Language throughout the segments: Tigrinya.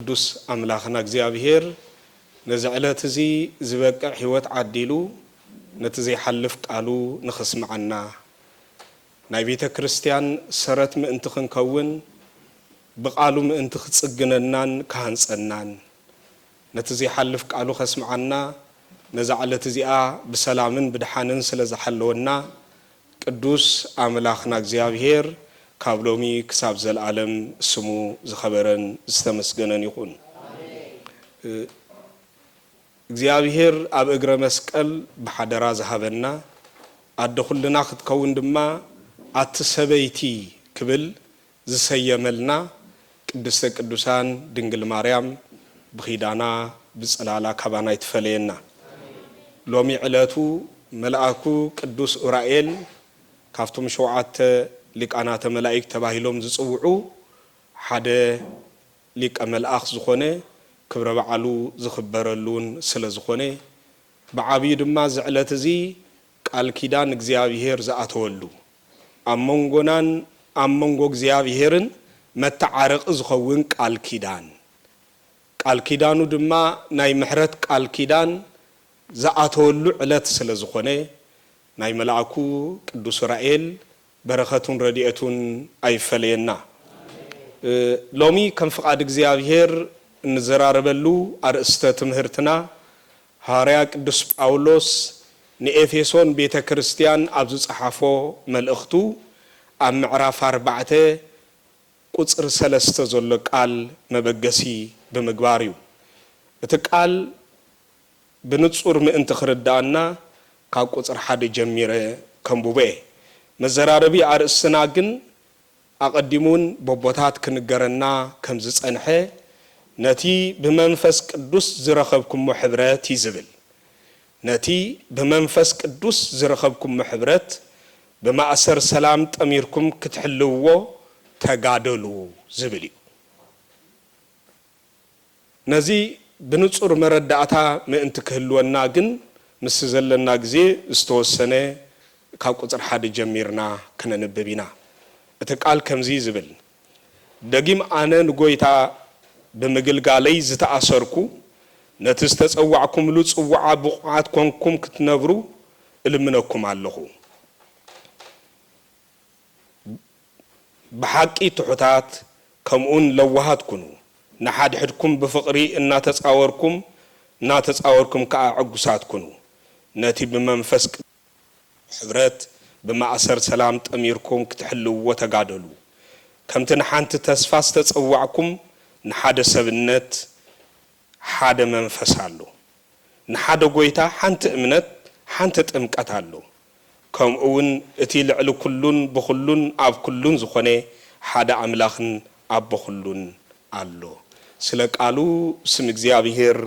ቅዱስ አምላኽና እግዚአብሔር ነዝዕለት እዚ ዝበቅዕ ህይወት ዓዲሉ ነቲ ዘይሐልፍ ቃሉ ንኽስምዓና ናይ ቤተ ክርስቲያን ሰረት ምእንቲ ክንከውን ብቃሉ ምእንቲ ክጽግነናን ካህንጸናን ነቲ ዘይሐልፍ ቃሉ ከስምዓና ነዝዕለት እዚኣ ብሰላምን ብድሓንን ስለ ዝሐለወና ቅዱስ አምላኽና እግዚአብሔር ካብ ሎሚ ክሳብ ዘለዓለም ስሙ ዝኸበረን ዝተመስገነን ይኹን። እግዚአብሔር ኣብ እግረ መስቀል ብሓደራ ዝሃበና ኣደ ኩልና ክትከውን ድማ ኣትሰበይቲ ክብል ዝሰየመልና ቅድስተ ቅዱሳን ድንግል ማርያም ብኺዳና ብጽላላ ካባና ይትፈለየና። ሎሚ ዕለቱ መልአኩ ቅዱስ ኡራኤል ካፍቶም ሸውዓተ ሊቃናተ መላእክት ተባሂሎም ዝጽውዑ ሓደ ሊቀ መልአኽ ዝኾነ ክብረ በዓሉ ዝኽበረሉን ስለ ዝኾነ ብዓብይ ድማ ዝዕለት እዚ ቃል ኪዳን እግዚአብሔር ዝኣተወሉ ኣብ መንጎናን ኣብ መንጎ እግዚአብሔርን መተዓረቕ ዝኸውን ቃል ኪዳኑ ድማ ናይ ምሕረት ቃል ኪዳን ዝኣተወሉ ዕለት ስለ ዝኾነ ናይ መልአኩ ቅዱስ ኡራኤል በረኸቱን ረድኤቱን አይፈለየና። ሎሚ ከም ፍቃድ እግዚአብሔር እንዘራረበሉ አርእስተ ትምህርትና ሐዋርያ ቅዱስ ጳውሎስ ንኤፌሶን ቤተ ክርስቲያን ኣብ ዝጸሓፎ መልእኽቱ ኣብ ምዕራፍ 4 ቁጽር 3 ዘሎ ቃል መበገሲ ብምግባር እዩ። እቲ ቃል ብንጹር ምእንቲ ክርዳእና ካብ ቁጽር 1 ጀሚረ ከምቡበ መዘራረቢ አርእስና ግን አቀዲሙን ቦቦታት ክንገረና ከም ዝጸንሐ ነቲ በመንፈስ ቅዱስ ዝረኸብኩም ሕብረት ይዝብል ነቲ በመንፈስ ቅዱስ ዝረኸብኩም ሕብረት በማእሰር ሰላም ጠሚርኩም ክትሕልዎ ተጋደሉ ዝብል እዩ። ነዚ ብንጹር መረዳእታ ምእንቲ ክህልወና ግን ምስ ዘለና ግዜ ዝተወሰነ ካብ ቁጽር 1 ጀሚርና ክነንብብ ኢና። እቲ ቃል ከምዚ ዝብል ደጊም ኣነ ንጎይታ ብምግልጋለይ ዝተኣሰርኩ ነቲ ዝተጸዋዕኩምሉ ጽዋዓ ብቑዓት ኮንኩም ክትነብሩ እልምነኩም ኣለኹ። ብሓቂ ትሑታት ከምኡን ለዋሃት ኩኑ ንሓድሕድኩም ብፍቕሪ እናተጻወርኩም ከዓ ዕጉሳት ኩኑ ነቲ ብመንፈስ ሕብረት በማእሰር ሰላም ጠሚርኩም ክትሕልዎ ተጋደሉ ከምቲ ንሓንቲ ተስፋ ዝተጸዋዕኩም ንሓደ ሰብነት ሓደ መንፈስ ኣሎ ንሓደ ጎይታ ሓንቲ እምነት ሓንቲ ጥምቀት ኣሎ ከምኡውን እቲ ልዕሊ ኩሉን ብኩሉን ኣብ ኩሉን ዝኾነ ሓደ አምላኽን ኣብ ኩሉን ኣሎ። ስለ ቃሉ ስም እግዚአብሔር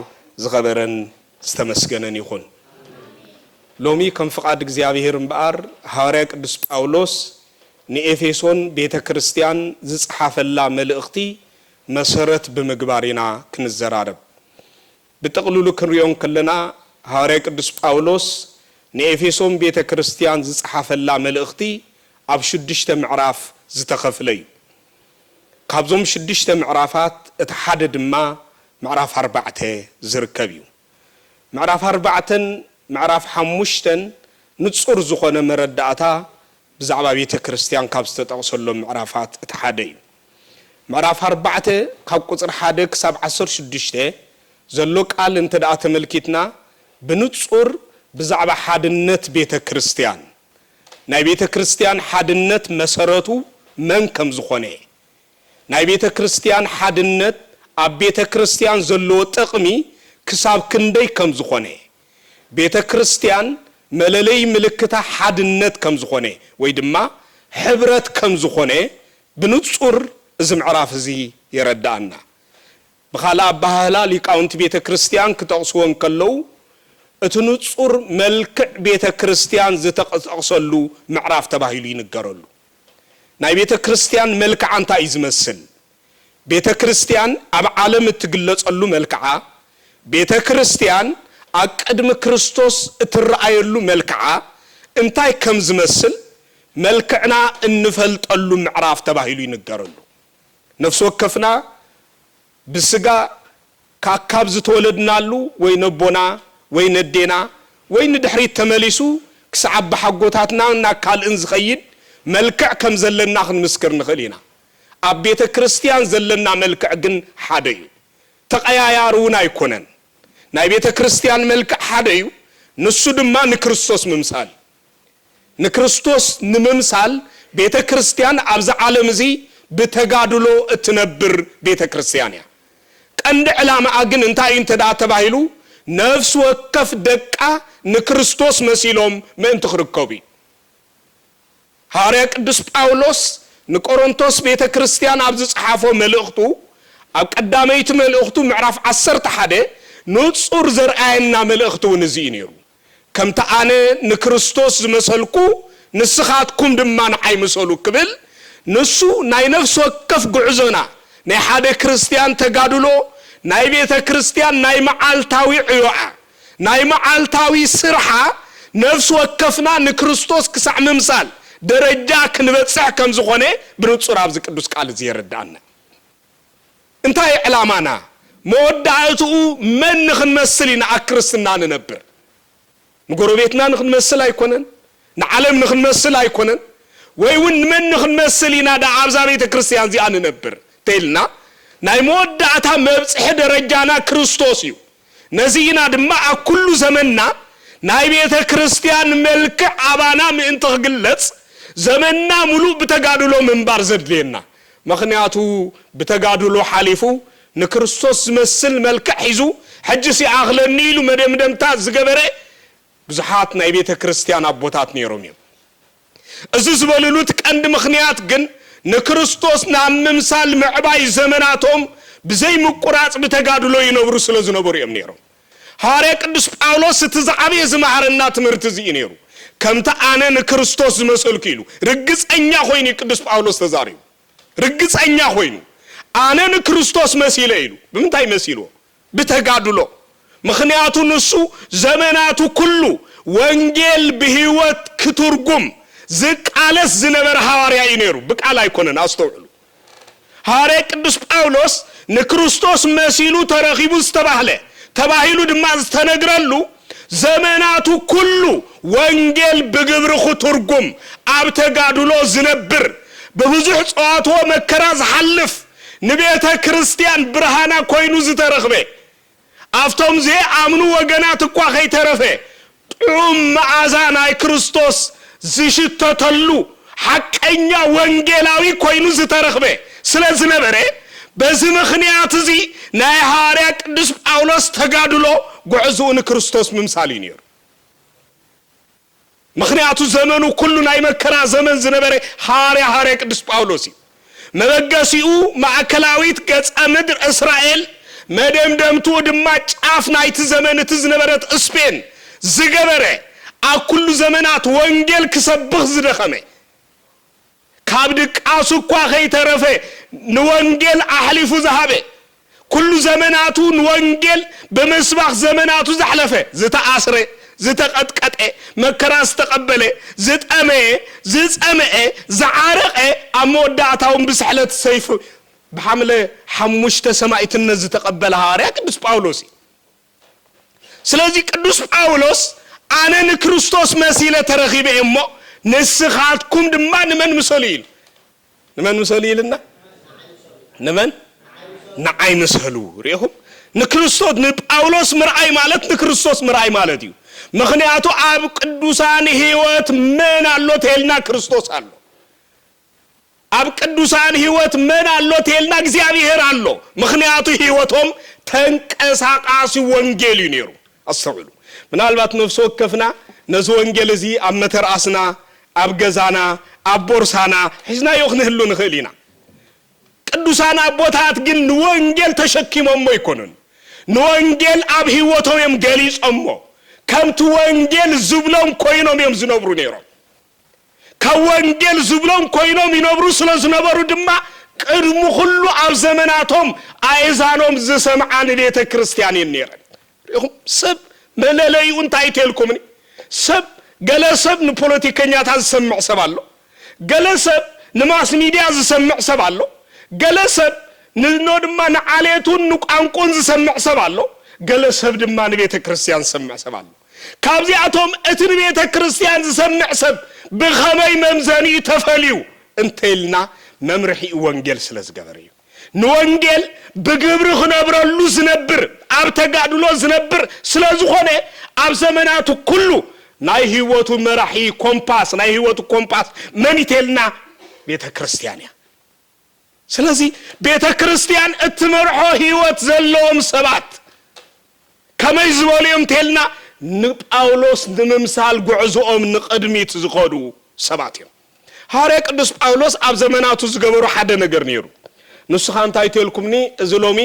ዝኸበረን ዝተመስገነን ይኹን። ሎሚ ከም ፍቃድ እግዚአብሔር እምበኣር ሐዋርያ ቅዱስ ጳውሎስ ንኤፌሶን ቤተ ክርስቲያን ዝጽሓፈላ መልእኽቲ መሰረት ብምግባሪና ክንዘራረብ ብጥቕልሉ ክንሪኦም ከለና ሐዋርያ ቅዱስ ጳውሎስ ንኤፌሶን ቤተ ክርስቲያን ዝጽሓፈላ መልእኽቲ ኣብ 6 ምዕራፍ ዝተኸፍለ እዩ። ካብዞም 6 ምዕራፋት እቲ ሓደ ድማ ምዕራፍ 4 ዝርከብ እዩ። ምዕራፍ 4 ምዕራፍ 5 ንጹር ዝኾነ መረዳእታ ብዛዕባ ቤተ ክርስቲያን ካብ ዝተጠቕሰሎም ምዕራፋት እቲ ሓደ እዩ። ምዕራፍ 4 ካብ ቁጽር 1 ክሳብ 16 ዘሎ ቃል እንትደኣ ተመልኪትና ብንጹር ብዛዕባ ሓድነት ቤተ ክርስቲያን ናይ ቤተ ክርስቲያን ሓድነት መሰረቱ መን ከም ዝኾነ ናይ ቤተ ክርስቲያን ሓድነት ኣብ ቤተ ክርስቲያን ዘለዎ ጥቕሚ ክሳብ ክንደይ ከም ዝኾነ ቤተ ክርስቲያን መለለይ ምልክታ ሓድነት ከም ዝኾነ ወይ ድማ ሕብረት ከም ዝኾነ ብንጹር እዚ ምዕራፍ እዚ ይረዳአና። ብኻልእ ኣባህላ ሊቃውንቲ ቤተ ክርስቲያን ክጠቕስዎን ከለው እቲ ንጹር መልክዕ ቤተ ክርስቲያን ዝተጠቕሰሉ ምዕራፍ ተባሂሉ ይንገረሉ። ናይ ቤተ ክርስቲያን መልክዓ እንታይ እዩ ዝመስል? ቤተ ክርስቲያን ኣብ ዓለም እትግለጸሉ መልክዓ ቤተ ክርስቲያን አቀድም ክርስቶስ እትረአየሉ መልክዓ እንታይ ከም ዝመስል መልክዕና እንፈልጠሉ ምዕራፍ ተባሂሉ ይንገረሉ። ነፍስ ወከፍና ብስጋ ካካብ ዝተወለድናሉ ወይ ነቦና ወይ ነዴና ወይ ንድሕሪት ተመሊሱ ክስዓብ ሓጎታትና እና ካልእን ዝኸይድ መልክዕ ከም ዘለና ክንምስክር ንኽእል ኢና ኣብ ቤተ ክርስቲያን ዘለና መልክዕ ግን ሓደ እዩ ተቀያያሩን ኣይኮነን ናይ ቤተ ክርስቲያን መልክዕ ሓደ እዩ ንሱ ድማ ንክርስቶስ ምምሳል ንክርስቶስ ንምምሳል ቤተ ክርስቲያን ኣብዛ ዓለም እዚ ብተጋድሎ እትነብር ቤተ ክርስቲያን እያ ቀንዲ ዕላማኣ ግን እንታይ እንተዳ ተባሂሉ ነፍስ ወከፍ ደቃ ንክርስቶስ መሲሎም ምእንቲ ክርከቡ ሐዋርያ ቅዱስ ጳውሎስ ንቆሮንቶስ ቤተ ክርስቲያን ኣብ ዝጽሓፎ መልእኽቱ ኣብ ቀዳመይቲ መልእኽቱ ምዕራፍ 11 ንጹር ዘርአየና መልእኽቱ ንዚ ነይሩ ከምታ ኣነ ንክርስቶስ ዝመሰልኩ ንስኻትኩም ድማ ንዓይ መሰሉ ክብል ንሱ ናይ ነፍስ ወከፍ ጉዕዞና ናይ ሓደ ክርስቲያን ተጋድሎ ናይ ቤተ ክርስቲያን ናይ መዓልታዊ ዕዮዓ ናይ መዓልታዊ ስርሓ ነፍስ ወከፍና ንክርስቶስ ክሳዕ ምምሳል ደረጃ ክንበጽሕ ከም ዝኾነ ብንጹር ኣብዚ ቅዱስ ቃል ዝየረዳና እንታይ ዕላማና መወዳእቱ መን ንኽንመስል ኢና ክርስትና ንነብር ንጎረቤትና ንኽንመስል ኣይኮነን ንዓለም ንኽንመስል ኣይኮነን ወይ ውን መን ንኽንመስል ኢና ዳ ኣብዛ ቤተ ክርስቲያን እዚኣ ንነብር ተይልና ናይ መወዳእታ መብጽሕ ደረጃና ክርስቶስ እዩ ነዚና ድማ ኣብ ኩሉ ዘመንና ናይ ቤተ ክርስቲያን መልክዕ ኣባና ምእንቲ ክግለጽ ዘመንና ሙሉእ ብተጋድሎ ምንባር ዘድልየና ምኽንያቱ ብተጋድሎ ሓሊፉ ንክርስቶስ ዝመስል መልክዕ ሒዙ ሕጂ ሲኣኽለኒ ኢሉ መደምደምታ ዝገበረ ብዙሓት ናይ ቤተ ክርስቲያን ኣቦታት ነይሮም እዮም እዚ ዝበልሉት ቀንዲ ምኽንያት ግን ንክርስቶስ ናብ ምምሳል ምዕባይ ዘመናቶም ብዘይ ምቁራጽ ብተጋድሎ ይነብሩ ስለ ዝነበሩ እዮም ነይሮም ሐዋርያ ቅዱስ ጳውሎስ ትዛዓበየ ዝማሃረና ትምህርቲ እዚ ነይሩ ከምታ ኣነ ንክርስቶስ ዝመሰልኩ ኢሉ ርግጸኛ ኮይኑ ቅዱስ ጳውሎስ ተዛሪቡ ርግጸኛ ኮይኑ ኣነ ንክርስቶስ መሲለ ኢሉ ብምንታይ መሲሎ ብተጋድሎ ምኽንያቱ ንሱ ዘመናቱ ኩሉ ወንጌል ብህይወት ክትርጉም ዝቃለስ ዝነበረ ሐዋርያ ነይሩ ብቃል ኣይኮነን ኣስተውዕሉ ሐዋርያ ቅዱስ ጳውሎስ ንክርስቶስ መሲሉ ተረኺቡ ተባሂሉ ድማ ዝተነግረሉ ዘመናቱ ኩሉ ወንጌል ብግብሪ ክትርጉም ኣብ ተጋድሎ ዝነብር በብዙሕ ጸዋትዎ መከራ ዝሓልፍ ንቤተ ክርስቲያን ብርሃና ኮይኑ ዝተረኽበ ኣፍቶም ዘኣምኑ ወገናት እኳ ከይተረፈ ጥዑም መዓዛ ናይ ክርስቶስ ዝሽተተሉ ሓቀኛ ወንጌላዊ ኮይኑ ዝተረኽበ ስለ ዝነበረ በዚ ምኽንያት እዚ ናይ ሐዋርያ ቅዱስ ጳውሎስ ተጋድሎ ጉዕዞኡ ንክርስቶስ ምምሳል ነይሩ ምኽንያቱ ዘመኑ ኩሉ ናይ መከራ ዘመን ዝነበረ ሐዋርያ ቅዱስ ጳውሎስ እዩ መበገሲኡ ማዕከላዊት ገጸ ምድር እስራኤል መደምደምቱ ድማ ጫፍ ናይቲ ዘመን እቲ ዝነበረት እስፔን ዝገበረ ኣብ ኩሉ ዘመናት ወንጌል ክሰብኽ ዝደኸመ ካብ ድቃሱ እኳ ከይተረፈ ንወንጌል ኣሕሊፉ ዝሃበ ኩሉ ዘመናቱ ንወንጌል ብምስባኽ ዘመናቱ ዘሕለፈ ዝተኣስረ ዝተቐጥቀጠ መከራ ዝተቐበለ ዝጠመየ ዝጸመየ ዝዓረቐ ኣብ መወዳእታውን ብስሕለት ሰይፉ ብሓምለ 5 ሰማዕትነት ዝተቐበለ ሐዋርያ ቅዱስ ጳውሎስ ስለዚ ቅዱስ ጳውሎስ ኣነ ንክርስቶስ መሲለ ተረኺበ እሞ ንስኻትኩም ድማ ንመን ምሰሉ ኢሉ ንመን ምሰሉ ኢልና ንመን ንዓይ ምሰሉ ሪኢኹም ንክርስቶስ ንጳውሎስ ምርኣይ ማለት ንክርስቶስ ምርኣይ ማለት እዩ ምኽንያቱ ኣብ ቅዱሳን ህይወት መን ኣሎ ተልና ክርስቶስ ኣሎ ኣብ ቅዱሳን ህይወት መን ኣሎ ተልና እግዚአብሔር ኣሎ ምኽንያቱ ህይወቶም ተንቀሳቃሲ ወንጌል እዩ ነይሩ ኣስተውዕሉ ምናልባት ነፍስ ወከፍና ነዚ ወንጌል እዚ ኣብ መተርኣስና ኣብ ገዛና ኣብ ቦርሳና ሒዝና ይኽንህሉ ንኽእል ኢና ቅዱሳን ኣቦታት ግን ንወንጌል ተሸኪሞሞ ይኮኑን ንወንጌል ኣብ ህይወቶም እዮም ገሊጾሞ ከምቲ ወንጌል ዝብሎም ኮይኖም እዮም ዝነብሩ ነይሮም ከወንጌል ዝብሎም ኮይኖም ይነብሩ ስለ ዝነበሩ ድማ ቅድሙ ኩሉ ኣብ ዘመናቶም ኣእዛኖም ዝሰምዓን ቤተ ክርስቲያን ነይረን ሪኢኹም ሰብ መለለዩ እንታይ ተልኩምኒ ሰብ ገለሰብ ንፖለቲከኛታት ዝሰምዕ ሰብ ኣሎ ገለሰብ ንማስ ሚዲያ ዝሰምዕ ሰብ ኣሎ ገለሰብ ንኖ ድማ ንዓሌቱን ንቋንቋን ዝሰምዕ ሰብ ኣሎ ገለ ሰብ ድማ ንቤተ ክርስቲያን ዝሰምዕ ሰብ ኣሎ ካብዚኣቶም እቲ ንቤተ ክርስቲያን ዝሰምዕ ሰብ ብኸመይ መምዘኒ ተፈልዩ እንተልና መምርሒ ወንጌል ስለዝገበረ እዩ ንወንጌል ብግብሪ ክነብረሉ ዝነብር ኣብ ተጋድሎ ዝነብር ስለዝኾነ ኣብ ዘመናቱ ኩሉ ናይ ህይወቱ መራሒ ኮምፓስ ናይ ህይወቱ ኮምፓስ መንቴልና ቤተ ክርስቲያን እያ ስለዚህ ቤተ ክርስቲያን እትመርሖ ህይወት ዘለዎም ሰባት ከመይ ዝበልዮም ተልና ንጳውሎስ ንምምሳል ጉዕዞኦም ንቅድሚት ዝኸዱ ሰባት እዮም ሐዋርያ ቅዱስ ጳውሎስ ኣብ ዘመናቱ ዝገበሩ ሓደ ነገር ነይሩ ንስኻ እንታይ ትልኩምኒ እዚ ሎሚ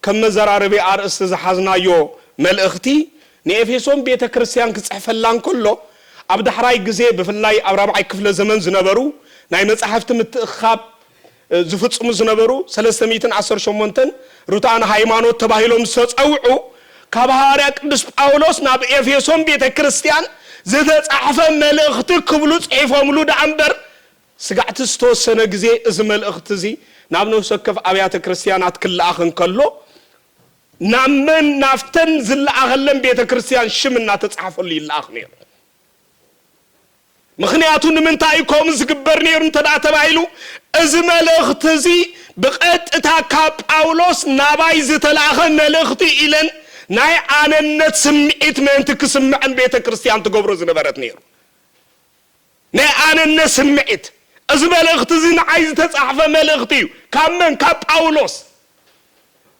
ከም መዘራረቢ ኣርእስቲ ዝሓዝናዮ መልእኽቲ ንኤፌሶን ቤተ ክርስቲያን ክጽሕፈላን ከሎ ኣብ ዳሕራይ ግዜ ብፍላይ ኣብ 4ይ ክፍለ ዘመን ዝነበሩ ናይ መጽሐፍቲ ምትእኻብ ዝፍጽሙ ዝነበሩ 318 ሩታን ሃይማኖት ተባሂሎም ዝተጸውዑ ካብ ሐዋርያ ቅዱስ ጳውሎስ ናብ ኤፌሶን ቤተ ክርስቲያን ዝተጻሕፈ መልእኽቲ ክብሉ ጽሒፎምሉ ዳንበር ስጋዕቲ ዝተወሰነ ግዜ እዚ መልእኽቲ እዚ ናብ ነውሰከፍ ኣብያተ ክርስቲያናት ክልኣኽን ከሎ ናመን ናፍተን ዝለኣኸለን ቤተ ክርስቲያን ሽምና ተጻሕፈሉ ይለኣኽ ነይሩ ምኽንያቱ ንምንታይ ኮም ዝግበር ነይሩ እንተዳ ተባሂሉ እዚ መልእኽቲ እዚ ብቐጥታ ካብ ጳውሎስ ናባይ ዝተላኸ መልእኽቲ ኢለን ናይ ኣነነት ስምዒት ምእንቲ ክስምዕን ቤተ ክርስቲያን ትገብሮ ዝነበረት ነይሩ ናይ ኣነነት ስምዒት እዚ መልእኽቲ እዚ ንዓይ ዝተጻሕፈ መልእኽቲ እዩ ካብ መን ካብ ጳውሎስ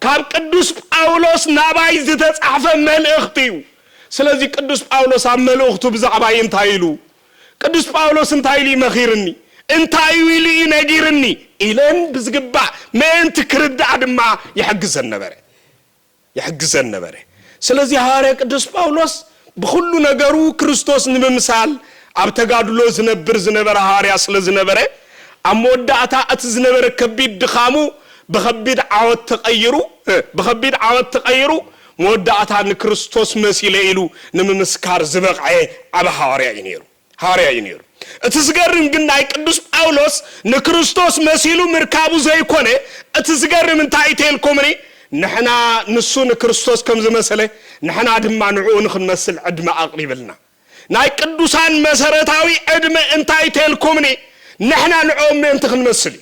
ካብ ቅዱስ ጳውሎስ ናባይ ዝተጻሕፈ መልእኽቲ እዩ ስለዚህ ቅዱስ ጳውሎስ ኣብ መልእኽቱ ብዛዕባ እንታይ ኢሉ ቅዱስ ጳውሎስ እንታይ ኢሉ መኺርኒ እንታይ ኢሉ ይነጊርኒ ኢለን ብዝግባእ ምእንቲ ክርዳእ ድማ ይሕግዘን ነበረ ስለዚህ ሐዋርያ ቅዱስ ጳውሎስ ብኩሉ ነገሩ ክርስቶስ ንምምሳል ኣብ ተጋድሎ ዝነበረ ሐዋርያ ስለዝነበረ ኣብ መወዳእታ እቲ ዝነበረ ከቢድ ድኻሙ بخبيد عوض تغيرو مودعتا نكريستوس مسيله إلو نمسكار زبقعي عبا حواريا ينيرو اتزغرم ግን ናይ ቅዱስ ጳውሎስ ንክርስቶስ መሲሉ ምርካቡ ዘይኮነ اتزغرم እንታይ ተልኮምኒ ንሕና ንሱ ንክርስቶስ ከም ዝመሰለ ንሕና ድማ ንዑ ንክንመስል ዕድመ ኣቅሪብልና ናይ ቅዱሳን መሰረታዊ ዕድመ እንታይ ተልኮምኒ ንሕና ንዑም እንት ክንመስል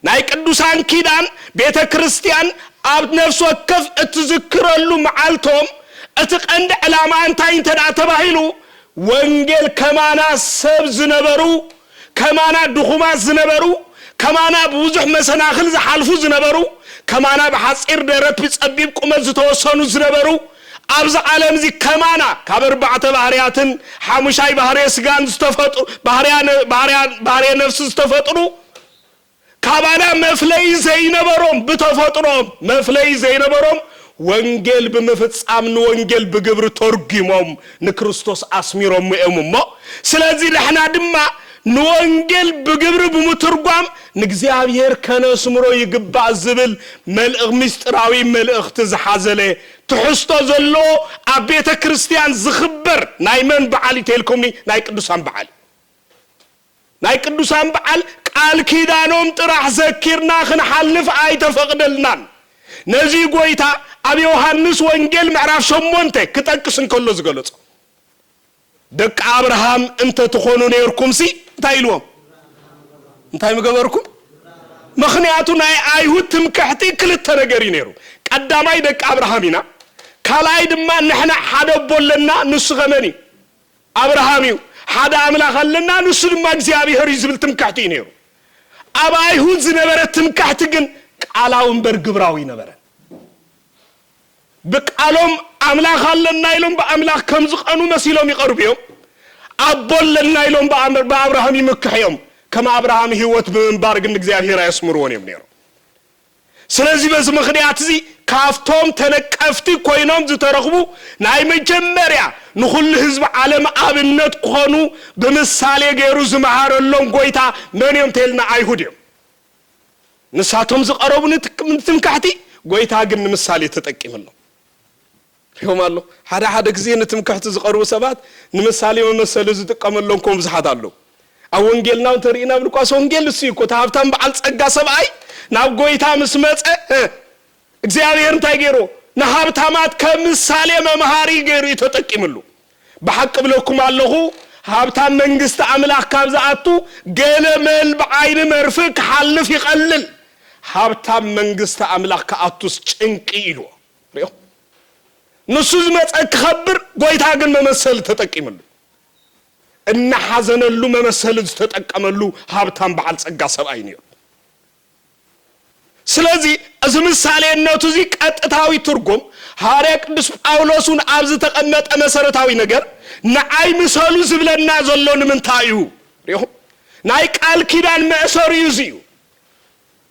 ናይ ቅዱሳን ኪዳን ቤተ ክርስቲያን ኣብ ነፍስ ወከፍ እትዝክረሉ መዓልቶም እትቀንድ ዕላማ እንታይ እንተዳ ተባሂሉ ወንጌል ከማና ሰብ ዝነበሩ ከማና ድኹማ ዝነበሩ ከማና ብዙሕ መሰናኽል ዝሓልፉ ዝነበሩ ከማና በሐፂር ደረት ቢጸቢብ ቁመት ዝተወሰኑ ዝነበሩ ኣብዚ ዓለም እዚ ከማና ካብ 4 ባህርያትን ሓሙሻይ ባህርያ ስጋን ዝተፈጥሩ ባህርያ ነፍስ ዝተፈጥሩ ካባና መፍለይ ዘይነበሮም ብተፈጥሮም መፍለይ ዘይነበሮም ወንጌል በመፍጻም ወንጌል በግብር ተርጉሞም ንክርስቶስ አስሚሮም እሙሞ ስለዚህ ለحنا ድማ ንወንጌል በግብር በመተርጓም ንእግዚአብሔር ከነስምሮ ይግባ ዝብል መልእኽት ምስጥራዊ መልእኽት ዝሓዘለ ትሕስቶ ዘሎ ኣብ ቤተ ክርስቲያን ዝኽበር ናይ መን በዓል ይተልኩምኒ ናይ ቅዱሳን በዓል ቃል ኪዳኖም ጥራሕ ዘኪርና ክንሐልፍ አይተፈቅደልናን ነዚ ጎይታ ኣብ ዮሐንስ ወንጌል ምዕራፍ 8 ክጠቅስን ከሎ ዝገለጾ ደቅ አብርሃም እንተ ተኾኑ ነርኩምሲ ታይልዎም እንታይ መገበርኩም ምኽንያቱ ናይ አይሁድ ትምክሕቲ ክልተ ነገር ይነሩ ቀዳማይ ደቅ አብርሃም ኢና ካላይ ድማ ንሕና ሓደ ቦለና ንሱ ገመኒ አብርሃም እዩ ሓደ አምላኽ አለና ንሱ ድማ እግዚአብሔር ይዝብል ትምክሕቲ ይነሩ ኣብ አይሁድ ዝነበረ ትምክሕቲ ግን ቃላውን በርግብራዊ ነበረ بقالهم أملاك الله نايلهم بأملاك كم زقانو مسيلهم يقربيهم أبول نايلهم بأبراهام يمكحيهم كما أبراهام هوت بمبارك النجزية هي يسمرون يبنيرو سلازي بس مخديات زي كافتهم تنكفتي كوينهم زترغبو ناي مجمريا نخل حزب عالم آبنت قانو بمثالي غيرو زمهار اللهم قويتا من يوم تلنا أيهوديهم نساتهم زقارو نتمكحتي قويتا قن مثالي تتقيم الله يوم الله هذا كزين تمكحت زقارو سبات نمثالي ومثالي زتقام اللهم كوم زحاد الله አወንጌልናው ተሪና ብልቋስ ወንጌል እሱ እኮ ታብታም በዓል ጸጋ ሰብአይ ናብ ጎይታ ምስመጸ እግዚአብሔርን ታይገሮ ናሃብታማት ከምሳሌ መምሃሪ ገሩ ይተጠቅምሉ በሐቅ ብለኩም አለሁ ሀብታም መንግስት አምላክ ካብዛአቱ ገለመል በአይን መርፍቅ ሐልፍ ይቀልል ሀብታም መንግስት አምላክ ከአቱስ ጭንቅ ይሉ ንሱዝ መጸክ خبر ጎይታ ግን መመሰል ተጠቅምሉ እና ሐዘነሉ መመሰል ተጠቀመሉ ሀብታም በዓል ጸጋ ሰብአይ ነው ስለዚህ ምሳሌነቱ እዚ ቀጥታዊ ትርጉም ሐዋርያ ቅዱስ ጳውሎስን አብዝ ተቀመጠ መሰረታዊ ነገር ናይ ምሰሉ ዝብለና ዘሎን ምንታዩ ናይ ቃል ኪዳን መእሰሩ ይዝዩ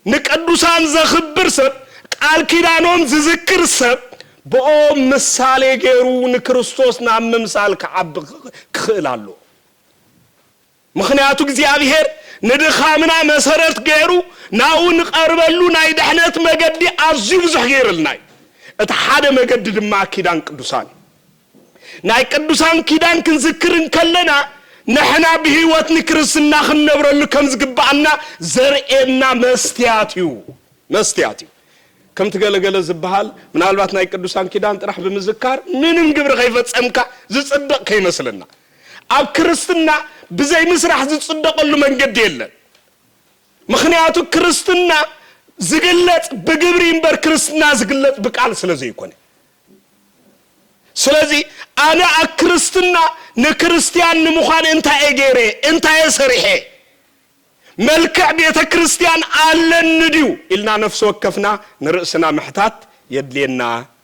ንቅዱሳን ዘኽብር ሰብ ቃል ኪዳኖም ዝዝክር ሰብ በኦም ምሳሌ ገሩ ንክርስቶስ ናመምሳል ከዓብ ክኽላሉ ምክንያቱ እግዚአብሔር ንድኻምና መሰረት ገሩ ናውን ቀርበሉ ናይ ድሕነት መገዲ አዝዩ ብዙሕ ገይርልናይ እቲ ሓደ መገዲ ድማ ኪዳን ቅዱሳን ናይ ቅዱሳን ኪዳን ክንዝክርን ከለና ንሕና ብህይወት ንክርስትና ክንነብረሉ ከም ዝግባአና ዘርኤና መስትያትዩ ከም ትገለገለ ዝበሃል ምናልባት ናይ ቅዱሳን ኪዳን ጥራሕ ብምዝካር ምንም ግብር ከይፈጸምካ ዝጽድቅ ከይመስልና ኣብ ክርስትና ብዘይ ምስራሕ ዝጽድቀሉ መንገዲ የለን ምክንያቱ ክርስትና ዝግለጽ በግብር ይንበር ክርስትና ዝግለጽ በቃል ስለዘይኮነ ስለዚህ አና ክርስትና ንክርስቲያን ንምዃን እንታይ እገሬ እንታይ ሰሪሄ መልክዕ ቤተ ክርስቲያን አለን ዲዩ ኢልና ነፍስ ወከፍና ንርእስና መሕታት የድሌና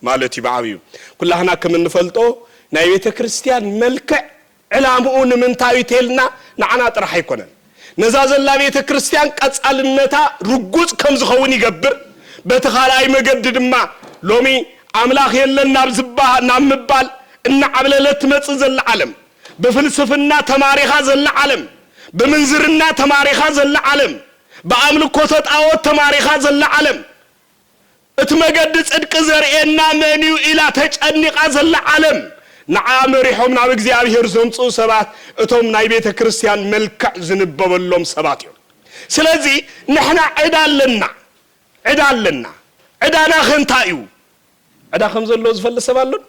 ማለት ይባዕዩ ኩላህና ከምንፈልጦ ናይ ቤተ ክርስቲያን መልክዕ ዕላምኡ ንምንታይ ተልና ንዓና ጥራሕ አይኮነን ነዛ ዘላ ቤተ ክርስቲያን ቀጻልነታ ርጉጽ ከም ዝኸውን ይገብር በተኻላይ መገድ ድማ ሎሚ አምላክ የለና ዝባ ናምባል እና ዓብለለት መጽ ዘላ ዓለም በፍልስፍና ተማሪኻ ዘላ ዓለም በመንዝርና ተማሪኻ ዘላ ዓለም በአምልኮ ተጣዖት ተማሪኻ ዘላ ዓለም እትመገድ ጽድቅ ዘርኤና መንዩ ኢላ ተጨንቃ ዘላ ዓለም ንዓመሪሖም ናብ እግዚአብሔር ዘምጹ ሰባት እቶም ናይ ቤተ ክርስቲያን መልክዕ ዝንበበሎም ሰባት እዮም ስለዚህ ንሕና ዕዳለና ዕዳና ኸንታዩ ዕዳ ከም ዘሎ ዝፈልሰባሉን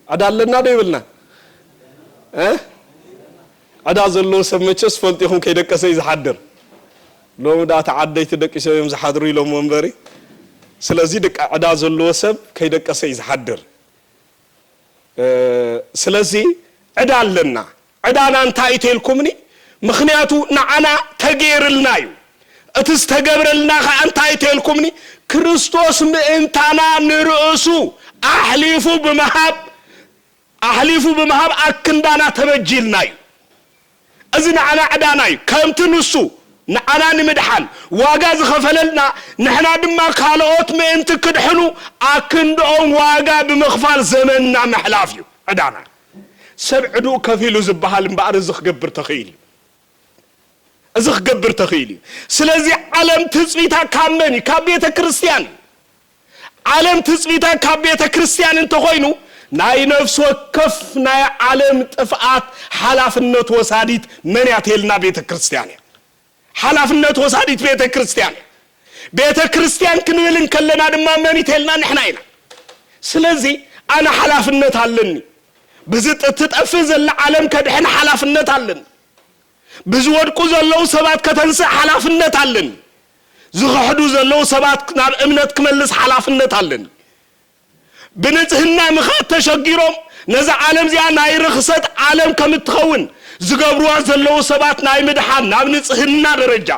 ዕዳለና ደይብልና ዕዳ ዘሎ ሰመቸስ ፈልጢኹም ከይደቀሰ ይዝሓድር ሎሚ ዳታ ዓደይቲ ደቂሶም ዝሓድሩ ኢሎም ወንበሪ ስለዚህ ደቃ ዕዳ ዘሎ ሰብ ከይደቀሰ ይዝሓድር ስለዚህ ዕዳለና ዕዳና እንታይ ተልኩምኒ ምክንያቱ ንዓና ተገይርልናዩ እትስ ተገብረልና እንታይ ተልኩምኒ ክርስቶስ ምእንታና ንርእሱ አህሊፉ በመሃብ አክንዳና ተበጅልናዩ እዚ ንዓና ዕዳናዩ ከምቲ ንሱ ንዓና ንምድሓን ዋጋ ዝኸፈለልና ንሕና ድማ ካልኦት ምእንቲ ክድሕኑ አክንዶም ዋጋ ብምኽፋል ዘመንና መሕላፍ እዩ ዕዳና ሰብዕዱ ከፊሉ ዝበሃል እምበኣር ዝኽገብር ተኽኢል ስለዚህ ዓለም ትጽቢታ ካመኒ ካብ ቤተ ክርስቲያን ዓለም ትጽቢታ ካብ ቤተ ክርስቲያን እንተኾይኑ ናይ ነፍስ ወከፍ ናይ ዓለም ጥፍአት ሓላፍነት ወሳዲት መን ያተልና ቤተ ክርስቲያን ሓላፍነት ወሳዲት ቤተ ክርስቲያን ክንብልን ከለና ድማ መን ይተልና ንሕና ኢና ስለዚህ አና ሓላፍነት አለኒ ብዝጥጥፍ ዘላ ዓለም ከድሕን ሓላፍነት አለኒ ብዝወድቁ ዘለው ሰባት ከተንስእ ሓላፍነት አለኒ ዝኽሕዱ ዘለው ሰባት ናብ እምነት ክመልስ ሓላፍነት አለኒ ብንጽህና ምኻት ተሸጊሮም ነዛ ዓለም ዚኣ ናይ ርኽሰት ዓለም ከምትኸውን ዝገብሩዋ ዘለው ሰባት ናይ ምድሓን ናብ ንጽህና ደረጃ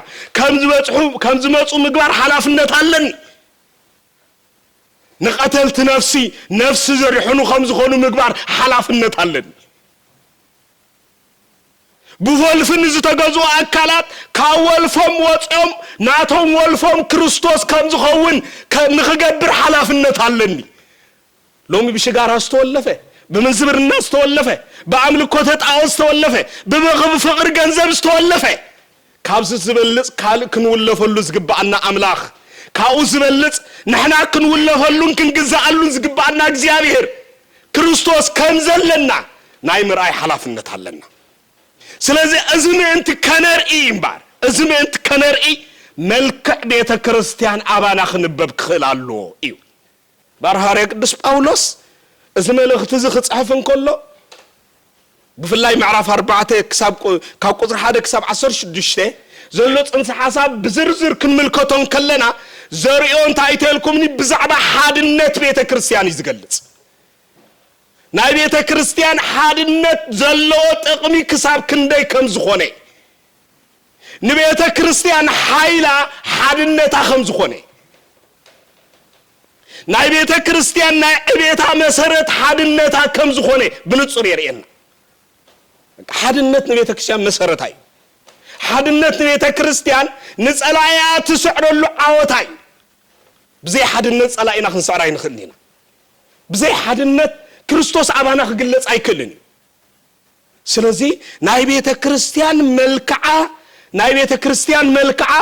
ከም ዝመጹ ምግባር ሓላፍነት አለኒ ንቀተልቲ ነፍሲ ዘሪሑኑ ከም ዝኾኑ ምግባር ሓላፍነት አለኒ ብወልፍን ዝተገዙ አካላት ካወልፎም ወጽኦም ናቶም ወልፎም ክርስቶስ ከም ዝኸውን ንኽገብር ሓላፍነት አለኒ ሎሚ ብሽጋራ ዝተወለፈ በመንዝብርና ዝተወለፈ በአምልኮተ ጣዖት ዝተወለፈ በመኽብ ፍቅር ገንዘብ ዝተወለፈ ካብዝ ዝበልጽ ካልእ ክንውለፈሉ ዝግባአና አምላኽ ካኡ ዝበልጽ ንሕና ክንውለፈሉን ክንግዛአሉን ዝግባአና እግዚአብሔር ክርስቶስ ከም ዘለና ናይ ምርአይ ሓላፍነት አለና ስለዚህ እዝምንት ከነርኢ እምባር እዝምንት ከነርኢ መልክዕ ቤተ ክርስቲያን አባና ክንበብ ክላሎ እዩ ባርሃር ቅዱስ ጳውሎስ እዝመልእኽት ዝጽሕፍ እንከሎ بفلاي معرف 4 كساب كقطر 1 كساب 16 زلو ጽንሰ ሐሳብ بزرزر ክንምልከቶን ከለና ዘሪኦን ታይተልኩምኒ ብዛዕባ ሓድነት ቤተ ክርስቲያን ይዝገልጽ ናይ ቤተ ክርስቲያን ሓድነት ዘለዎ ጥቕሚ ክሳብ ክንደይ ከም ዝኾነ ንቤተ ክርስቲያን ሓይላ ሓድነታ ከም ዝኾነ ናይ ቤተ ክርስቲያን ናይ ዕቤታ መሰረት ሓድነታ ከም ዝኾነ ብንጹር የርእየና ሓድነት ንቤተ ክርስቲያን መሰረታዊ ሓድነት ንቤተ ክርስቲያን ንጸላያ ትስዕረሉ ዓወታይ ብዘይ ሓድነት ጸላይና ክንስዕራ ይንኽእልና ብዘይ ሓድነት ክርስቶስ አባና ክግለጽ አይከልን ስለዚህ ናይ ቤተ ክርስቲያን መልክዓ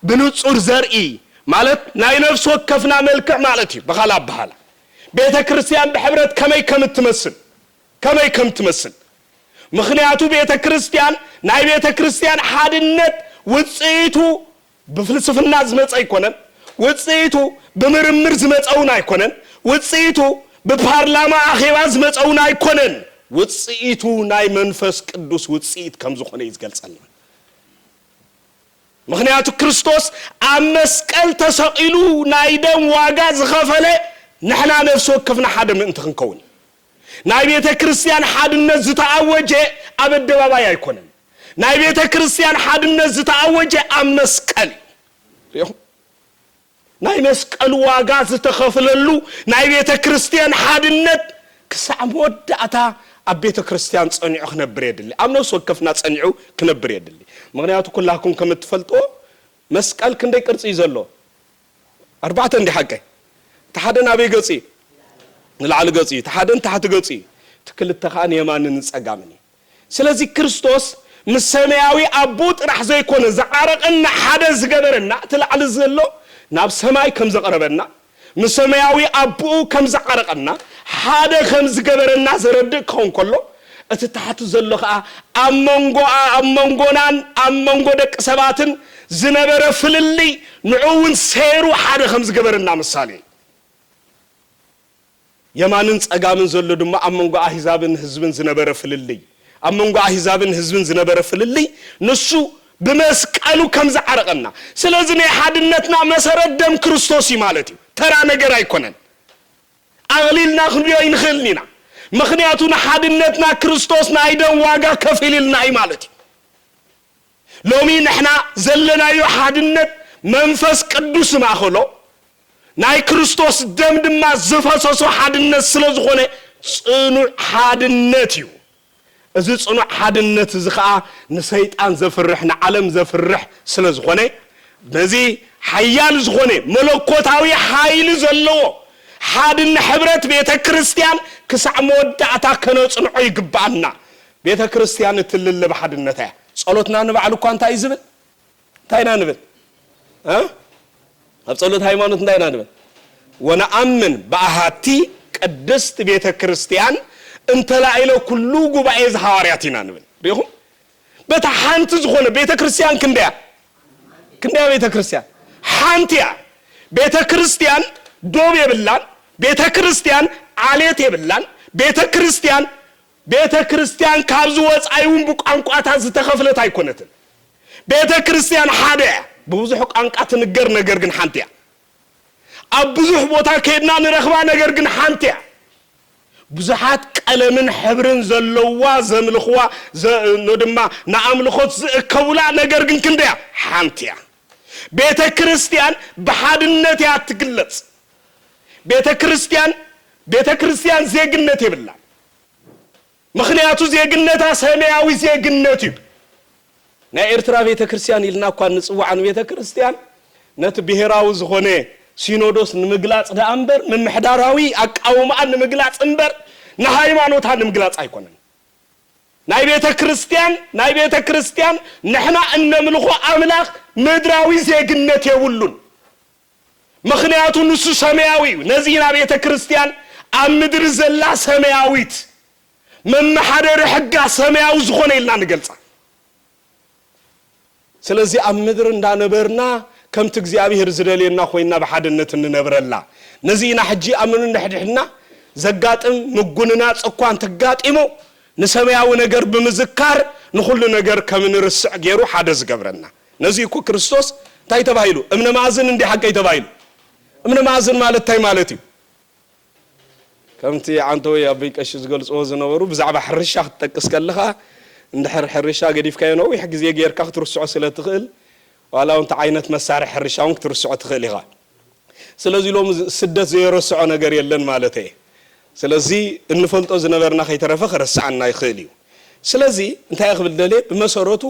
ብንጹር ዘርኢ ማለት ናይ ነፍስ ወከፍና መልክዕ ማለት እዩ በኋላ ቤተ ክርስቲያን በህብረት ከመይ ከምትመስል ምክንያቱ ቤተ ክርስቲያን ናይ ቤተ ክርስቲያን ሓድነት ውጽኢቱ በፍልስፍና ዝመጽ አይኮነን ውጽኢቱ በምርምር ዝመጽውን አይኮነን ውጽኢቱ በፓርላማ አኺባ ዝመጽውን አይኮነን ውጽኢቱ ናይ መንፈስ ቅዱስ ውጽኢት ከም ዝኾነ ይዝገልጸልና ምክንያቱ ክርስቶስ ኣብ መስቀል ተሰቂሉ ናይ ደም ዋጋ ዝኸፈለ ንሕና ነፍስ ወከፍና ሓደ ምእንቲ ክንከውን ናይ ቤተ ክርስቲያን ሓድነት ዝተኣወጀ ኣብ ኣደባባይ አይኮነን ናይ ቤተ ክርስቲያን ሓድነት ዝተኣወጀ ኣብ መስቀል እዩ ናይ መስቀል ዋጋ ዝተኸፈለሉ ናይ ቤተ ክርስቲያን ሓድነት ክሳዕ መወዳእታ ኣብ ቤተ ክርስቲያን ጸኒዑ ክነብር የድሊ ኣብ ነፍስ ወከፍና ጸኒዑ ክነብር የድሊ ምክንያቱ ኩላኩም ከም ትፈልጦ መስቀል ክንደይ ቅርጽ ይዘሎ 4 እንዲ ሓቀ ተሓደን ኣበይ ገጽ ንላዕሊ ገጽ ተሓደን ታሕቲ ገጽ ትክልተ ኻን የማንን ጸጋምኒ ስለዚህ ክርስቶስ ምሰማያዊ አቦ ጥራሕ ዘይኮነ ዘዓረቀና ሓደ ዝገበረና ትላዕሊ ዘሎ ናብ ሰማይ ከም ዘቀረበና ምሰማያዊ አቦ ከም ዘዓረቀና ሓደ ከም ዝገበረና ዘረድእ ኮን ከሎ እቲ ታሕቲ ዘሎ ኸ ኣመንጎናን ኣመንጎ ደቂ ሰባትን ዝነበረ ፍልልይ ንዑውን ሰይሩ ሓደ ከም ዝገበረና ምሳሌ የማንን ጸጋምን ዘሎ ድማ ኣመንጎ አሕዛብን ህዝብን ዝነበረ ፍልልይ ኣመንጎ አሕዛብን ህዝብን ዝነበረ ፍልልይ ንሱ በመስቀሉ ከም ዘዓረቀና ስለዚህ ናይ ሓድነትና መሰረት ደም ክርስቶስ ማለት እዩ ተራ ነገር አይኮነን አግሊልና ክንሪኦ ይንኽእልና ምክንያቱ ሓድነትና ክርስቶስ ናይ ደም ዋጋ ከፊልና እዩ ማለት እዩ ሎሚ ንሕና ዘለናዮ ሓድነት መንፈስ ቅዱስ ማኸሎ ናይ ክርስቶስ ደም ድማ ዝፈሰሶ ሓድነት ስለዝኾነ ጽኑዕ ሓድነት እዩ እዚ ጽኑዕ ሓድነት እዚ ኸኣ ንሰይጣን ዘፍርሕ ንዓለም ዘፍርሕ ስለዝኾነ በዚ ሓያል ዝኾነ መለኮታዊ ሓይል ዘለዎ ሓድን ሕብረት ቤተ ክርስቲያን ክሳዕ መወዳእታ ከነጽንዖ ይግባአና ቤተ ክርስቲያን እትልል በሓድነታ ጸሎትና ንባዕሉ እኳ እንታይ ይዝብል እንታይና ንብል ኣብ ጸሎት ሃይማኖት እንታይና ንብል ወነአምን በአሃቲ ቅድስት ቤተ ክርስቲያን እንተላኢለ ኩሉ ጉባኤ ዘሐዋርያቲና ንብል ሪኹም በታሓንቲ ዝኾነ ቤተ ክርስቲያን ክንደያ ቤተ ክርስቲያን ሓንቲያ ቤተ ክርስቲያን ዶብ የብላን ቤተ ክርስቲያን ዓሌት የብላን ቤተ ክርስቲያን ካብዝ ወጻይውን ብቋንቋታት ዝተኸፍለት አይኮነትን ቤተ ክርስቲያን ሓደ በብዙሕ ቋንቋ ትንገር ነገር ግን ሓንቲያ ኣብ ብዙሕ ቦታ ከድና ንረኽባ ነገር ግን ሓንቲያ ብዙሓት ቀለምን ሕብርን ዘለዋ ዘምልኽዋ ድማ ንኣምልኾት ዝእከቡላ ነገር ግን ክንደያ ሓንቲያ ቤተ ክርስቲያን በሓድነት ያ ትግለጽ ቤተ ክርስቲያን ዜግነት ይብላ ምክንያቱ ዜግነታ ሰማያዊ ዜግነት እዩ ናይ ኤርትራ ቤተ ክርስቲያን ኢልና እኳ ንጽዋዕን ቤተ ክርስቲያን ነቲ ብሔራዊ ዝኾነ ሲኖዶስ ንምግላጽ ዳእምበር ምምሕዳራዊ አቃውማን ንምግላጽ እምበር ንሃይማኖታ ንምግላጽ አይኮነን ናይ ቤተ ክርስቲያን ንሕና እንምልኾ አምላኽ ምድራዊ ዜግነት የውሉን ምክንያቱ ንሱ ሰማያዊ ነዚህና ቤተ ክርስቲያን ኣብ ምድር ዘላ ሰማያዊት መመሓደር ሕጋ ሰማያዊ ዝኾነ ኢልና ንገልጻ ስለዚህ ኣብ ምድር እንዳነበርና ከምቲ እግዚአብሔር ዝደልየና ኮይና በሓድነት እንነብረላ ነዚህና ሕጂ ኣምኑ ንድሕድሕና ዘጋጥም ምጉንና ጽኳን ተጋጢሞ ንሰማያዊ ነገር ብምዝካር ንኹሉ ነገር ከም ንርስዕ ገይሩ ሓደ ዝገብረና ነዚ እኮ ክርስቶስ እንታይ ተባሂሉ እምነ ማዕዘን እንዲህ ሓቀይ ተባሂሉ እምነ ማዕዘን ማለት እንታይ ማለት እዩ ከምቲ አንተ ወይ አብይ ቀሽ ዝገልጾ ዝነበሩ ብዛዕባ ሕርሻ ክትጠቅስ ከለኻ እንድሕር ሕርሻ ገዲፍካዮ ነው ይሕ ግዜ ጌርካ ክትርስዖ ስለትኽእል ዋላው እንተ ዓይነት መሳርሒ ሕርሻውን ክትርስዖ ትኽእል ኢኻ ስለዚህ ሎም ስደት ዘይረስዖ ነገር የለን ማለት እዩ ስለዚህ እንፈልጦ ዝነበርና ከይተረፈ ክረስዓና ይኽእል እዩ ስለዚህ እንታይ ይኽብል ደለ በመሰረቱ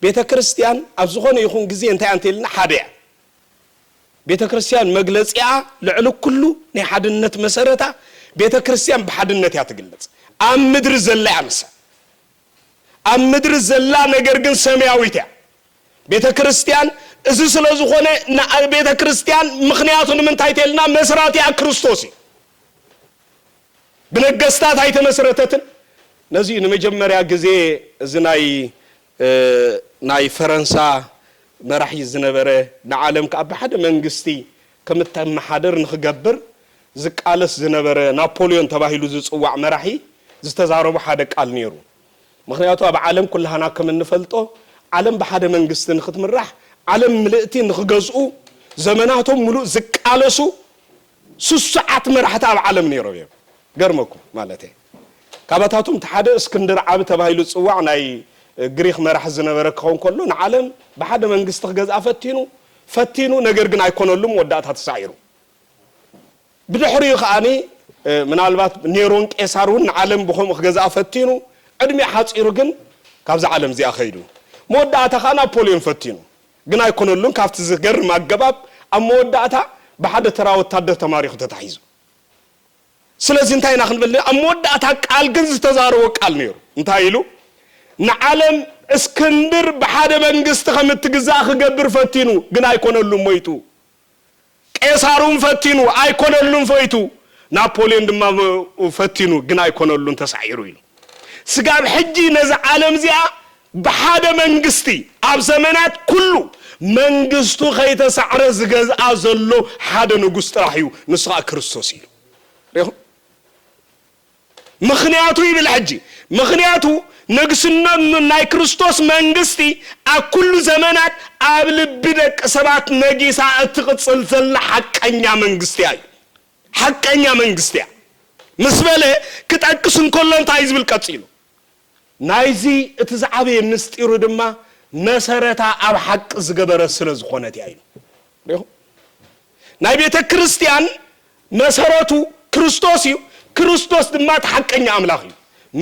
ቤተ ክርስቲያን ኣብ ዝኾነ ይኹን ግዜ እንታይ አንተልና ሓደ እያ ቤተ ክርስቲያን መግለጽያ ልዕል ኩሉ ናይ ሓድነት መሰረታ ቤተ ክርስቲያን በሓድነት ያትግለጽ ኣብ ምድር ዘላ ያምሳ ኣብ ምድር ዘላ ነገር ግን ሰማያዊት እያ ቤተ ክርስቲያን እዚ ስለ ዝኾነ ቤተ ክርስቲያን ምኽንያቱ ንምንታይ ተልና መስራትያ ክርስቶስ እዩ ብነገስታት ኣይተመስረተትን ነዚ ንመጀመርያ ግዜ እዚ ናይ ፈረንሳ መራሒ ዝነበረ ንዓለም ካብ ሓደ መንግስቲ ከም ተመሓደር ንኽገብር ዝቃለስ ዝነበረ ናፖሊዮን ተባሂሉ ዝጽዋዕ መራሒ ዝተዛረቡ ሓደ ቃል ነይሩ ምኽንያቱ ኣብ ዓለም ኩላሃና ከም እንፈልጦ ዓለም በሓደ መንግስቲ ንኽትምራሕ ዓለም ምልእቲ ንኽገዝኡ ዘመናቶም ሙሉእ ዝቃለሱ ስሱዓት መራሕቲ ኣብ ዓለም ነይሮም እዮም ገርመኩም ማለት እዩ ካብታቶም ሓደ እስክንድር ዓብ ተባሂሉ ዝጽዋዕ ናይ ግሪክ መራሒ ዝነበረ ክኸውን ከሎ ንዓለም በሓደ መንግስቲ ክገዝኣ ፈቲኑ ነገር ግን ኣይኮነሉም ወዳእታ ተሳዒሩ بدحري خاني من البات نيرون كيسارون عالم بخم خجزا فتينو عدمي حاصيرو جن كابز عالم زي أخيدو مودعتا خانا بولين فتينو جنا يكونوا لون كافت زجر مع الجباب أم مودعتا بحد ترى وتحدث تماريخ تتحيزو سلسلة انتهي ناخذ بالله أم مودعتا قال جنز تزارو قال نيرو انتهيلو نعلم اسكندر بحد منجست خمت تجزا خجبر فتينو جنا يكونوا لون ميتو كيسارون فتينو ايكونلون فايتو نابوليون دما فتينو غنا ايكونلون تسعيرو يلو سغاب حجي نز عالم زيا بحاده منغستي اب زمانات كله منغستو خيتسعر زغز ازلو حاده نغس طراحيو نسخ كريستوس يلو ريخو مخنياتو يبل حجي مخنياتو نغسنا ناي كريستوس منغستي اكل زمانات قبل بدك سبات نجيسا اتقصل حقኛ መንግስት ያይ حقኛ መንግስት ያ መስበለ ከጣቅሱን ኮሎን ታይዝብል ቀጽሉ ናይዚ እትዛዓበ የምስጢሩ ድማ መሰረታ ኣብ حق ዝገበረ ስለዝኾነት ያይ ነው ናይ ቤተ ክርስቲያን መሰረቱ ክርስቶስ እዩ ክርስቶስ ድማ حقኛ አምላክ እዩ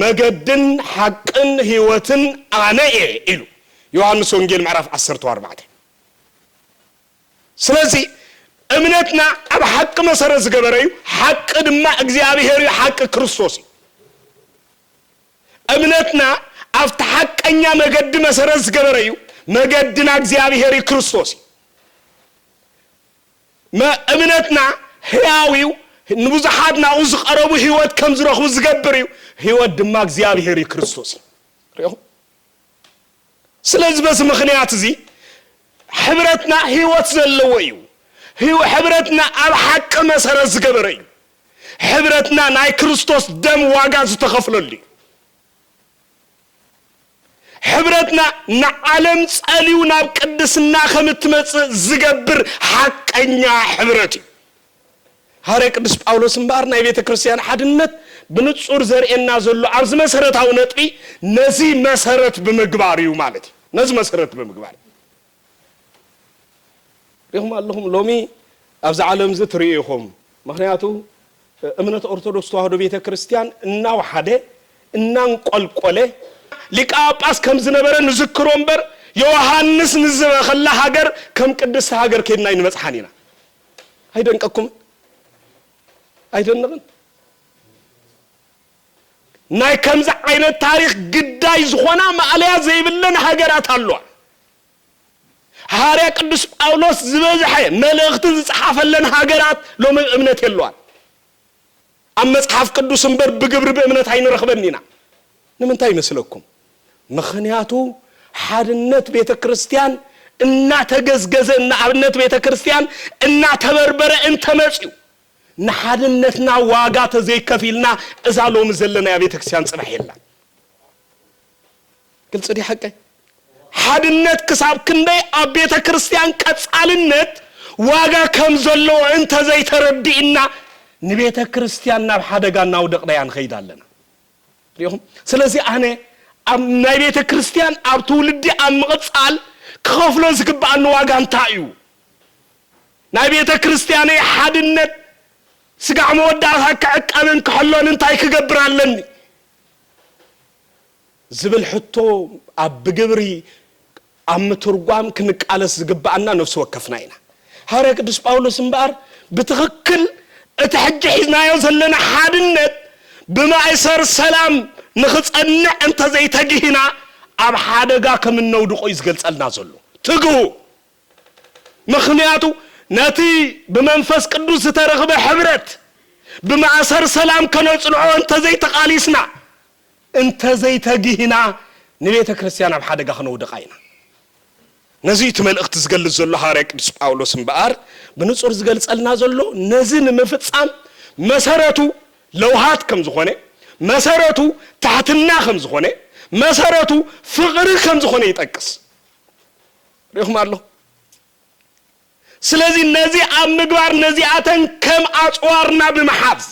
መገድን حقን ህይወትን አነ ኢሉ ዮሐንስ ወንጌል ምዕራፍ 14 ስለዚህ እምነትና ኣብ حق መሰረት ዝገበረዩ حق ድማ እግዚአብሔር حق ክርስቶስ እምነትና ኣብ حقኛ መገድ መሰረት ዝገበረዩ መገድና እግዚአብሔር ክርስቶስ እምነትና ሕያዊው ንብዙሓትና ዝቀረቡ ህይወት ከም ዝረኽቡ ዝገብርዩ ህይወት ድማ እግዚአብሔር ክርስቶስ ሪኦ ስለዚህ በስ ምክንያት እዚ ሕብረትና ህይወት ዘለዎ እዩ ሕብረትና ኣብ حق መሰረት ዝገበረ እዩ ሕብረትና ናይ ክርስቶስ ደም ዋጋ ዝተኸፍለሉ ሕብረትና ንዓለም ጸሊው ናብ ቅድስና ከምትመጽእ ዝገብር حقኛ ሕብረት እዩ ሃሬ ቅዱስ ጳውሎስ እምባር ናይ ቤተ ክርስቲያን ሓድነት بنصور زرعنا زلوا عرض مسرت أو نطبي نزي مسرت بمقباريو مالتي نزي مسرت بمقباري رغم اللهم لومي أفز عالم زتريهم مخنياتو أمنة أرثوذكس تواهدو بيت كريستيان إنا وحده إنا نقول لك أباس كم زنبرة نذكرهم بر يوحنس نزل خلا هاجر كم قدس هاجر كنا ينمس حنينا هيدا نككم هيدا نغن ناي كمز عين التاريخ قداي زخونا ما عليها زي بلنا هاجرات هاللوع هاريا قدس باولوس زبزحي ملغت زحاف لنا هاجرات لو من امنت يلوان اما صحاف قدس انبر بقبر بامنت عين رخبنينا نمنتاي مسلكم مخنياتو حادنت بيت كريستيان እና ተገዝገዘ እና አብነት ቤተክርስቲያን እና ተበርበረ እንተመጽዩ ንሓድነትና ዋጋ ተዘይከፊልና እዛሎም ዘለና ያ ቤተክርስቲያን ጽባሕ የለን ግልጽ ዲ ሐቀ ሓድነት ክሳብ ክንደይ ኣብ ቤተክርስቲያን ቀጻልነት ዋጋ ከም ዘሎ እንተ ዘይተረዲእና ንቤተክርስቲያን ናብ ሓደጋና ውድቕና ንኸይዳለና ሪኹም ስለዚ ኣነ ኣብ ናይ ቤተክርስቲያን ኣብ ትውልዲ ኣብ ምቕጻል ክኸፍሎ ዝግባእኒ ዋጋ እንታይ እዩ ናይ ቤተክርስቲያን ሓድነት ስጋዕ መወዳእታ ክዕቀብን ክሕሎን እንታይ ክገብር ኣለኒ ዝብል ሕቶ ኣብ ብግብሪ ኣብ ምትርጓም ክንቃለስ ዝግባእና ነፍሲ ወከፍና ኢና ሐዋርያ ቅዱስ ጳውሎስ እምበር ብትኽክል እቲ ሕጂ ሒዝናዮ ዘለና ሓድነት ብማእሰር ሰላም ንኽጸንዕ እንተ ዘይተግሂና ኣብ ሓደጋ ከም እንውድቆ ይዝገልጸልና ዘሎ ትግሁ ምኽንያቱ ነቲ ብመንፈስ ቅዱስ ዝተረኸበ ሕብረት ብማእሰር ሰላም ከነጽንዖ እንተ ዘይተቃሊስና እንተ ዘይተግሂና ንቤተ ክርስቲያን ኣብ ሓደጋ ክንውድቃ ኢና ነዚ ትመልእኽቲ ዝገልጽ ዘሎ ሐዋርያ ቅዱስ ጳውሎስ እምበር ብንጹር ዝገልጸልና ዘሎ ነዚ ንምፍጻም መሰረቱ ለውሃት ከም ዝኾነ መሰረቱ ታሕትና ከም ዝኾነ መሰረቱ ፍቕሪ ከም ዝኾነ ይጠቅስ ሪኹም ኣሎ ስለዚ ነዚ ኣብ ምግባር ነዚኣተን ከም ኣጽዋርና ብምሓዝ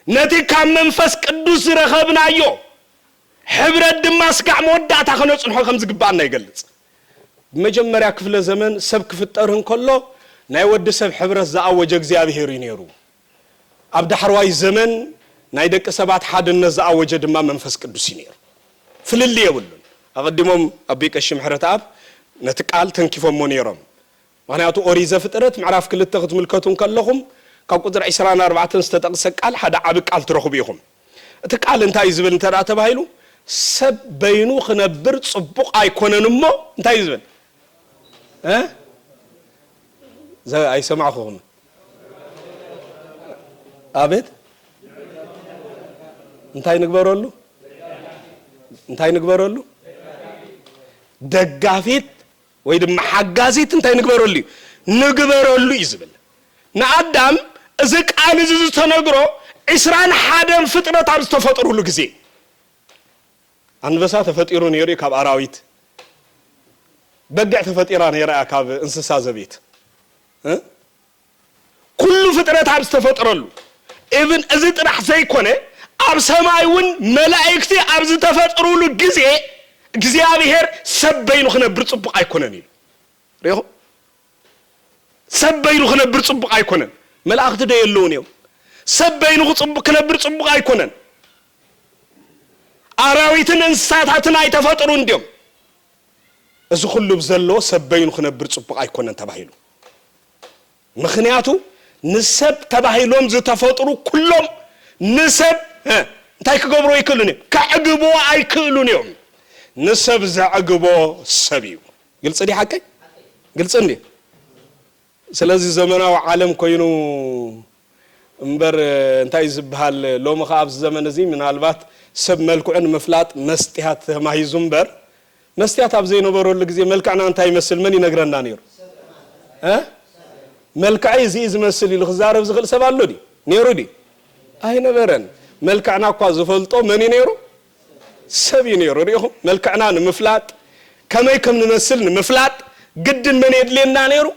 ነቲ ካብ መንፈስ ቅዱስ ረኸብናዮ ሕብረት ድማ ስጋዕ መወዳእታ ከነጽንሖ ከም ዝግባእና ይገልጽ መጀመርያ ክፍለ ዘመን ሰብ ክፍጠር እንከሎ ናይ ወዲ ሰብ ሕብረት ዝኣወጀ እግዚአብሔር እዩ ነይሩ ኣብ ዳሕርዋይ ዘመን ናይ ደቂ ሰባት ሓድነት ዝኣወጀ ድማ መንፈስ ቅዱስ እዩ ነይሩ ፍልል የብሉን ኣቐዲሞም ኣብ ቤቀሽ ምሕረት ኣብ ነቲ ቃል ተንኪፎሞ ነይሮም ምክንያቱ ኦሪት ዘፍጥረት ምዕራፍ 2 ክትምልከቱ ከለኹም ካብ ቁጥር 24 ዝተጠቕሰ ቃል ሓደ ዓቢ ቃል ትረኽቡ ኢኹም እቲ ቃል እንታይ ዝብል እንተዳ ተባሂሉ ሰብ በይኑ ክነብር ጽቡቕ ኣይኮነን እሞ እንታይ ዝብል ኣይሰማዕኹም አቤት እንታይ ንግበረሉ ደጋፊት ወይ ድማ ሓጋዚት እንታይ ንግበረሉ ይዝብል ንአዳም እዚ ቃል እዚ ዝተነግሮ 21 ፍጥረት ኣብ ዝተፈጠሩሉ ግዜ አንበሳ ተፈጢሩ ነይሩ ካብ አራዊት በግዕ ተፈጢራ ነይራ ካብ እንስሳ ዘቤት ኩሉ ፍጥረት ኣብ ዝተፈጠረሉ ኢቭን እዚ ጥራሕ ዘይኮነ ኣብ ሰማይውን መላእክቲ ኣብ ዝተፈጠሩሉ ግዜ እግዚአብሔር ሰበይኑ ክነብር ጽቡቕ ኣይኮነን ኢሉ ሪኹ ሰበይኑ ክነብር ጽቡቕ ኣይኮነን መላእክቲ ደየለውን እዮም ሰበይኑ ክነብር ጽቡቕ ኣይኮነን አራዊትን እንስሳታትን ኣይተፈጠሩ እንዲዮም እዚ ኩሉ ብዘሎ ሰበይኑ ክነብር ጽቡቕ ኣይኮነን ተባሂሉ ምኽንያቱ ንሰብ ተባሂሎም ዝተፈጠሩ ኩሎም ንሰብ እንታይ ክገብሩ ይክእሉን ከዕግቦ ኣይክእሉን እዮም ንሰብ ዘዕግቦ ሰብ እዩ ግልጽ ዲ ሓቀይ ግልጽ እንዴ ስለዚ ዘመናዊ ዓለም ኮይኑ እምበር እንታይ ዝብሃል ሎሚ ካብ ዘመን እዚ ምናልባት ሰብ መልክዑን መፍላጥ መስጢያት ማሂዙ እምበር መስጢያት ኣብ ዘይነበረሉ ግዜ መልክዕና እንታይ ይመስል ምን ይነግረና ነይሩ መልክዓይ እዚ ዝመስል ኢሉ ክዛረብ ዝኽእል ሰብ ኣሎ ዲ ነይሩ ዲ ኣይነበረን መልክዕና እኳ ዝፈልጦ መን ነይሩ ሰብ ነይሩ ሪኹም መልክዕና ንምፍላጥ ከመይ ከም ንመስል ንምፍላጥ ግድን መን የድልየና ነይሩ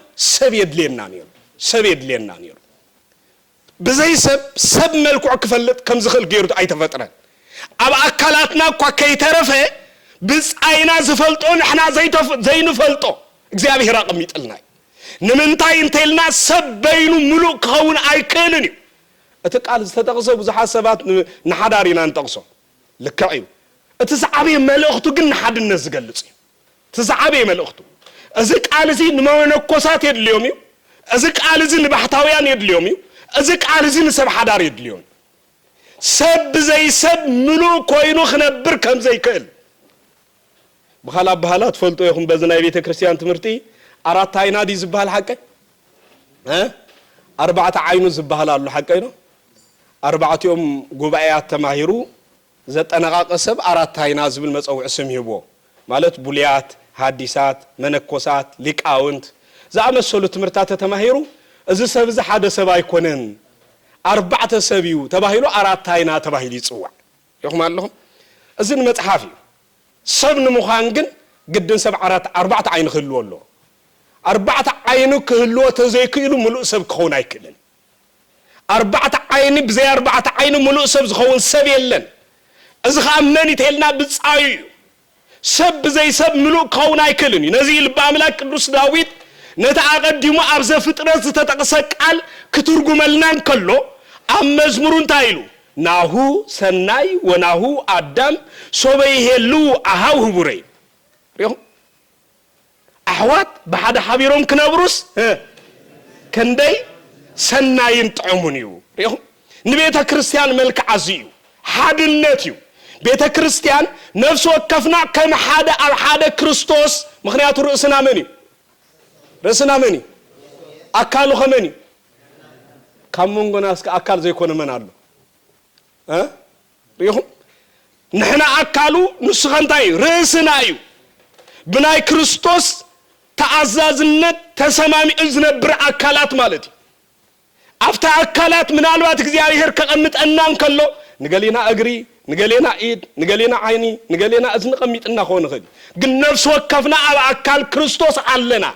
ሰብ የድልየና ነይሩ ብዘይ ሰብ መልክዑ ክፈልጥ ከም ዝኽእል ገይሩ ኣይተፈጥረን ኣብ ኣካላትና እኳ ከይተረፈ ብጻይና ዝፈልጦ ንሕና ዘይንፈልጦ እግዚአብሔር ኣቐሚጥልና ንምንታይ እንተልና ሰብ በይኑ ሙሉእ ክኸውን ኣይክእልን እዩ እቲ ቃል ዝተጠቕሰ ብዙሓት ሰባት ንሓዳሪና እንጠቕሶ ልክዕ እዩ እቲ ዝዓበየ መልእኽቱ ግን ንሓድነት ዝገልጽ እዩ እቲ ዝዓበየ መልእኽቱ እዚ ቃል እዚ ንመነኮሳት የድልዮም እዩ እዚ ቃል እዚ ንባሕታውያን የድልዮም እዩ እዚ ቃል እዚ ንሰብ ሓዳር የድልዮም ሰብ ብዘይ ሰብ ሙሉእ ኮይኑ ክነብር ከም ዘይክእል ብኻላ ባህላ ትፈልጦ ይኹም በዚ ናይ ቤተ ክርስቲያን ትምህርቲ አራት አይና ዲ ዝባል ሐቀ አርባዕተ አይኑ ዝባል አሉ ሐቀ ነው አርባዕቲኦም ጉባኤያት ተማሂሩ ዘጠነቃቀ ሰብ አራት አይና ዝብል መጽውዕ ስም ይቦ ማለት ቡልያት ሐዲሳት መነኮሳት ሊቃውንት زعمسلو تمرتات تماهيرو إذا سبز حدا سبا يكونن 4 سبيو تباهيلو 4 عينا تباهيل يصوع يخم اللهم إذن متحافي سبن مخانجن جدا 4 عين خلو الله 4 عين كهلو تزيكيلو ملؤ سب كون أيكلن 4 عين بزي 4 عين ملؤ سب زخون سبيلن إذا خامني تهلنا بتصايو سب زي سب ملؤ كون أيكلن نزيل باملاك قدوس داوود نتعقدمو أبز فترة تتقسقال كترجملنا كله أم مزمورون تايلو ناهو سناي وناهو آدم سوبيهلو أهاو هبوري ريهم أحوات بعد حبيرهم كنابروس كندي سناين طعمونيو ريهم نبيتا كريستيان ملك عزيو حاد النتيو بيتا كريستيان نفسه وكفنا كم حدا كريستوس مخنيات رؤسنا مني رسنا مني أكلوا خمني كمون جناس أكل زي كونه منارلو ريهم نحنا أكلوا نسخن تاي رسنا أيو بناي كريستوس تعززنا تسمامي إذن بر أكلات مالتي أفتح أكلات من الوقت كزياري هرك أمت أنام كله نقلينا أجري نقلينا إيد نقلينا عيني نقلينا أذن قميت إننا خون خد قل نفس وكفنا على أكل كريستوس علنا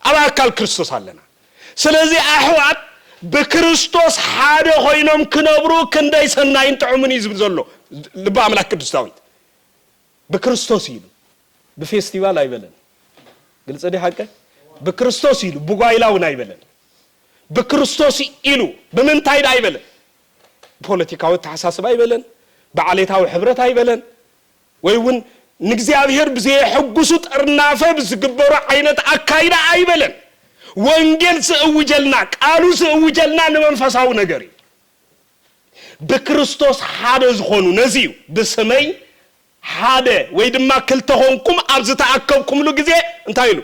على أكل كريستوس علنا سلزي أحوات بكريستوس حاجة خوينهم كنبرو كنداي سناين تعمني زبزلو لبا عملك قدس داوود بكريستوس يلو بفيستيفال أيبلن قلت أدي حاجة بكريستوس يلو بقايلاون أيبلن بكريستوس يلو بمن تايد أيبلن بوليتيكاوي تحساس أيبلن بعليتها وحبرت أيبلن ويون نجزيابير بزي حقوسوت أرنافة بزقبرة عينة أكايدة أيبلن وانجل سأوجلنا قالوا سأوجلنا نمنفساو نجري بكريستوس حدا زخونو نزيو بسمي حدا ويدما كلتهونكم أبزتا أكبكم لو جزي انتايلو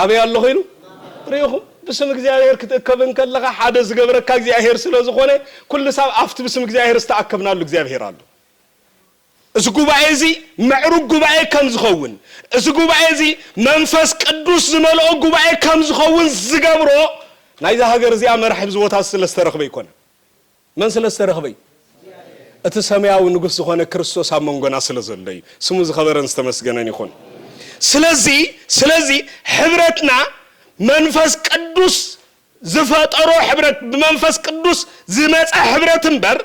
أبي الله يلو ريهم بسم እግዚአብሔር ከተከበን ከለጋ ሓደ ዝገብረካ እግዚአብሔር ስለዝኾነ ኩሉ ሰብ አፍት በስም እግዚአብሔር ዝተአከብና ሉ እግዚአብሔር አሉ እዚ ጉባኤ እዚ ምዕሩግ ጉባኤ ከም ዝኸውን እዚ ጉባኤ እዚ መንፈስ ቅዱስ ዝመልኦ ጉባኤ ከም ዝኸውን ዝገብሮ ናይዛ ሃገር እዚኣ መርሕብ ዝቦታ ስለስተረኽበ ይኮነ መን ስለስተረኽበ እቲ ሰማያዊ ንጉስ ዝኾነ ክርስቶስ ኣብ መንጎና ስለዘለዩ ስሙ ዝኸበረን ዝተመስገነን ይኹን ስለዚ ሕብረትና መንፈስ ቅዱስ ዝፈጠሮ ሕብረት በመንፈስ ቅዱስ ዝመጽ ሕብረት እንበር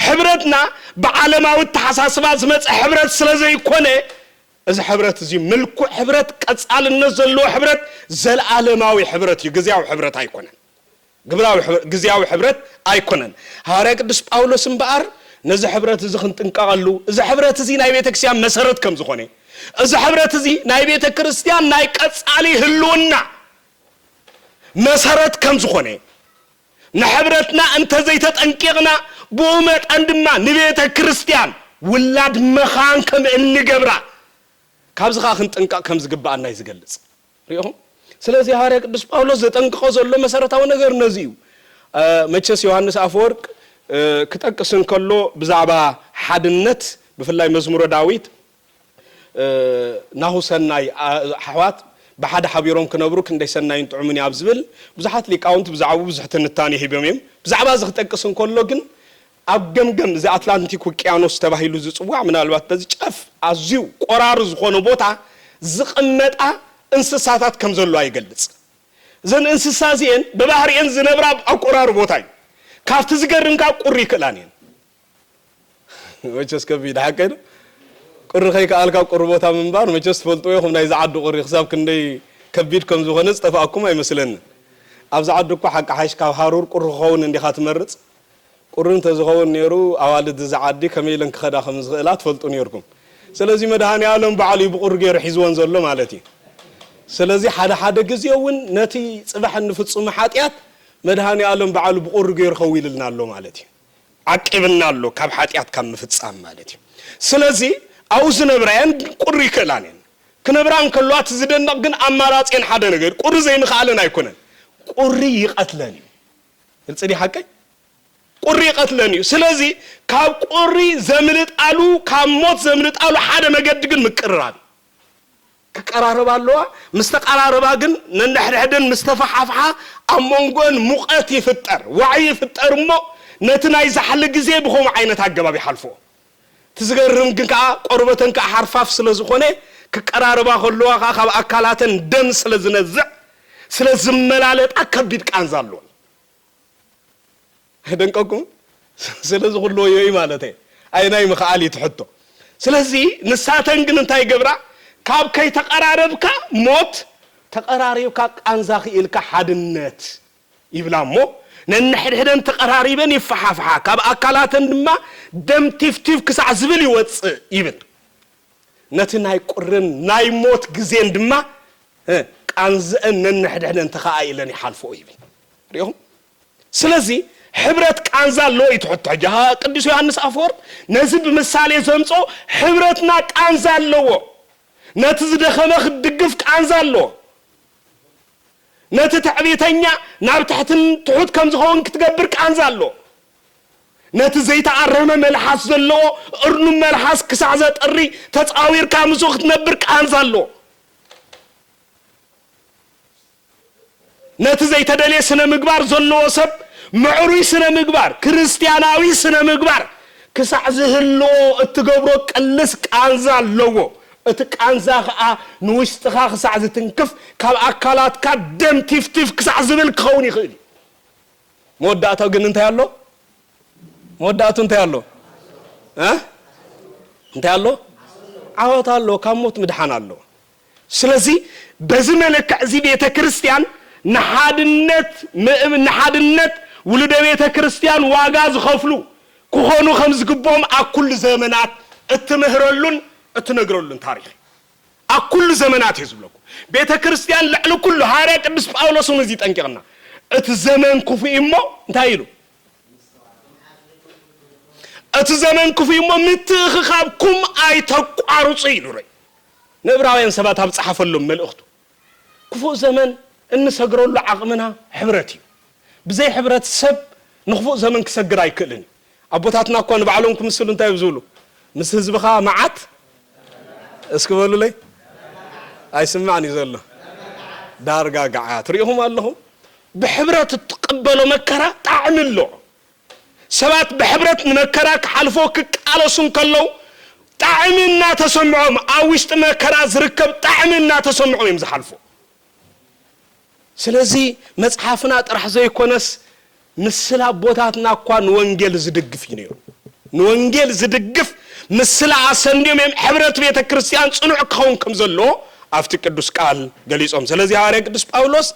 ሕብረትና በዓለማዊ ተሐሳስባ ዝመጽ ሕብረት ስለዘይኮነ እዚ ሕብረት እዚ ምልኩ ሕብረት ቀጻልነት ዘሎ ሕብረት ዘለዓለማዊ ሕብረት ይግዚያው ሕብረት አይኮነን ግብራዊ ሕብረት አይኮነን ሐዋርያ ቅዱስ ጳውሎስ እንባር ነዚ ሕብረት እዚ ክንጥንቀቀሉ እዚ ሕብረት እዚ ናይ ቤተ ክርስቲያን መሰረት ከም ዝኾነ እዚ ሕብረት እዚ ናይ ቤተ ክርስቲያን ናይ ቀጻሊ ህልውና መሰረት ከም ዝኾነ ንሕብረትና እንተ ዘይተጠንቂቕና ብኡመት አንድማ ንቤተ ክርስቲያን ውላድ መኻን ከም እንገብራ ካብዚ ኻ ክንጥንቀቕ ከም ዝግባአና ይዝገልጽ ሪኦም ስለዚህ ሐዋርያ ቅዱስ ጳውሎስ ዘጠንቅቆ ዘሎ መሰረታዊ ነገር ነዚዩ መቸስ ዮሐንስ አፈወርቅ ክጠቅስን ከሎ ብዛዕባ ሓድነት ብፍላይ መዝሙረ ዳዊት ናሁ ሰናይ አሕዋት بحد حبيرهم كنبروك إن ديسنا ينتعمني أبزبل بزحت لي كاونت بزعبو بزحت النتاني هيبيميم بزعبا زخت أكسن كلوجن أبجم زي أتلانتيك وكيانوس تبعي لوزت وع من الوقت بس شاف عزيو قرار زخون بوتا زقمت إنساسات كم زلوا يجلس زين إنساسين ببحر ينزل براب أو قرار بوتاي كافت زجرن كاب قري كلانين وجس كبير حكينا قرخي كالك قربوتا من بار ما جست فلتويهم نايز عدو قري حساب كندي كبيركم زغنص تفاكم اي مثلن ابز عدوكو حق حيش كاب هارور قرخون اندي خاتمرص قرن تزغون نيرو اوالد زعدي كميلن كخدا خمس غلات فلطو نيركم سلازي مدهاني عالم بعلي بقر غير حيزون زلو مالتي سلازي حدا غزيون نتي صبح نفصم حاتيات مدهاني عالم بعلي بقر غير خويلنا له مالتي عقبنا له كاب حاتيات كم فصام مالتي سلازي أوز نبران قري كلانين كنبران كلوات زدنا جن أمارات إن حدا نقول قري زين خالنا يكونن قري قتلني الصدي حكي قري قتلني سلازي كاب قري زمنت ألو كاب موت زمنت ألو حدا ما قد جن مكرران كقرارب الله مستقراربا ግን ነንደሕደን مستفحفحا أمونغون مقات يفتر وعي يفتر مو نتناي زحل ጊዜ بخوم عينت አገባብ يحلفو تزغرم ግን كا قربتن كا حرفاف ስለዝኾነ كقراربا خلوا ካብ አካላትን ደም ስለዝነዝዕ ስለዝመላለጥ አከቢድ ቃንዛሎ هدنكم ስለዚህ ሁሉ ይይ ማለት አይናይ መኻሊ ትሕቶ ስለዚህ ንሳተን ግን እንታይ ገብራ ካብ ከይ ተቀራረብካ ሞት ተቀራሪብካ ቃንዛኺ ኢልካ ሓድነት ይብላሞ ነንሕድሕደን ተቀራሪበን ይፈሓፍሓ ካብ አካላተን ድማ ደም ቲፍቲፍ ክሳዕ ዝብል ይወፅእ ይብል ነቲ ናይ ቁርን ናይ ሞት ግዜን ድማ ቃንዘን ነንሕድሕደን ተኻኢለን ይሓልፎ ይብል ሪኦም ስለዚህ حبرت كانزال لو يتحط جها قديس يوحنس أفورد نزب مثالي زمصو حبرتنا كانزال لو نتزدخمخ دقف كانزال لو نتتعبيتنيا نار تحتن تحط كم زخون كتقبر كانزال لو نتزيت عرمه ملحاس زلو ارنو ملحاس كسعزات الري تتصاوير كامزو تنبر كانزال لو نتزيت دلي سنه مقبار زلو سب معروي سنة مقبار كريستياناوي سنة مقبار كسع زهلو اتقبرو قلس كانزا لو اتكانزا نوشتخا كسع زتنكف كاب اكالات كا دم تيف كسع زبل كوني خيلي موداتو ግን እንታ ያለው موداتو እንታ ያለው እንታ ያለው አወታለው ካሞት ምድሃናለው ስለዚህ በዚህ መልክ እዚህ ቤተ ክርስቲያን نحادنت ولد بيت كريستيان واغاز خفلو كخونو خمس قبوم اكل زمانات اتمهرلون اتنغرلون تاريخ اكل زمانات يزبلكو بيت كريستيان لعل كل هاري قدس باولوس نزي طنقنا ات زمان كفو امو انتايلو ات زمان كفو امو متخخابكم اي تقارص يلوري نبراوين سبات ابصحفلهم ملእخቱ كفو زمان ان سغرلو عقمنا حبرتي بزي حبرت سب نخفو زمن كسغر ايكلن ابوتاتنا كون بعلونكم مسلو انتي بزولو مس حزبخا معات اسكبلو لي اي سمعني زلو دارغا غعات ريهم الله بحبرت تقبلوا مكرا طعم له سبات بحبرت مكرا كحلفو كقالسون كلو طعمنا تسمعهم اوشت مكرا زركب طعمنا تسمعهم يمزحلفو ስለዚህ መጽሐፍና ጥራህ ዘይኮነስ ምስላ ቦታትና እንኳን ወንጌል ዝድግፍ ይነው ወንጌል ዝድግፍ ምስላ አሰንዲም ህብረት ቤተ ክርስቲያን ጽኑዕ ከሆንኩም ዘሎ አፍቲ ቅዱስ ቃል ገሊጾም ስለዚህ ሐዋርያ ቅዱስ ጳውሎስ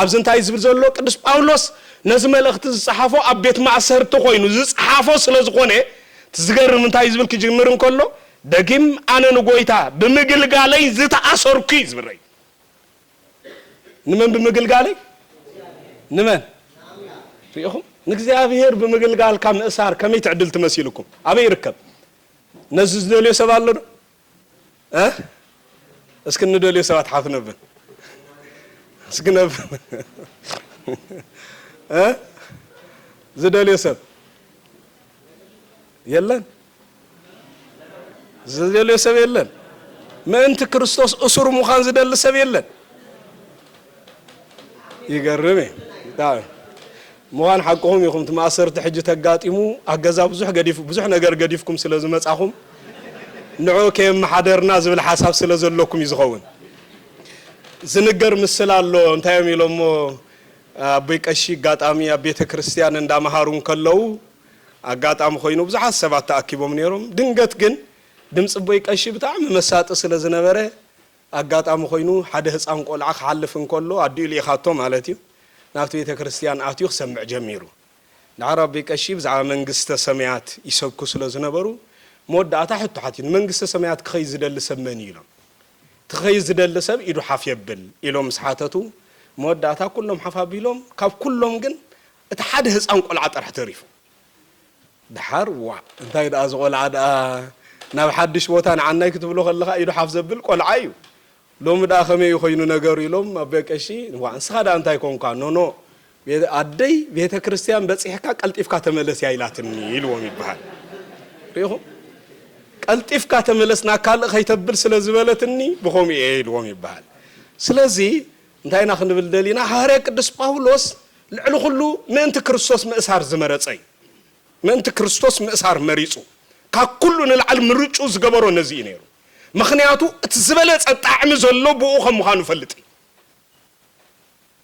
አብዝንታይ ዝብል ዘሎ ቅዱስ ጳውሎስ ነዝ መልእክት ዝጻሐፎ አቤት ማእሰርት ኮይኑ ዝጻሐፎ ስለዝኾነ ትዝገርም እንታይ ዝብል ክጅምር እንከሎ ደጊም አነ ንጎይታ ብምግልጋለይ ዝተአሰርኩ ይዝብረይ نمن بمقلقالي نمن ريهم نكزيابير بمقلقال كام اسار كم يتعدل تمثيلكم ابي يركب نزز دولي سبالو اسكن دولي سبات حافنبن اسكن زدولي سب يلن زدولي سب يلن ما انت كريستوس اسر مخان زدل سب يلن يقرمي تعال موان حقهم يخم تماثر تحج تقاطيمو اغزا بزح ነገር ገዲፍኩም ስለዝመጻኹም ንዑ ከመ ማሐደርና ዝብል ሐሳብ ስለዘለኩም ይዝኸውን ዝንገር ምስላሎ እንታይ የሚሎሞ አበይ ቀሺ ጋጣሚ አቤተ ክርስቲያን እንዳማሃሩን ከለው አጋጣም ኮይኑ ብዙሕ ሰባት ተአኪቦም ነይሮም ድንገት ግን ድምጽ በይ ቀሺ በጣም መሳጥ ስለዝነበረ አጋጣም ኮይኑ ሓደ ህፃን ቆልዓ ሓልፍን ከሎ አዲል ይኻቶ ማለት እዩ ናፍቲ ቤተ ክርስቲያን አትዩ ሰምዕ ጀሚሩ ንዓረብ ቀሺ ብዛዕባ መንግስተ ሰማያት ይሰብኩ ስለዝነበሩ ሞዳታ ሕቱሓት መንግስተ ሰማያት ክኸይ ዝደል ሰመን ኢሎም ትኸይ ዝደል ሰብ ኢዱ ሓፍ ይብል ኢሎም ስሓተቱ ሞዳታ ኩሎም ሓፋ ቢሎም ካብ ኩሎም ግን እቲ ሓደ ህፃን ቆልዓ ጥራሕ ተሪፉ ድሓር ዋ እንታይ ዳ ዝቆልዓ ዳ ናብ ሓድሽ ቦታ ንዓናይ ክትብሎ ከለኻ ኢዱ ሓፍ ዘብል ቆልዓ እዩ لوم دا خمي يخينو نغير يلوم ابيكشي وانسخا دا انتاي كونكا نونو ادي بيت كريستيان بصيحكا قلطيفكا تملس يايلاتن يلوم يبحال ريهم ቀልጢፍካ ተመለስና ካልእ ኸይተብል ስለ ዝበለትኒ ብኸም ኢልዎም ይበሃል ስለዚህ እንታይና ክንብል ደሊና ሐዋርያ ቅዱስ ጳውሎስ ልዕሊ ኩሉ ምእንቲ ክርስቶስ ምእሳር ዝመረፀይ ምእንቲ ክርስቶስ ምእሳር መሪፁ ካብ ኩሉ ንልዓል ምርጩ ዝገበሮ ነዚ ነይሩ ምኽንያቱ እቲ ዝበለፀ ጣዕሚ ዘሎ ብኡ ከም ምዃኑ ፈልጥ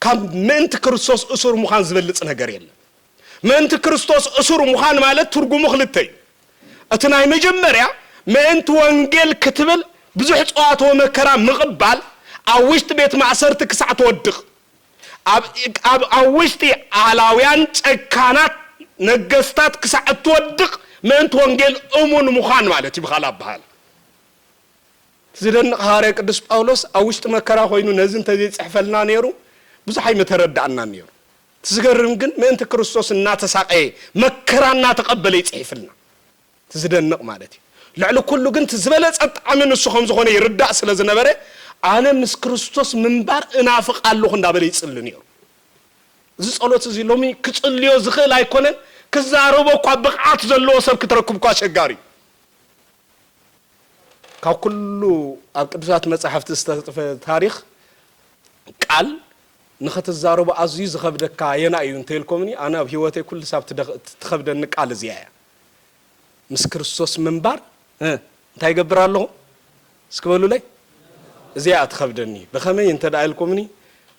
ካብ ምእንቲ ክርስቶስ እሱር ምዃን ዝበልፅ ነገር የለን ምእንቲ ክርስቶስ እሱር ምዃን ማለት ትርጉሙ ክልተ እዩ እቲ ናይ መጀመርያ ምእንቲ ወንጌል ክትብል ብዙሕ ፀዋት ወመከራ ምቕባል ኣብ ውሽጢ ቤት ማእሰርቲ ክሳዕ ትወድቕ ኣብ ውሽጢ ዓላውያን ጨካናት ነገስታት ክሳዕ ትወድቕ ምእንቲ ወንጌል እሙን ምዃን ማለት ይብኻል ኣበሃል ዝደንቕ ሐዋርያ ቅዱስ ጳውሎስ ኣብ ውሽጢ መከራ ኮይኑ ነዚ እንተዘይፅሕፈልና ነይሩ ብዙሕ ኣይመተረዳእና ነይሩ ትዝገርም ግን ምእንቲ ክርስቶስ እናተሳቀየ መከራ እናተቐበለ ይፅሕፍልና ትዝደንቕ ማለት እዩ ልዕሊ ኩሉ ግን ትዝበለፀ ጣዕሚ ንሱ ከም ዝኾነ ይርዳእ ስለ ዝነበረ ኣነ ምስ ክርስቶስ ምንባር እናፍቕ ኣለኹ እንዳበለ ይፅሊ ነይሩ እዚ ጸሎት እዚ ሎሚ ክጽልዮ ዝኽእል ኣይኮነን ክዛረቦ እኳ ብቕዓት ዘለዎ ሰብ ክትረክብ እኳ አስቸጋሪ ካብ ኩሉ ኣብ ቅዱሳት መጻሕፍቲ ዝተጻፈ ታሪክ ቃል ንኽትዛረቦ ኣዝዩ ዝኸብደካ የና እዩ እንተልኮምኒ ኣነ ኣብ ህይወተይ ኩሉ ሳብ ትኸብደኒ ቃል እዚኣ እያ ምስ ክርስቶስ ምንባር እንታይ ይገብር ኣለኹ እስክበሉ ላይ እዚኣ ትኸብደኒ ብኸመይ እንተዳ ኢልኮምኒ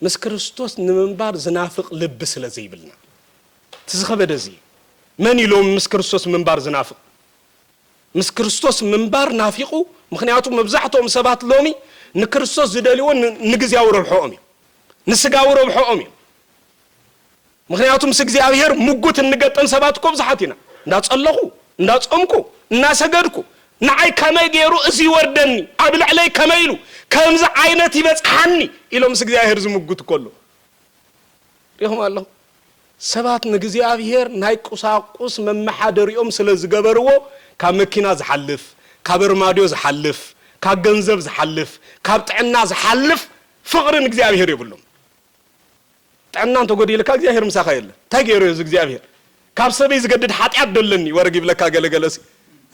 ምስ ክርስቶስ ንምንባር ዝናፍቕ ልብ ስለ ዘይብልና ትዝኸበደ እዚ መን ኢሎም ምስ ክርስቶስ ምንባር ዝናፍቕ ምስ ክርስቶስ ምንባር ናፊቁ ምክንያቱ መብዛሕትኦም ሰባት ሎሚ ንክርስቶስ ዝደልይዎ ንግዚያዊ ረብሖኦም እዩ ንስጋዊ ረብሖኦም እዩ ምክንያቱ ምስ እግዚአብሔር ሙጉት እንገጠም ሰባት እኮ ብዙሓት ኢና እንዳጸለኹ እንዳጾምኩ እናሰገድኩ ንዓይ ከመይ ገይሩ እዚ ወርደኒ ኣብ ልዕለይ ከመይ ኢሉ ከምዚ ዓይነት ይበጽሓኒ ኢሎም ምስ እግዚአብሔር ዝሙጉት ከሎ ይኹም ኣለኹ ሰባት ንግዚአብሔር ናይ ቁሳቁስ መመሓደሪኦም ስለ ዝገበርዎ ካብ መኪና ዝሓልፍ ካብ እርማድዮ ዝሓልፍ ካብ ገንዘብ ዝሓልፍ ካብ ጥዕና ዝሓልፍ ፍቕርን እግዚአብሔር ይብሎም ጥዕና እንተጎዲልካ እግዚአብሔር ምሳኻ የለ እንታይ ገይሩ እዚ እግዚአብሔር ካብ ሰበይ ዝገድድ ኃጢአት ደለኒ ወረግ ይብለካ ገለገለሲ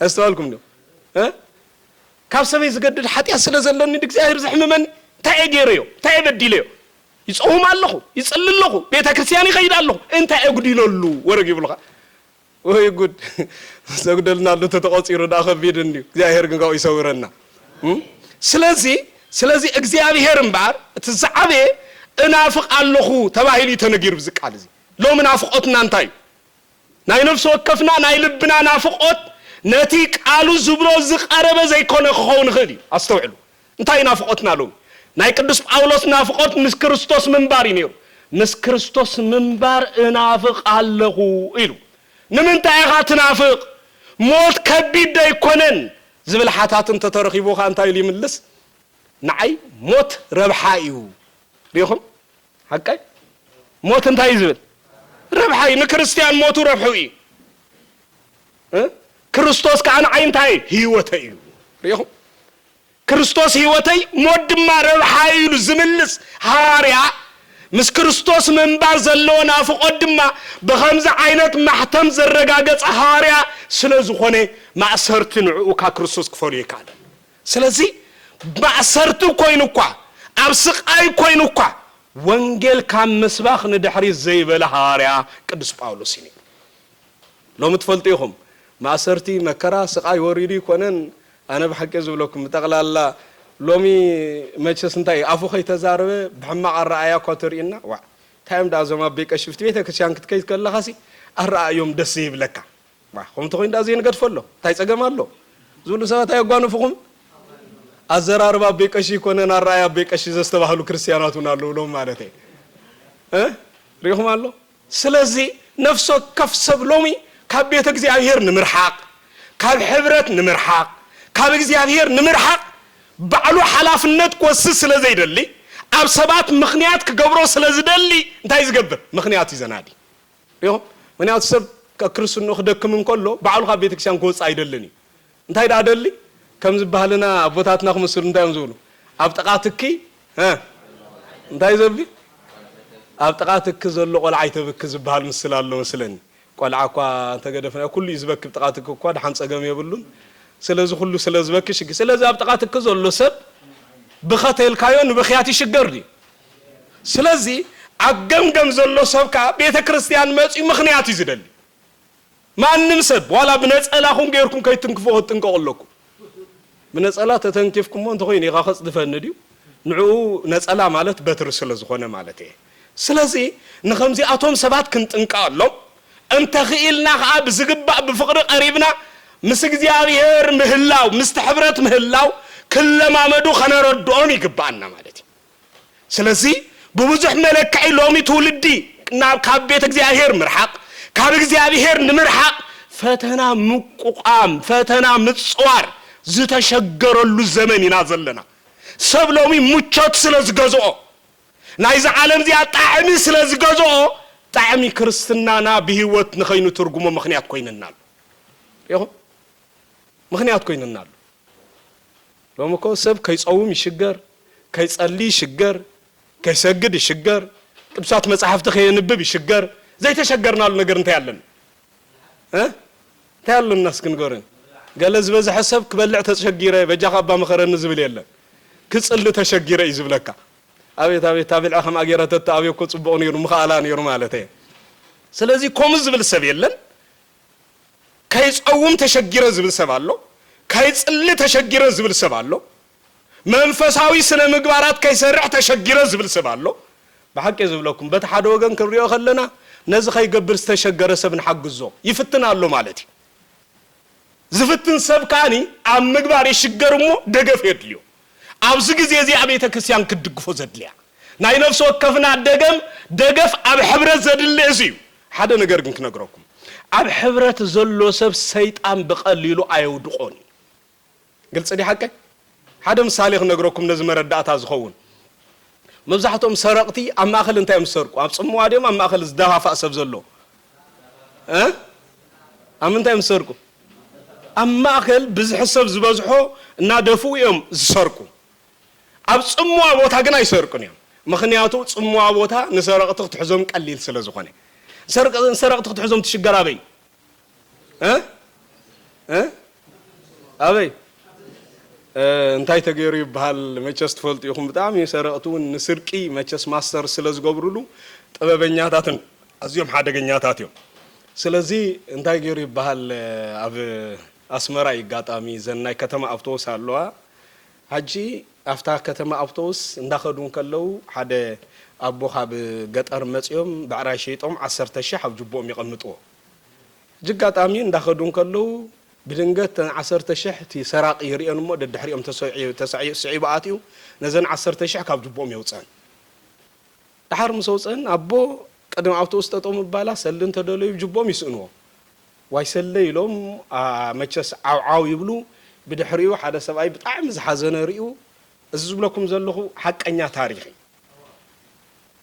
ኣስተዋልኩም ነው ካብ ሰበይ ዝገድድ ኃጢአት ስለ ዘለኒ እግዚአብሔር ዝሕምመኒ እንታይ ገይሩዮ እንታይ በዲልዮ ይጾም ኣለኹ ይጽልይ ኣለኹ ቤተ ክርስቲያን ይኸይድ ኣለኹ እንታይ እጉዲለሉ ወረግ ይብለካ ወይ ጉድ ሰግደልና ሉ ተተቆፂሩ ዳ ከቢድ እንዲ እግዚአብሔር ግን ጋው ይሰውረና ስለዚህ እግዚአብሔር እምባር እትዛዓበ እናፍቕ ኣለኹ ተባሂሉ ተነጊር ብዝቃል እዚ ሎ ምናፍቆትና እንታይ ናይ ነፍስ ወከፍና ናይ ልብና ናፍቆት ነቲ ቃሉ ዝብሎ ዝቀረበ ዘይኮነ ክኸውን ይኽእል ኣስተውዕሉ እንታይ ናፍቆትና ሎ ናይ ቅዱስ ጳውሎስ ናፍቆት ምስ ክርስቶስ ምንባር ይነሩ ምስ ክርስቶስ ምንባር እናፍቕ ኣለኹ ኢሉ ንምንታይ ኢኻ ትናፍቕ ሞት ከቢድ ኣይኮነን ዝብል ሓታት እንተተረኺቡኻ እንታይ ይምልስ ንዓይ ሞት ረብሓ እዩ ሪኹም ሓቀይ ሞት እንታይ ዝብል ረብሓ እዩ ንክርስቲያን ሞቱ ረብሑ እዩ ክርስቶስ ከዓ ንዓይ እንታይ ህይወተይ እዩ ሪኹም ክርስቶስ ህይወተይ ሞት ድማ ረብሓ እዩ ዝምልስ ሐዋርያ ምስ ክርስቶስ ምንባር ዘለዎ ናፍቆት ድማ በኸምዚ ዓይነት ማሕተም ዘረጋገጸ ሐዋርያ ስለ ዝኾነ ማእሰርቲ ንዕኡ ካብ ክርስቶስ ክፈልዩ ይካኣል ስለዚ ማእሰርቲ ኮይኑ እኳ ኣብ ስቃይ ኮይኑ እኳ ወንጌል ካብ ምስባኽ ንድሕሪት ዘይበለ ሐዋርያ ቅዱስ ጳውሎስ እዩ ሎሚ ትፈልጡ ኢኹም ማእሰርቲ መከራ ስቃይ ወሪዱ ይኮነን ኣነ ብሓቂ ዝብለኩም ጠቕላላ ሎሚ መቸስ እንታይ ኣፉ ኸይተዛረበ ብሕማቕ ኣረኣያ እኳ ተርእና ዋ ታይም ዳ ዞም ኣብ ቤቀ ሽፍቲ ቤተ ክርስቲያን ክትከይድ ከለኻሲ ኣረኣዮም ደስ ይብለካ ከምቲ ኮይኑ ዳ ዘይንገድፎ ኣሎ እንታይ ፀገም ኣሎ ዝብሉ ሰባት ኣየጓንፉኹም ኣዘራርባ ኣብ ቤቀ ሺ ይኮነን ኣረኣያ ኣብ ቤቀ ሺ ዘስተባህሉ ክርስቲያናት እውን ኣለዉ ሎም ማለት እዩ ሪኹም ኣሎ ስለዚ ነፍሶ ከፍ ሰብ ሎሚ ካብ ቤተ እግዚአብሔር ንምርሓቕ ካብ ሕብረት ንምርሓቕ ካብ እግዚአብሔር ንምርሓቕ ባዕሉ ሓላፍነት ክወስድ ስለ ዘይደሊ ኣብ ሰባት ምኽንያት ክገብሮ ስለ ዝደሊ እንታይ ዝገብር ምኽንያት ይዘናዲ ሪኹም ምኽንያቱ ሰብ ክርስትንኡ ክደክም እንከሎ ባዕሉ ካብ ቤተ ክርስቲያን ክወፅእ ኣይደልን እዩ እንታይ ዳ ደሊ ከም ዝበሃልና ኣቦታትና ክመስሉ እንታይ እዮም ዝብሉ ኣብ ጥቓ ትኪ እንታይ ዘቢ ኣብ ጥቓ ትኪ ዘሎ ቆልዓ ይተብኪ ዝበሃል ምስል ኣሎ መስለኒ ቆልዓ እኳ እንተገደፍና ኩሉ እዩ ዝበክብ ጥቓ ትኪ እኳ ድሓን ፀገም የብሉን ስለዚ ሁሉ ስለዝበክሽ ስለዚ ኣብጥቃትክ ዘሎ ሰብ ብኸተልካዮን ብኽያት ይሽገርዲ ስለዚ ኣገምገም ዘሎ ሰብካ ቤተ ክርስቲያን መጽኡ ምኽንያት ይዝደሊ ማንም ሰብ ዋላ ብነጸላኹም ገይርኩም ከይትንክፎ ጥንቀቀለኩ ብነጸላ ተተንኪፍኩም እንተ ኮይኒ ኢኻ ኸጽድፈኒ ድዩ ንዑ ነጸላ ማለት በትር ስለዝኾነ ማለት እየ ስለዚ ንኸምዚ ኣቶም ሰባት ክንጥንቀቀሎም እንተ ኽኢልና ኸዓ ብዝግባእ ብፍቕሪ ቀሪብና ምስ እግዚአብሔር ምህላው ምስ ሕብረት ምህላው ክለማመዱ ኸነረድኦም ይግባአና ማለት እዩ ስለዚ بوزح ملك علومي تولدي ካብ ቤተ እግዚአብሔር ምርሐቅ ካብ እግዚአብሔር ንምርሐቅ ፈተና ምቁቃም ፈተና ምጽዋር ዝተሸገረሉ ዘመን ኢና ዘለና ሰብሎሚ ሙቾት ስለዝገዝኦ ናይዚ ዓለም ዚያ ጣዕሚ ስለዝገዝኦ ጣዕሚ ክርስትናና ብህይወት ንኸይኑ ትርጉሙ ምኽንያት ኮይንናል ይኹ ምኽንያት ኮይንናል ሎምኮ ሰብ ከይጾውም ይሽገር ከይጸሊ ይሽገር كيسجد يشجر كبسات مصحف تخي ينبب يشجر زي تشجرنا له ነገር እንታ ያለን ታያለን الناس كنقرن قال زبز حسب كبلع تشجيره بجا خبا مخرن زبل يله كصل تشجيره يزبلك ابيت ابيت تابع خم اجيره تابيو كصبو نير مخالان ير مالته ስለዚህ ኮም ዝብል ሰብ የለን ከይጾውም ተሸጊረ ዝብል ሰብ አለው ከይጽል ተሸጊረ ዝብል ሰብ አለው መንፈሳዊ ስነ ምግባራት ከይሰርሕ ተሸጊረ ዝብል ሰብ አለው በሐቅ ይዝብለኩም በተሐደ ወገን ክሪዮ ኸለና ነዚ ከይገብር ተሸገረ ሰብ ንሐግዞ ይፍትናሉ ማለት ዝፍትን ሰብ ካኒ ኣብ ምግባር ይሽገርሞ ደገፍ የድልዩ ኣብዚ ግዜ እዚ ኣብ ቤተ ክርስቲያን ክድግፎ ዘድልያ ናይ ነፍስ ወከፍና ደገፍ ኣብ ሕብረት ዘድልይ እዩ ሓደ ነገር ግን ክነግረኩም ኣብ ሕብረት ዘሎ ሰብ ሰይጣን በቀሊሉ ኣይውድቆኒ ግልጽ ዲ ሐቀ ሓደ ምሳሌ ክነግረኩም ነዚ መረዳእታ ዝኸውን መብዛሕቶም ሰረቅቲ ኣብ ማእኸል እንታይ ምሰርቁ ኣብ ጽምዋ ደም ኣብ ማእኸል ዝደፋፋ ሰብ ዘሎ ኣብ እንታይ ምሰርቁ ኣብ ማእኸል ብዝሕሰብ ዝበዝሖ እና ደፉ እዮም ዝሰርቁ ኣብ ጽምዋ ቦታ ግን ኣይሰርቁን እዮም ምኽንያቱ ጽምዋ ቦታ ንሰረቅቲ ክትሕዞም ቀሊል ስለ ዝኾነ ሰረቅቲ ክትሕዞም ትሽገራበይ ኣበይ እንታይ ተገይሩ ይባሃል መቸስ ትፈልጡ ይኹም በጣም የሰረቅቱን ንስርቂ መቸስ ማስተር ስለዝገብሩሉ ጥበበኛታትን ኣዝዮም ሓደገኛታት እዮም ስለዚ እንታይ ገይሩ ይባሃል ኣብ ኣስመራ ይጋጣሚ ዘናይ ከተማ ኣውቶቡስ ኣለዋ ሓጂ ኣፍታ ከተማ ኣውቶቡስ እንዳኸዱን ከለው ሓደ ኣቦ ካብ ገጠር መጽዮም ባዕራይ ሸይጦም 10000 ኣብ ጅቦም ይቀምጥዎ ጅጋጣሚ እንዳኸዱን ከለው بدنجت 10000 تي سراق يريون مو دحريهم تسعيب آتيو نزن 10000 كاب جبوم يوصان دحر مسوصن ابو قدم اوتوبوس تطوم بالا سلن تدلو جبوم يسنو واي سلي يلوم مچس عاو يبلو بدحريو حدا سباي بطعم زحزن ريو ازبلكم زلخو حقኛ تاريخي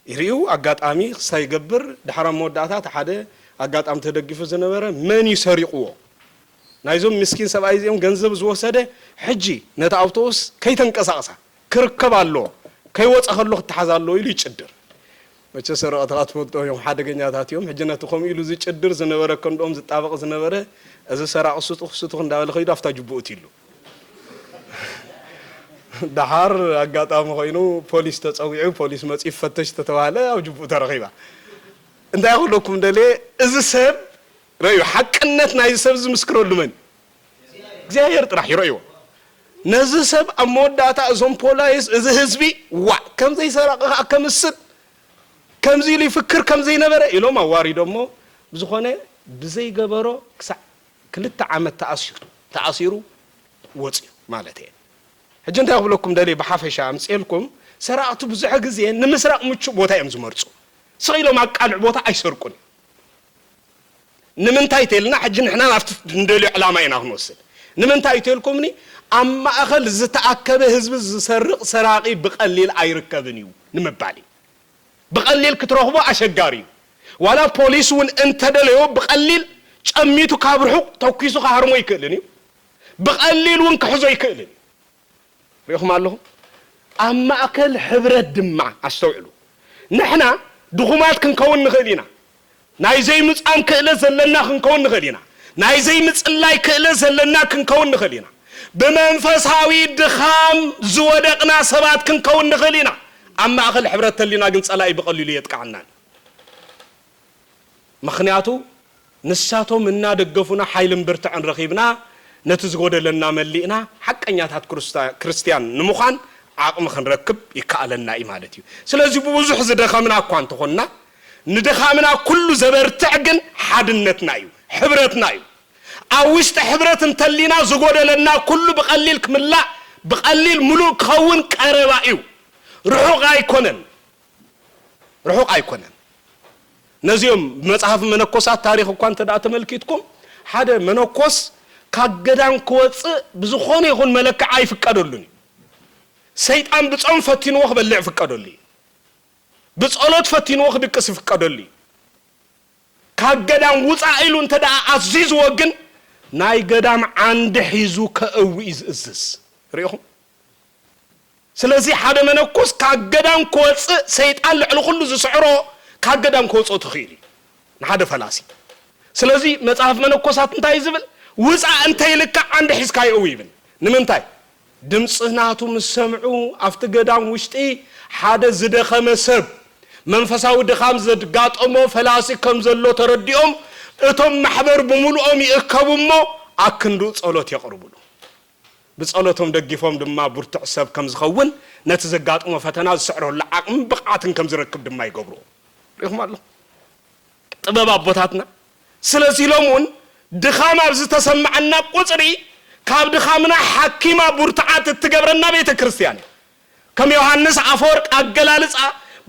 يريو اغاطامي سايغبر دحر موداتا حدا اغاطام تدغف زنبره من يسرقو ናይዞም ምስኪን ሰብአይ ዚኦም ገንዘብ ዝወሰደ ሕጂ ነታ አውቶቡስ ከይተንቀሳቀሳ ክርከባሎ ከይወጽ ኸሎ ተሓዛሎ ኢሉ ይጭድር መቸ ሰረቀታት ወጥቶም ሓደገኛታት እዮም ሕጂ ነትኹም ኢሉ ዝጭድር ዝነበረ ከንዶም ዝጣበቅ ዝነበረ እዚ ሰራቅ ሱጡኽ እንዳበለ ኸይዱ ኣፍታ ጅቡት ኢሉ ዳሃር አጋጣሚ ኾይኑ ፖሊስ ተጸውዑ ፖሊስ መጽ ይፈተሽ ተተባለ ኣብ ጅቡት ተረኺባ እንታይ ይኸለኩም ደለ እዚ ሰብ رأيو حقنت نايز سب زمسكرولو من እግዚአብሔር ጥራሕ ይረዩ ነዚህ ሰብ አሞዳታ ዞም ፖላይስ እዚ ህዝቢ ዋ ከምዚ ይሰራቀ ከምስል ከምዚ ሊፍክር ከምዚ ነበረ ኢሎም አዋሪ ደሞ ብዙኾነ ብዘይ ገበሮ ክልተ ዓመት ተአሲሩ ወጽ ማለት እዩ ሕጂ እንታይ ይብለኩም ደሊ በሐፈሻ አምጽልኩም ሰራቅቱ ብዙሕ ግዜ ንምስራቅ ምቹ ቦታ እዮም ዝመርጹ ሰይሎም አቃልዕ ቦታ አይሰርቁን ንምንታይ ተልና ሕጂ ንሕና ናፍት እንደሊ ዕላማ ኢና ክንወስድ ንምንታይ ተልኩምኒ አማ አኸል ዝተአከበ ህዝብ ዝሰርቅ ሰራቂ በቀሊል አይርከብን እዩ ንምባሊ በቀሊል ክትረኽቦ አሸጋሪ ወላ ፖሊስውን እንተደለዮ በቀሊል ጨሚቱ ካብርሑ ተኩይሱ ካርሞ ይክልን እዩ በቀሊልውን ክሕዞ ይክልን ይኹም ኣለኹ አማ አከል ሕብረት ድማ አስተውዕሉ ንሕና ድኹማት ክንከውን ንኽእል ኢና ናይ ዘይ ምጻን ክእለ ዘለና ክንከውን ንኽእል ኢና ናይ ዘይምጽላይ ክእለ ዘለና ክንከውን ንኽእል ኢና ብመንፈሳዊ ድኻም ዝወደቕና ሰባት ክንከውን ንኽእል ኢና ኣብ ማእኸል ሕብረት ተሊና ግን ጸላኢ ብቐሊሉ የጥቃዕና ምኽንያቱ ንሳቶም እናደገፉና ሓይልን ብርትዕን ረኺብና ነቲ ዝጎደለና መሊእና ሓቀኛታት ክርስቲያን ንምዃን ዓቕሚ ክንረክብ ይከኣለና እዩ ማለት እዩ ስለዚህ ብዙሕ ዝደኸምና እኳ እንተኾንና ንድኻምና ኩሉ ዘበርትዕ ግን ሓድነትና እዩ ሕብረትና እዩ ኣብ ውሽጢ ሕብረት እንተሊና ዝጎደለና ኩሉ ብቐሊል ክምላእ ብቐሊል ሙሉእ ክኸውን ቀረባ እዩ ርሑቕ ኣይኮነን ነዚኦም መጽሓፍ መነኮሳት ታሪኽ እኳ እንተዳ ተመልኪትኩም ሓደ መነኮስ ካብ ገዳም ክወፅእ ብዝኾነ ይኹን መለክዕ ኣይፍቀደሉን ሰይጣን ብጾም ፈቲንዎ ክበልዕ ፍቀደሉ ብጸሎት ፈቲንዎ ክድቅስ ፍቀደሉ ካብ ገዳም ውፃእ ኢሉ እንተዳ ኣዝይዝዎ ግን ናይ ገዳም ዓንዲ ሒዙ ከእውይ ዝእዝዝ ርኢኹም ስለዚህ ሓደ መነኮስ ካብ ገዳም ክወፅእ ሰይጣን ልዕሊ ኩሉ ዝስዕሮ ካብ ገዳም ክወፅእ ትኽእል ንሓደ ፈላሲ ስለዚህ መጽሓፍ መነኮሳት እንታይ ዝብል ውፃእ እንተይልካ ዓንዲ ሒዝካ ይእውይ ይብል ንምንታይ ድምጽናቱ ምስ ሰምዑ ኣብቲ ገዳም ውሽጢ ሓደ ዝደኸመ ሰብ መንፈሳዊ ድኻም ዘጋጠሞ ፈላሲ ከም ዘሎ ተረዲኦም እቶም ማሕበር ብምሉኦም ይእከቡ እሞ ኣክንዱ ጸሎት የቕርቡሉ ብጸሎቶም ደጊፎም ድማ ብርቱዕ ሰብ ከም ዝኸውን ነቲ ዘጋጠሞ ፈተና ዝስዕረሉ ዓቕሚ ብቕዓትን ከም ዝረክብ ድማ ይገብሩ ሪኹም ኣሎ ጥበብ ኣቦታትና ስለዚህ ሎሙን ድኻም ኣብ ዝተሰማዓና ቁፅሪ ካብ ድኻምና ሓኪማ ቡርትዓት እትገብረና ቤተ ክርስቲያን ከም ዮሐንስ አፈወርቅ ኣገላልጻ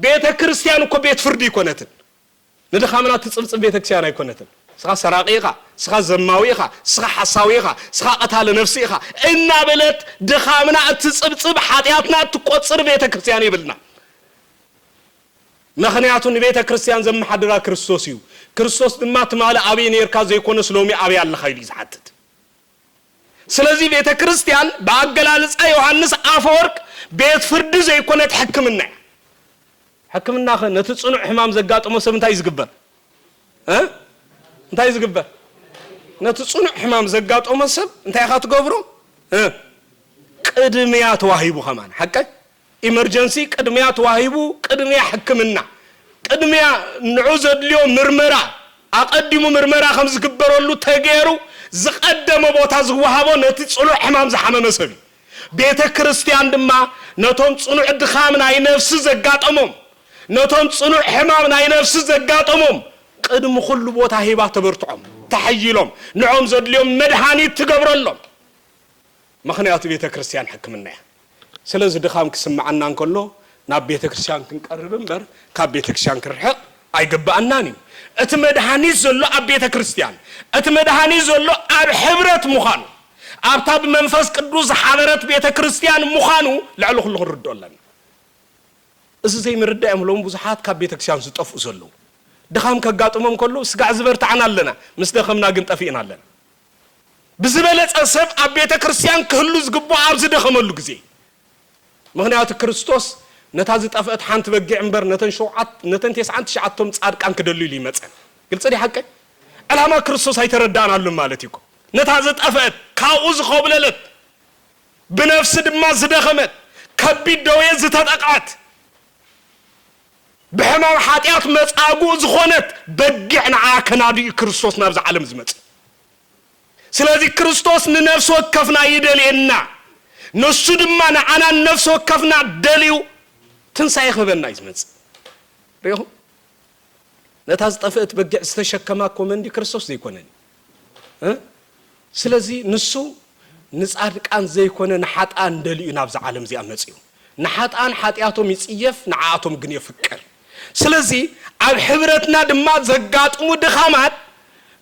ቤተ ክርስቲያን እኮ ቤት ፍርዲ ይኮነትን ንድኻምና ትጽብጽብ ቤተ ክርስቲያን ኣይኮነትን ስኻ ሰራቂኻ ስኻ ዘማዊኻ ስኻ ሓሳዊኻ ስኻ ቀታለ ነፍሲኻ እና በለት ድኻምና እትጽብጽብ ሓጢያትና እትቆጽር ቤተ ክርስቲያን ይብልና ምኽንያቱ ንቤተ ክርስቲያን ዘመሓድራ ክርስቶስ እዩ ክርስቶስ ድማ ትማለ አብይ ነርካ ዘይኮነ ስሎሚ አብይ አለኻ ኢሉ ይዝሓትት ስለዚህ ቤተ ክርስቲያን በአገላልጻ ዮሐንስ አፈወርቅ ቤት ፍርድ ዘይኮነት ሕክምና ነቲ ጽኑዕ ሕማም ዘጋጠሞ ሰብ እንታይ ይዝግበር ነቲ ጽኑዕ ሕማም ዘጋጠሞ ሰብ እንታይ ኢኻ ትገብሮ ቅድሚያ ተዋሂቡ ኸማን ሓቀይ ኢመርጀንሲ ቅድሚያ ተዋሂቡ ቅድሚያ ሕክምና ቅድሚያ ንዑ ዘድልዮ ምርመራ ኣቀዲሙ ምርመራ ከም ዝግበረሉ ተገይሩ ዝቀደመ ቦታ ዝወሃቦ ነቲ ጽኑዕ ሕማም ዝሓመመ ሰብ ቤተ ክርስቲያን ድማ ነቶም ጽኑዕ ድኻም ናይ ነፍሲ ዘጋጠሞም ነቶም ጽኑዕ ሕማም ናይ ነፍሲ ዘጋጠሞም ቅድሚ ኩሉ ቦታ ሂባ ተበርትዖም ተሐይሎም ንዖም ዘድልዮም መድሃኒት ትገብረሎም ምኽንያቱ ቤተ ክርስቲያን ሕክምና እያ ስለዚህ ድኻም ክስማዓና እንከሎ ናብ ቤተ ክርስቲያን ክንቀርብ እምበር ካብ ቤተ ክርስቲያን ክርሕቕ ኣይግባአናን እዩ እቲ መድሃኒት ዘሎ ኣብ ቤተ ክርስቲያን እቲ መድሃኒት ዘሎ ኣብ ሕብረት ምዃኑ ኣብታ ብመንፈስ ቅዱስ ሓበረት ቤተ ክርስቲያን ምዃኑ ልዕሊ ኩሉ ክንርድኦ ኣለና እዚ ዘይምርዳእ እምሎም ብዙሓት ካብ ቤተ ክርስቲያን ዝጠፍኡ ዘለዉ ድኻም ከጋጥሞም ከሎ ስጋዕ ዝበርትዓና ኣለና ምስ ደኸምና ግን ጠፊእና ኣለና ብዝበለፀ ሰብ ኣብ ቤተ ክርስቲያን ክህሉ ዝግባእ ኣብ ዝደኸመሉ ግዜ ምኽንያቱ ክርስቶስ ነታ ዝጠፍአት ሓንቲ በጊዕ እምበር ነተን 99 ጻድቃን ክደልዩ ኢሉ ይመፀን ግልጽ ዲ ሓቀ ዕላማ ክርስቶስ ኣይተረዳእናሉ ማለት እዩ ነታ ዝጠፍአት ካብኡ ዝኸብለለት ብነፍሲ ድማ ዝደኸመት ከቢድ ደዌ ዝተጠቃት ብሕማም ሓጢአት መጻጉዕ ዝኾነት በጊዕ ንዓ ከናድኡ ክርስቶስ ናብዚ ዓለም ዝመጽ ስለዚህ ክርስቶስ ንነፍሲ ወከፍና ይደልየና ንሱ ድማ ንዓና ነፍሲ ወከፍና ደልዩ ትንሳኤ ክበና ይዝመጽ ሪኹም ነታ ዝጠፍአት በጊዕ ዝተሸከማ ኮመንዲ ክርስቶስ ዘይኮነን ስለዚህ ንሱ ንጻድቃን ዘይኮነ ንሓጣን ደልዩ ናብዚ ዓለም እዚኣ መጽዩ ንሓጣን ሓጢአቶም ይጽየፍ ንዓኣቶም ግን ይፍቀር ስለዚህ ኣብ ሕብረትና ድማ ዘጋጥሙ ድኻማት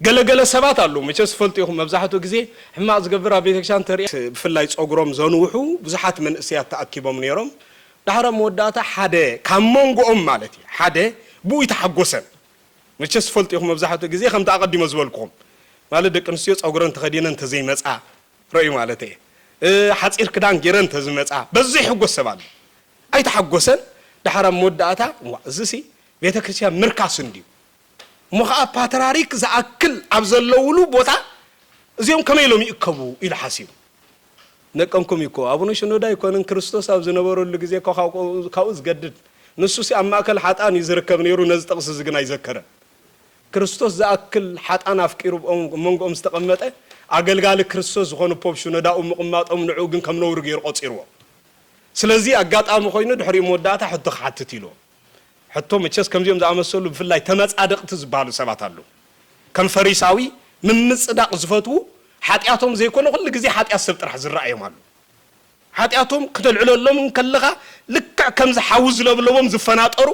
ገለገለ ሰባት አሉ መቸስ ፈልጥ ይኹም መብዛሕትኡ ግዜ ሕማቅ ዝገብር ኣብ ቤተክርስትያን ተርኢ ብፍላይ ጾጉሮም ዘንውሑ ብዙሓት መንእስያት ተኣኪቦም ነይሮም ዳሕራ መወዳእታ ሓደ ካብ መንጎኦም ማለት እዩ ሓደ ብኡ ይተሓጎሰን መቸስ ፈልጥ ይኹም መብዛሕትኡ ግዜ ከምቲ ኣቀዲሞ ዝበልኩም ማለት ደቂ ኣንስትዮ ጾጉረን ተኸዲነን እንተዘይመፃ ረእዩ ማለት እዩ ሓፂር ክዳን ጌረን እንተዝመፃ በዚ ይሕጎስ ሰብ ኣሎ ኣይተሓጎሰን ዳሕራ መወዳእታ እዚሲ ቤተክርስትያን ምርካስ እንድዩ ሙኸዓ ፓትርያርክ ዝኣክል ኣብ ዘለውሉ ቦታ እዚኦም ከመይሎም ይእከቡ ኢሉ ሓሲቡ ነቀምኩም ይኮ አቡነ ሽኖዳ ይኮነን ክርስቶስ ኣብ ዝነበረሉ ግዜ ካብኡ ዝገድድ ንሱ ሲ ኣብ ማእከል ሓጣን ይዝርከብ ነይሩ ነዚ ጥቕሲ ዝግና ይዘከረ ክርስቶስ ዝኣክል ሓጣን ኣፍቂሩ መንጎኦም ዝተቐመጠ ኣገልጋሊ ክርስቶስ ዝኾኑ ፖፕ ሽኖዳኡ ምቕማጦም ንዑ ግን ከም ነውሩ ገይሩ ቆፂርዎ ስለዚ ኣጋጣሚ ኮይኑ ድሕሪኡ መወዳእታ ሕቶ ክሓትት ኢሉ ሕቶ መቸስ ከምዚኦም ዝኣመሰሉ ብፍላይ ተመጻድቕቲ ዝበሃሉ ሰባት ኣለው ከም ፈሪሳዊ ምምጽዳቕ ዝፈትው ሓጢኣቶም ዘይኮነ ኩሉ ግዜ ሓጢኣት ሰብ ጥራሕ ዝረኣዮም ኣለው ሓጢኣቶም ክትልዕለሎም ከለኻ ልክዕ ከም ዝሓውዝ ለብለዎም ዝፈናጠሩ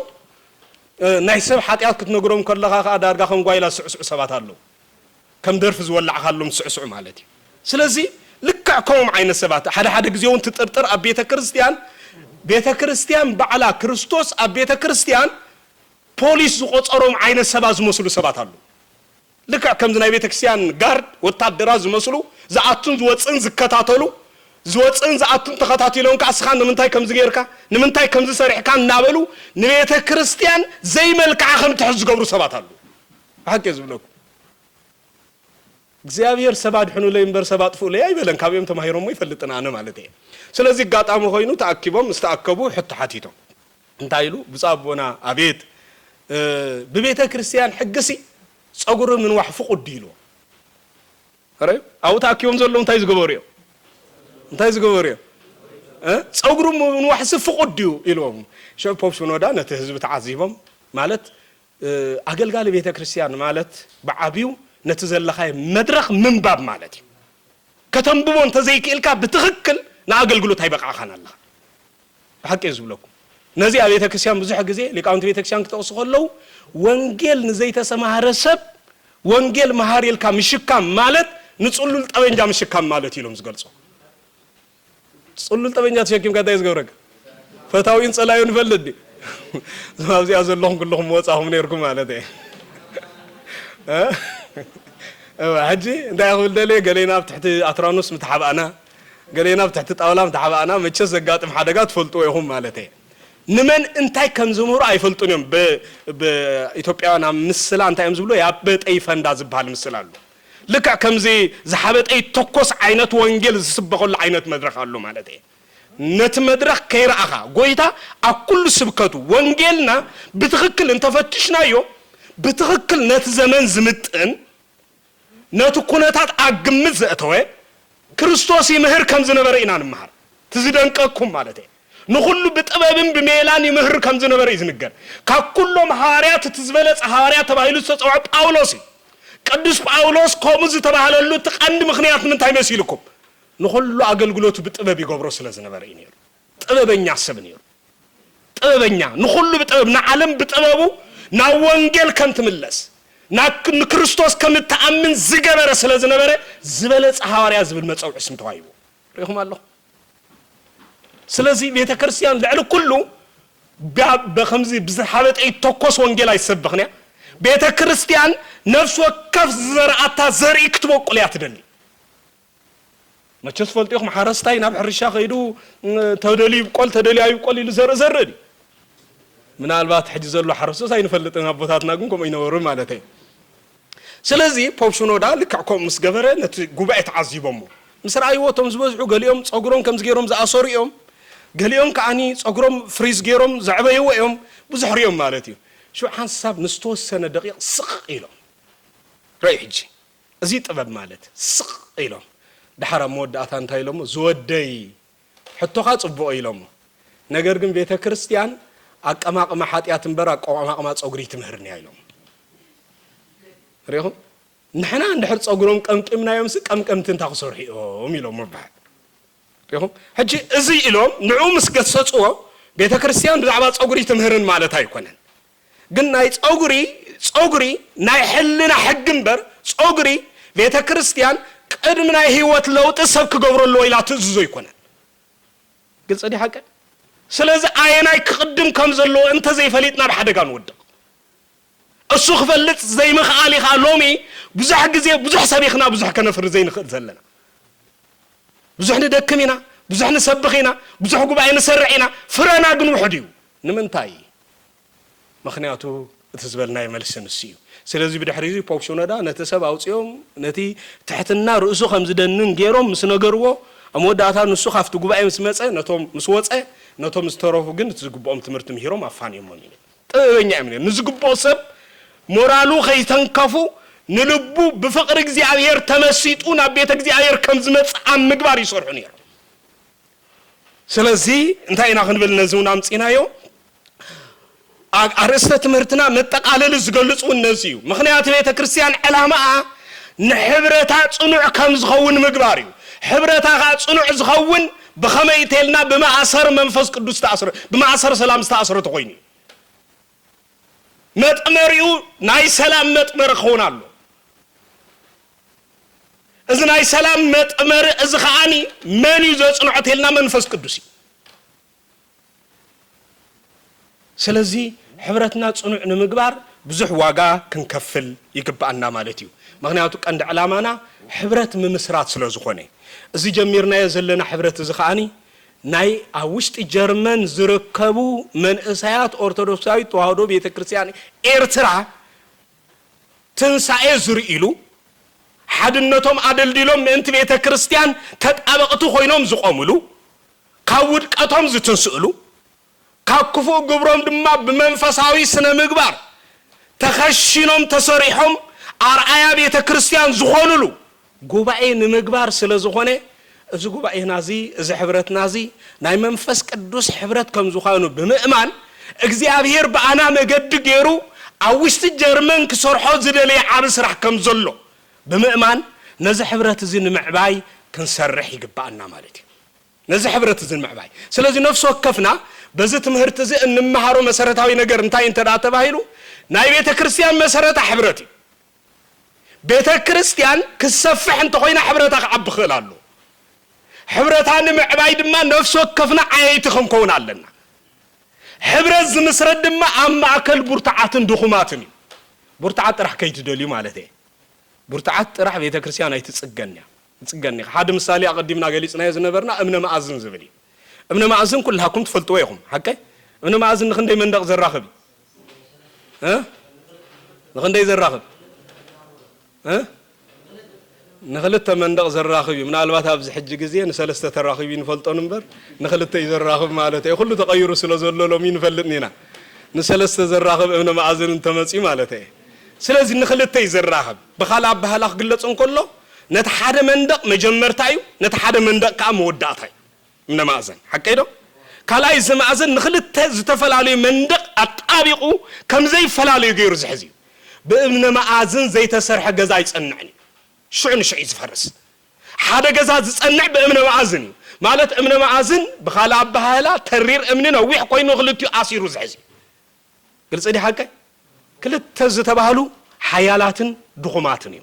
ናይ ሰብ ሓጢኣት ክትነግሮም ከለኻ ከዓ ዳርጋ ከም ጓይላ ስዕስዑ ሰባት ኣለው ከም ደርፊ ዝወላዕካሎም ስዕስዑ ማለት እዩ ስለዚ ልክዕ ከምኦም ዓይነት ሰባት ሓደ ግዜ እውን ትጥርጥር ኣብ ቤተ ክርስቲያን በዓላ ክርስቶስ ኣብ ቤተ ክርስቲያን ፖሊስ ዝቆፀሮም ዓይነት ሰባት ዝመስሉ ሰባት ኣለው ልክዕ ከምዚ ናይ ቤተ ክርስቲያን ጋርድ ወታደራ ዝመስሉ ዝኣቱን ዝወፅን ዝከታተሉ ዝወፅን ዝኣቱን ተኸታቲሎም ካስኻ ንምንታይ ከምዚ ጌርካ ንምንታይ ከምዚ ሰሪሕካ እናበሉ ንቤተ ክርስቲያን ዘይመልክዓ ከም ትሕዝ ዝገብሩ ሰባት ኣለው ሓቂ ዝብለኩ እግዚአብሔር ሰባት ድሕኑ ለይ እምበር ሰባት ጥፉ ለይ አይበለን ካብዮም ተማሂሮም ይፈልጥና አነ ማለት እዩ ስለዚ ጋጣሙ ኮይኑ ተኣኪቦም ዝተኣከቡ ሕቶ ሓቲቶም እንታይ ኢሉ ብጻቦና አቤት በቤተ ክርስቲያን ሕግሲ ጸጉሩ ምን ዋሕፉ ቁዲሉ አረ አው ተኣኪቦም ዘሎ እንታይ ዝገበሩ ጸጉሩ ምን ዋሕስ ፍቁዲዩ ኢሎም ሸው ፖፕ ሽኖዳ ነቲ ህዝብ ተዓዚቦም ማለት አገልጋሊ ቤተ ክርስቲያን ማለት በዓቢው ነተዘለኻይ መድረኽ ምንባብ ማለት እዩ ከተንብቦ እንተዘይክልካ ብትኽክል ንኣገልግሎት አይበቃኻን አላ ሓቂ ዝብለኩ ነዚ ኣብ ቤተ ክርስቲያን ብዙሕ ግዜ ሊቃውንቲ ቤተ ክርስቲያን ክተቕሱ ከለው ወንጌል ንዘይተሰማህረ ሰብ ወንጌል መሃሪልካ ምሽካም ማለት ንጽሉል ጠበንጃ ምሽካም ማለት ኢሎም ዝገልጹ ጽሉል ጠበንጃ ተሸኪምካ እንታይ ዝገብረካ ፈታዊን ጸላዩን ፈልድ ኣብዚኣ ዘለኹም ኩልኹም ወፃኹም ነይርኩም ማለት እዩ حجي انت يقول دلي قالينا بتحت اترانوس متحبقنا قالينا بتحت طاوله متحبقنا متشز زقاطم حدقات فلطوا يهم مالتي نمن انتي كم زمور ايفلطونيم بإثيوبيانا مسلا انت يم زبلو يابط اي فندا زبال مسلالو لكع كمزي زحابط اي توكوس عينت وانجيل زسبخول عينت مدرخ አሉ مالتي نت مدرخ كيراخا ጎይታ አኩሉ ስብከቱ ወንጌልና በትክክል እንተፈትሽናዮ በትክክል ነት ዘመን ዝምጥን ነቱ ኩነታት አግምት ዘእተወ ክርስቶስ ይምህር ከም ዝነበረ ኢና ንመሃር ትዝደንቀኩም ማለት እዩ ንኹሉ በጥበብን በሜላን ይምህር ከም ዝነበረ ይዝንገር ካኩሎም ሐዋርያት ትዝበለጽ ሐዋርያት ተባይሉ ተጸውዐ ጳውሎስ ቅዱስ ጳውሎስ ኮሙ ዝተባሃለሉ ተቀንድ ምክንያት ምን ታይመስልኩም ንኹሉ አገልግሎቱ በጥበብ ይገብሮ ስለዝነበረ እዩ ጥበበኛ ሰብ ነይሩ ጥበበኛ ንኹሉ በጥበብ ንዓለም በጥበቡ ና ወንጌል ከም ትምለስ ና ክርስቶስ ከም ተአምን ዝገበረ ስለዝነበረ ዝበለጽ ሐዋርያ ዝብል መጽውዕ ስም ተዋይቡ ረይኹም አለሁ ስለዚህ ቤተ ክርስቲያን ልዕል ኩሉ በኸምዚ ብዝሓበጠ ተኮስ ወንጌል አይሰብኽንያ ቤተ ክርስቲያን ነፍስ ወከፍ ዘርአታ ዘርኢ ክትበቁል ያትደሊ መቸስ ፈልጥኹም ሓረስታይ ናብ ሕርሻ ኸይዱ ተደሊ ይብቆል ኢሉ ዘርኢ ምናልባት ሕጂ ዘሎ ሓረስቶስ አይንፈልጥን አቦታትና ግን ከም ይነበሩ ማለት እዩ ስለዚህ ፖፕ ሽኖዳ ልክዕኮም ምስ ገበረ ነቲ ጉባኤ ተዓዚቦም ምስ ራእይዎቶም ዝበዝሑ ገሊኦም ጸጉሮም ከም ዝገይሮም ዝኣሰሩ እዮም ገሊኦም ከዓኒ ጸጉሮም ፍሪዝ ገይሮም ዘዕበይዎ እዮም ብዙሕ ርዮም ማለት እዩ شو حساب نستوسن دقيق سق إلهم ريحج أزي طبب مالت سق إلهم دحرا مود أثان تايلهم زودي حتى خاص بو إلهم نجرجم بيت كريستيان أقماق ما حد ياتنبرا أقماق ما تصغري تمهرني إلهم ريهم نحنا ندحر تصغرون كم نايم كم تنتاخسر هي إلهم بعد ريهم حجي أزي إلهم نعوم سقصصوا بيت كريستيان بزعبا تصغري تمهرن مالت هايكونن ግን ናይ ጾጉሪ ናይ ሕልና ሕግንበር ጾጉሪ ቤተ ክርስቲያን ቅድም ናይ ህይወት ለውጥ ሰብ ክገብረሎ ኢላ ትእዝዞ ይኮነን ግልጽ ዲ ሐቀ ስለዚህ አየናይ ክቅድም ከም ዘሎ እንተ ዘይፈሊጥና በሓደጋ ንወድቕ እሱ ክፈልጥ ዘይምኽኣል ኢኻ ሎሚ ብዙሕ ግዜ ብዙሕ ሰቢኽና ብዙሕ ከነፍር ዘይንኽእል ዘለና ብዙሕ ንደክም ኢና ብዙሕ ንሰብኽ ኢና ብዙሕ ጉባኤ ንሰርዕ ኢና ፍረና ግን ውሕድ እዩ ንምንታይ ምክንያቱ እትዝበልና ይመልስን ሲዩ ስለዚህ ብድሕሪዚ ፖፕ ሽኖዳ ነተሰብ አውጽዮም ነቲ ትሕትና ርእሱ ከም ዝደንን ገይሮም ምስ ነገርዎ አሞዳታ ንሱ ካፍቲ ጉባኤ ምስ መጸ ነቶም ምስ ወጸ ነቶም ዝተረፉ ግን ዝግቦም ትምህርት ምሂሮም አፋንዮም ማለት ጥበበኛ እምነ ንዝግቦ ሰብ ሞራሉ ከይተንከፉ ንልቡ በፍቅር እግዚአብሔር ተመሲጡ ናብ ቤተ እግዚአብሔር ከም ዝመጽ አም ምግባር ይሰርሑ ነይሩ ስለዚህ እንታይና ክንብል ነዝውና ምጽናዮ አርስተ ትምህርትና መጠቃለል ዝገልጹ እነዚሁ ምክንያት ቤተ ክርስቲያን ዓላማ ንሕብረታ ጽኑዕ ከም ዝኸውን ምግባር እዩ ሕብረታ ጽኑዕ ዝኸውን بخمي تلنا بما أثر منفس قدوس تأثر بما أثر سلام تأثر تقويني متأمريو ناي سلام متأمر خونالو إذا ناي سلام متأمر إذا خاني من يزوج صنع تلنا منفس قدوسي سلزي حبرتنا صنع نمقبار بزح واقع كنكفل يقبأنا مالتيو مغنياتك عند علامانا حبرت من مسرات سلزخوني إذا جميرنا يزلنا حبرت زخاني ناي أوشت جرمن زركبو من إسحاق أرثوذكسي توحدو بيت كريستياني إرترا تنسى زريلو حدنتهم عدل ديلهم أنت بيت كريستيان تتأبقتو خوينهم زقاملو كاود كاتهم زتنسألو كاكفو قبرهم دما بمنفساوي سنة مقبار تخشينهم تصريحهم أرعايا بيت كريستيان زخونلو ጉባኤ ንምግባር ስለዝኾነ እዚ ጉባኤ ናዚ እዚ ሕብረት ናዚ ናይ መንፈስ ቅዱስ ሕብረት ከም ዝዃኑ ብምእማን እግዚአብሔር በአና መገድ ገይሩ አውሽት ጀርመን ክሰርሖ ዝደለ ዓብ ስራሕ ከም ዘሎ ብምእማን ነዚ ሕብረት እዚ ንምዕባይ ክንሰርሕ ይግባአና ማለት እዩ ነዚ ሕብረት እዚ ንምዕባይ ስለዚህ ነፍስ ወከፍና በዚ ትምህርት እዚ እንመሃሮ መሰረታዊ ነገር እንታይ እንተዳተባሂሉ ናይ ቤተ ክርስቲያን መሰረታ ሕብረት እዩ ቤተ ክርስቲያን ክሰፍሕ እንተ ኮይና ሕብረታ ከዓብ ክእላሉ ሕብረታን ምዕባይ ድማ ነፍስ ወከፍና ዓየይቲ ክንከውን ኣለና ሕብረት ዝምስረት ድማ ኣብ ማእከል ቡርታዓትን ድኹማትን እዩ ቡርታዓት ጥራሕ ከይትደልዩ ማለት እዩ ቡርታዓት ጥራሕ ቤተ ክርስቲያን ኣይትጽገንያ ጽገኒ ሓደ ምሳሌ አቀዲምና ገሊጽና ዝነበርና እምነ ማዕዝን ዝብል እምነ ማዕዝን ኩልሃኩም ትፈልጥዎ ይኹም ሓቀይ እምነ ማዕዝን ንክንደይ መንደቕ ዘራኽብ ንክንደይ ዘራኽብ نخلت مندق زراخي من البات أبز حج جزية نسلست تراخي بين فلتون نمبر نخلت يزراخي مالته يقول تغير سلسلة لو مين فلتنينا نسلست زراخي من معزن تمسي مالته سلسلة نخلت يزراخي بخالع بهلاخ قلت كله نتحد مندق مجمر تايو نتحد مندق كام ودع تاي من معزن حكيدو كلا إذا معزن نخلت زتفل عليه مندق أطابقه كم زي فلالي غير زحزي بأمن معزن زي تسرح جزاي تصنعني شو شيء يفرس هذا جزاء تصنع بأمن معزن مالت أمن معزن بخال عبها لا ترير أمننا ويح قوي نغلطي عصير زحزي قلت صدق حاجة كل تزت بهالو حيالات دخماتني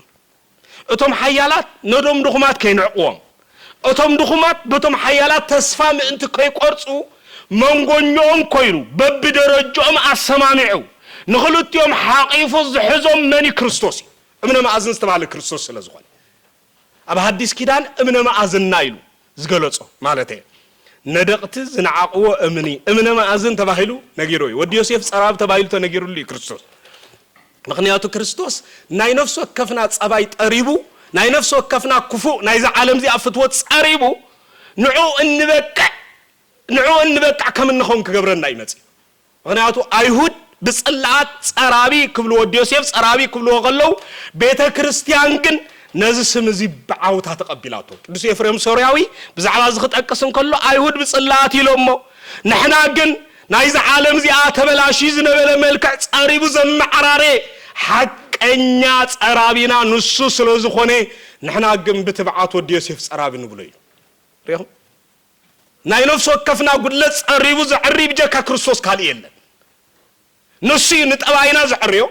أتوم حيالات ندوم دخمات كين عقوم أتوم دخمات بتوم حيالات تصفى من أنت كي قرصو منقنيون كيرو ببدرجهم السمامعو نخلط يوم حقيفز حزم مني كريستوسي امنا معزن استمع لكريستوس لزغون اب حديث كيدان امنا معزن نايلو زغلصو معناته ندقت زنعقو امنا معزن تباهلو نغيروي ودي يوسف صراب تباهلو تنغيرولي كريستوس مخنياتو كريستوس ناي نفسو كفنا صباي طريبو ناي نفسو كفنا كفو ناي ذا عالم زي افتوت صريبو نعو انبقع كم نخون كغبرنا يمصي مخنياتو ايهود بصلات صرابي كبل ودي يوسف صرابي كبل وغلو بيت كريستيان كن نزي سمزي بعوتا تقبلاتو قدوس افريم سورياوي بزعلا زخطقسن كله ايهود بصلات يلومو نحنا كن نايز عالم زي اتبلاشي زنبل ملكع صريبو زمعراري حقنيا صرابينا نسو سلوزخوني نحنا كن بتبعات ودي يوسف صرابي نبلوي ريهم ناي نفسو كفنا قدلت صريبو زعريب جكا كريستوس قال يلن نسي نتقباينا زعريو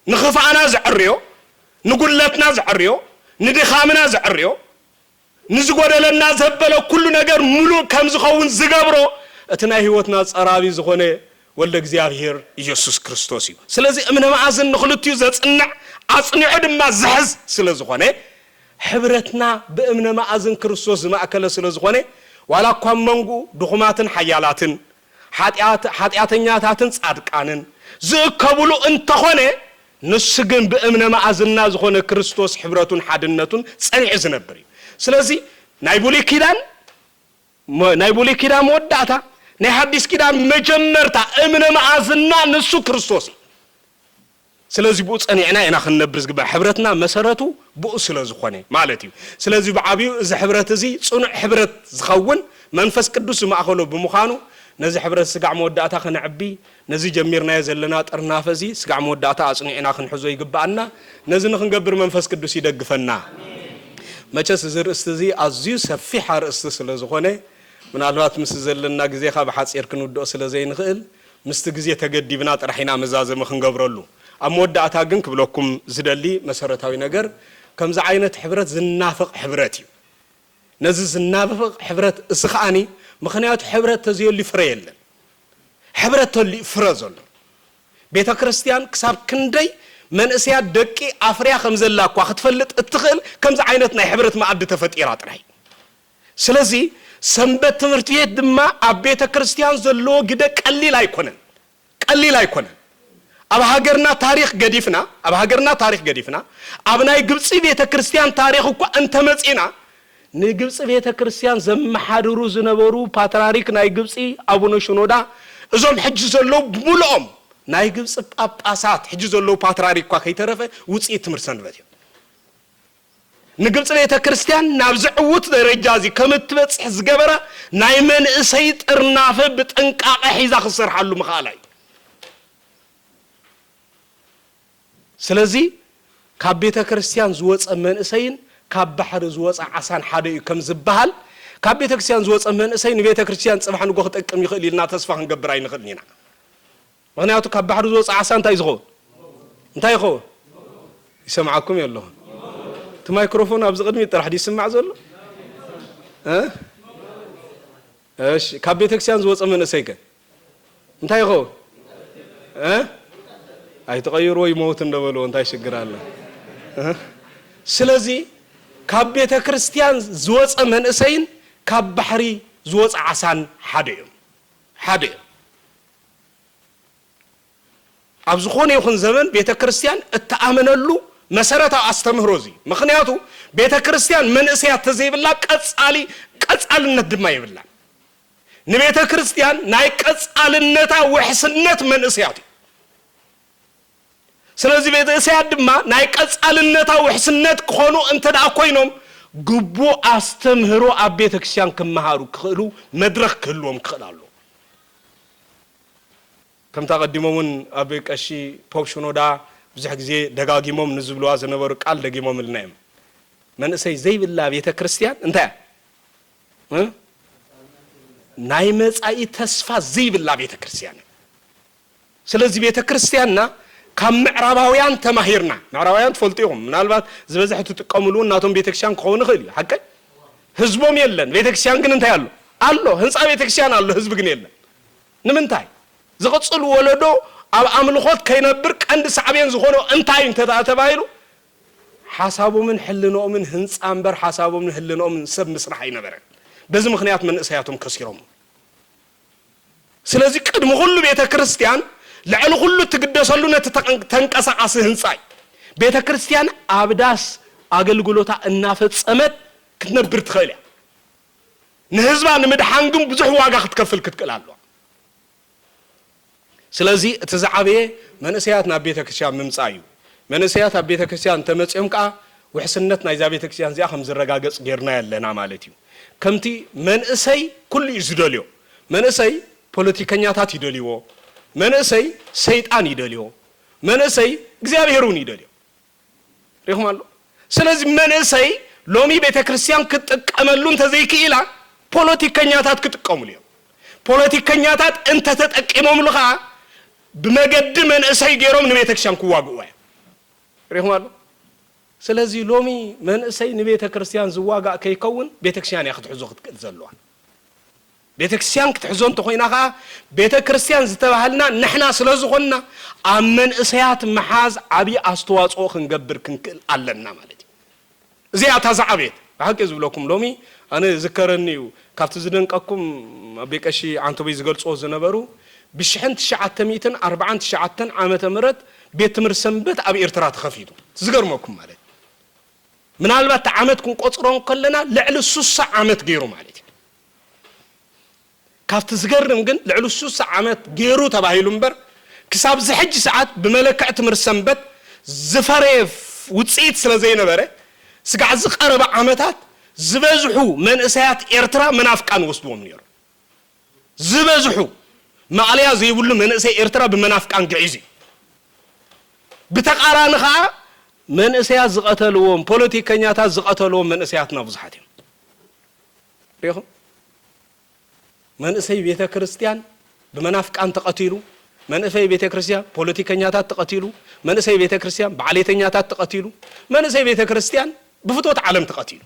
نخفانا زعريو نقولتنا زعريو ندخامنا زعريو نزغودلنا زبلو كل ነገር ሙሉ ከም ዝኸውን ዝገብሮ እትና ህይወትና ጸራቢ ዝኾነ ወልደ እግዚአብሔር ኢየሱስ ክርስቶስ እዩ ስለዚህ እምነ ማዕዝን ንኽልትዩ ዘጽንዕ አጽንዑ ድማ ዝሕዝ ስለዝኾነ ሕብረትና በእምነ ማዕዝን ክርስቶስ ማእከለ ስለዝኾነ ዋላ እኳ መንጉ ድኹማትን ሓያላትን ኃጢአተኛታትን ጻድቃንን ዝከብሉ እንተኾነ نسجن بأمن معزنا زخون كريستوس حبرتون حدنتون صنع زنبر سلازي نايبولي كيدان موداتا ناي حديث كيدان مجمرتا أمن معزنا نسو كريستوس سلازي بو صنعنا انا خنبرز غبا حبرتنا مسرتو بو سلازخونه معناتي سلازي بعبيو اذا حبرت زي صنع حبرت زخون منفس قدوس ماخلو بمخانو نزي حبرت سقع موداتا خنعبي نزي جميرنا يزلنا طرنافزي سقع موداتا اصنعنا خنحزو يغبانا نزي نخنغبر منفس قدوس يدغفنا مچس زرستزي ازيو سفي حرست سلازخونه ምናልባት ምስ ዘለና ግዜ ካ በሐጽር ክንውዶ ስለዘይ ንኽእል ምስቲ ግዜ ተገዲብና ጥራሒና መዛዘም ክንገብረሉ አሞዳታ ግን ክብለኩም ዝደሊ መሰረታዊ ነገር ከምዛ አይነት ሕብረት ዝናፍቅ ሕብረት እዩ ነዚ ዝናፍቅ ሕብረት እስኻኒ ምኽንያቱ ሕብረት ተዘየሉ ፍረ የለን ሕብረት ተሊ ፍረ ዘሎ ቤተ ክርስቲያን ክሳብ ክንደይ መንእስያ ደቂ አፍሪያ ከምዘላ እኳ ክትፈልጥ እትኽእል ከምዛ አይነት ናይ ሕብረት ማዕድ ተፈጢራ ጥራይ ስለዚ ሰንበት ትምህርት ቤት ድማ ኣብ ቤተ ክርስቲያን ዘሎ ግደ ቀሊል አይኮነን ኣብ ሃገርና ታሪኽ ገዲፍና ኣብ ናይ ግብጽ ቤተ ክርስቲያን ታሪኽ እኮ እንተ መጺና ንግብጽ ቤተ ክርስቲያን ዘመሓድሩ ዝነበሩ ፓትርያርክ ናይ ግብጽ አቡነ ሽኖዳ እዞም ሕጂ ዘሎ ሙሉኦም ናይ ግብጽ ጳጳሳት ሕጂ ዘሎ ፓትርያርክ እኮ ከይተረፈ ውጽኢት ትምህርት ሰንበት እዩ ንግብጽ ቤተ ክርስቲያን ናብ ዝዕውት ደረጃ እዚ ከምትበጽሕ ዝገበረ ናይ መንእሰይ ጥርናፈ ብጥንቃቐ ሒዛ ክሰርሓሉ ምኻላይ ስለዚ ካብ ቤተ ክርስቲያን ዝወፀ መንእሰይን ካብ ባሕሪ ዝወፀ ዓሳን ሓደ እዩ ከም ዝበሃል ካብ ቤተ ክርስቲያን ዝወፀ መንእሰይ ንቤተ ክርስቲያን ጽባሕ ንጎ ክጠቅም ይኽእል ኢልና ተስፋ ክንገብር ኣይንኽእልን ኢና ምክንያቱ ካብ ባሕሪ ዝወፀ ዓሳ እንታይ ይኸውን ይሰምዓኩም የለኹም እቲ ማይክሮፎን ኣብ ዝቅድሚ ጥራሕ ይስማዕ ዘሎ እሺ ካብ ቤተ ክርስቲያን ዝወፀ መንእሰይ ከ እንታይ ይኸውን አይተቀይሮ ይሞት እንደበለው እንታይ ችግር አለ ስለዚህ ካብ ቤተ ክርስቲያን ዝወፀ መንእሰይን ካብ ባሕሪ ዝወፀ ዓሳን ሓደ ኣብ ዝኾነ ይኹን ዘመን ቤተ ክርስቲያን እተኣመነሉ መሰረታዊ አስተምህሮ እዚ ምክንያቱ ቤተ ክርስቲያን መንእሰያት ተዘይብላ ቀጻልነት ድማ ይብላ ንቤተ ክርስቲያን ናይ ቀጻልነታ ውሕስነት መንእሰያት ስለዚህ ቤተ ክርስቲያን ድማ ናይ ቀጻልነታ ውሕስነት ክኾኑ እንተዳ ኮይኖም ግቡ አስተምህሮ ኣብ ቤተ ክርስቲያን ክመሃሩ ክኽእሉ መድረኽ ክህልዎም ክኽእላሉ ከም ተቀዲሞውን ኣብ ቀሺ ፖፕ ሽኖዳ ብዙሕ ግዜ ደጋጊሞም ንዝብልዋ ዝነበሩ ቃል ደጊሞም ልናዮም መንእሰይ ዘይብላ ቤተ ክርስቲያን እንታይ ናይ መጻኢ ተስፋ ዘይብላ ቤተ ክርስቲያን ስለዚህ ቤተ ክርስቲያንና ካብ ምዕራባውያን ተማሂርና ምዕራባውያን ትፈልጡዎም ምናልባት ዝበዝሕ ትጥቀምሉ እናቶም ቤተ ክርስቲያን ክኾኑ ይኽእል ሓቀ ህዝቦም የለን ቤተ ክርስቲያን ግን እንታይ አሎ ህንጻ ቤተ ክርስቲያን አሎ ህዝብ ግን የለን ንምንታይ ዝቕጽሉ ወለዶ ኣብ ኣምልኾት ከይነብር ቀንዲ ሳዕቤን ዝኾነ እንታይ እንተተባሂሉ ሓሳቦምን ሕልኖምን ህንጻ እምበር ሓሳቦምን ሕልኖምን ሰብ ምስራሕ አይነበረን በዚ ምክንያት መንእሰያቶም ከሲሮም ስለዚህ ቅድሚ ሁሉ ቤተ ክርስቲያን لعل كله تقدسلو تنقسقس ህንጻይ ቤተ ክርስቲያን አብዳስ አገልግሎታ እናፈጸመት ክትነብር ትኸለ ንህዝባ ንምድሓን ግን ብዙሕ ዋጋ ክትከፍል ክትቀላሉ ስለዚህ ተዛዓበየ መንእሰያት ናብ ቤተ ክርስቲያን ምምጻዩ መንእሰያት ኣብ ቤተ ክርስቲያን ተመጽዮም ቃ ውሕስነት ናይዛ ቤተ ክርስቲያን ዚኣ ከም ዝረጋገጽ ጌርና ያለና ማለት እዩ ከምቲ መንእሰይ ኩሉ ይዝደልዮ መንእሰይ ፖለቲከኛታት ይደልይዎ መንእሰይ ሰይጣን ይደልዮ መንእሰይ እግዚአብሔርን ይደልዮ ረህማሉ ስለዚህ መንእሰይ ሎሚ ቤተ ክርስቲያን ክትቀመሉን ተዘይክኢላ ፖለቲከኛታት ክትቀሙልዮ ፖለቲከኛታት እንተ ተጠቂሞም ለኻ በመገድ መንእሰይ ገሮም ንቤተ ክርስቲያን ኩዋግዋ ረህማሉ ስለዚህ ሎሚ መንእሰይ ንቤተ ክርስቲያን ዝዋጋ ከይከውን ቤተ ክርስቲያን ያክትሕዞ ክትቀል ዘለዋ ቤተ ክርስቲያን ክትሕዞን ተኾይናኻ ቤተ ክርስቲያን ዝተባሃልና ንሕና ስለዝኾንና ኣብ መንእሰያት መሓዝ ዓቢ ኣስተዋጽኦ ክንገብር ክንክእል ኣለና ማለት እዩ እዚኣ ታዛዕቤት ሓቂ ዝብለኩም ሎሚ ኣነ ዝከረኒ ካብቲ ዝደንቀኩም ቤቀሺ አንቶበይ ዝገልጾ ዝነበሩ بشحنت شعتميتن 49 عامة مرت بيت تمر سنبت أب إرترا تخفيدو تزقرمكم مالت من البات عامتكم قصرون كلنا لعل السوس عامت غيرو مالت كاف تزقرم جن لعل السوس عامت غيرو تباهيلو مبر كساب زحج ساعات بملكة تمر سنبت زفريف وتصيت سلا زي نبره سقع زقرب عامتات زبزحو من اسيات إرترا منافقان وسطهم نيرو زبزحو ما عليها زي يقولوا من اسي إرترا بمنافقان قعيزي بتقارن خا من اسيات زقتلوهم بوليتيكانيات زقتلوهم من اسياتنا بزحاتهم ريخم من اسي بيت كريستيان بمنافقان تقتيلو من اسي بيت كريستيان بوليتيكانيات تقتيلو من اسي بيت كريستيان بعليتانيات تقتيلو من اسي بيت كريستيان بفتوت عالم تقتيلو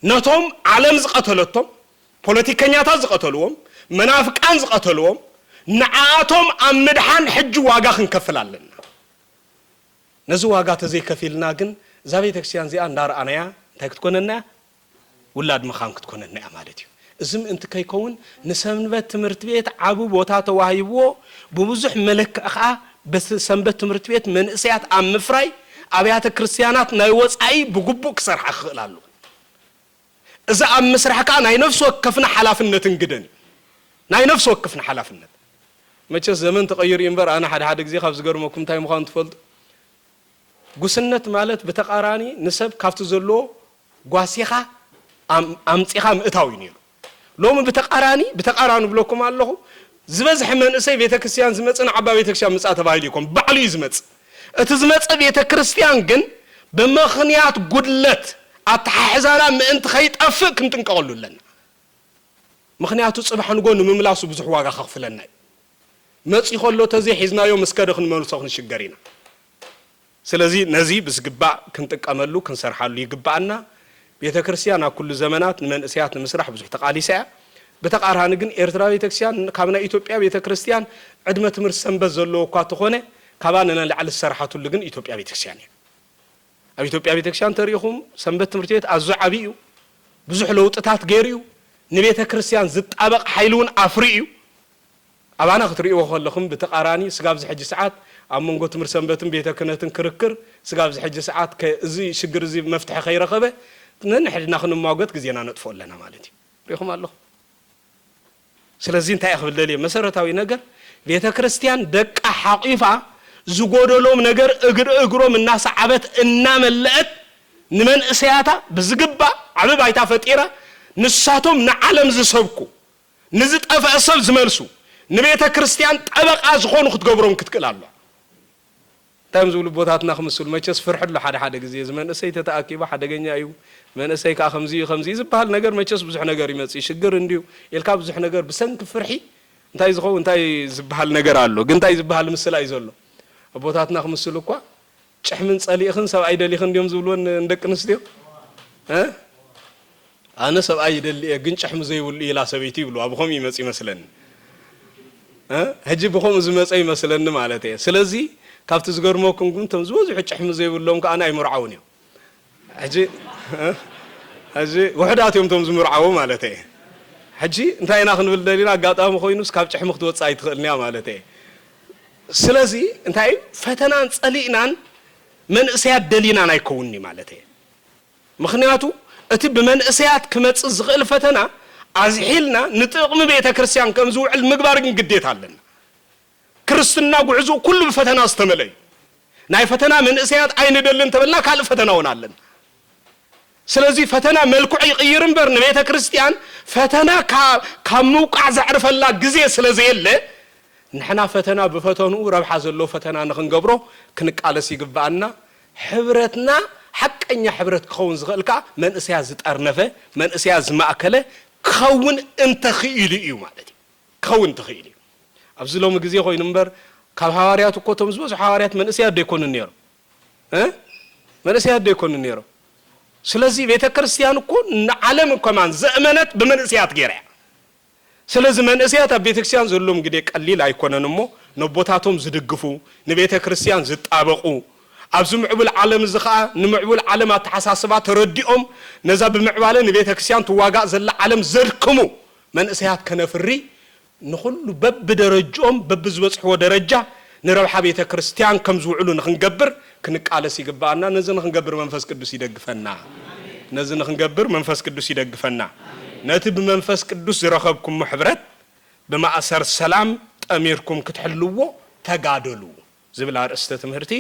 نتوم عالم زقتلتهم بوليتيكانيات زقتلوهم منافقان زقتلوهم نعاتهم أمدحان حج واقع خنكفلالنا نزو واقع تزي كفيلنا جن زابيتك سيان زي أندار أنايا تاك تكوننا ولاد مخانك تكوننا أمالتي إزم أنت كيكون نسمبت مرتبيت عبو بوتات واهيبو بوزح ملك أخا بس سنبت مرتبيت من إسيات أم مفراي أبيات كريستيانات نايوز أي بقبو كسر حخلالو إذا أم مسرح كان ناي نفسه كفنا حلافنة تنقدني ناي نفسه كفنا حلافنة ما تشوف زمن تغير ينبر أنا حد جزي خبز قرمكم تاي مخان تفضل قسنة مالت بتقاراني نسب كافت زلو قاسيخة أم تيخا مئتاوينير لو من بتقاراني بلوكم الله زبزح من إسي بيت كريستيان زمت أنا عبا بيت كريستيان مسألة بايليكم بعلي زمت اتزمت بيت كريستيان جن بمخنيات قدلت أتحزانا من أنت خيط أفك كنت نقولوا لنا مخنياتو صباح نقول مملاسو بزح واقع خف لنا مص يخلو تزي حزنا يوم مسكدخ نملسو نشجرينا سلازي نزي بس قبع كنت أملو كنسرحالو يقبعنا بيت كريستيان كل زمانات من اسيات مسرح بزح تقالي ساعه بتقارها نجن إرترا بيت كريستيان كابنا إثيوبيا بيت كريستيان عدمة مرسم بزلو قاتخونه كابنا لعل السرحات اللي جن إثيوبيا بيت كريستيان إثيوبيا بيت كريستيان تاريخهم سنبت مرتيت أزعبيو بزح لوطتات غيريو نبيت كريستيان زت أبق حيلون أفريو أبانا خطريو وخلهم بتقاراني سقاب زحج ساعات أمون قلت مرسم بتم بيت كنتن كركر سقاب زحج ساعات كزي شجر زي مفتح خير خبه نحن ناخذ موقت كزينا نطفو لنا مالتي ريخم الله سلازين تاخذ الليل مسرتاوي نجر بيت كريستيان دق حقيفه زغودلوم نجر اغرو من الناس عبت ان ملأت نمن اسياتا بزغبا عبب ايتا فطيره نساتهم نعلم زسبكو نزت افاسب زملسو نبيت كريستيان طبقا زخونو ክትገብሮም ክትቀላሉ ታይም ዝብሉ ቦታትና خمسول መቸስ ፍርሕሉ ሓደ ግዜ ዘመን እሰይ ተተአኪባ ሓደገኛ እዩ من እሰይ ካ خمزي ዝባል ነገር መቸስ ብዙሕ ነገር ይመጽ ይሽግር እንዲው ኢልካ ብዙሕ ነገር ብሰንክ ፍርሒ እንታይ ዝኸው እንታይ ዝባል ነገር ኣሎ ግን እንታይ ዝባል ምስላ ይዘሎ ቦታትና خمسول እኳ ጭሕምን ጸሊእኽን ሰብኣይ ደሊኽን እንዲም ዝብሉን እንደቅንስቲዮ ኣነ ሰብኣይ ደሊእ ግን ጭሕም ዘይብሉ ኢላ ሰበይቲ ይብሉ ኣብኹም ይመጽ ይመስለኒ هجي بخوم زمصي مثلا معناته سلازي كافت زغرموكم كنتم زوز حچحم زيبلهم كانا يمرعوني هجي وحداتهم تم زمرعو معناته هجي انتي ناخن بالدليل اغاطام خوينوس كاب چحمختوصاي تخلنيا معناته سلازي انتي فتنان صلينان من اسيات دلينان ايكونني معناته مخنياتو اتي بمن اسيات كمص زغل فتنا عزحيلنا نطقم بيت كريستيان كم زوع المقبار قديت علنا كريستنا غعزو كل فتنا استملي ناي فتنا من اسيات عين دلن تبلنا كال فتنا ونالن سلازي فتنا ملكو يغيرن برن بيت كريستيان فتنا كموقع زعرف الله غزي سلازي يله نحنا فتنا بفتنو ربح زلو فتنا نخنغبرو كنقالس يغبانا حبرتنا حقኛ حبرت كون زغلكا من اسيات زطرنفه من اسيات زماكله كون انت خيلي ايو مالتي كون تخيلي ابزلوم غزي خوي نمبر كاب حواريات እኮ ተምዝበዝ حواريات من اسياد ديكون نيرو من اسياد ديكون نيرو ስለዚህ ቤተ ክርስቲያን እኮ ዓለም ከማን ዘመነት በመን እስያት ገራ ስለዚህ መን እስያት ቤተ ክርስቲያን ዘሎም እንግዲህ ቀሊል አይኮነንሞ ነቦታቶም ዝድግፉ ንቤተ ክርስቲያን ዝጣበቁ أبزو معبول عالم الزخاء نمعبول عالم التحساسبات ترديهم نزاب المعبالة نبيت كسيان تواجع زل عالم زركمو من إسيات كنفري نخل بب درجهم بب زبصحو درجة نروح بيت كريستيان كم زوعلو نخنجبر كنك على سيجبارنا نزل نخنجبر منفس قدوس يدقفنا نزل نخنجبر منفس قدوس يدقفنا ناتب منفس قدوس رخبكم محبرات بما أثر السلام أميركم كتحلوه تقادلوا زبل عرست تمهرتي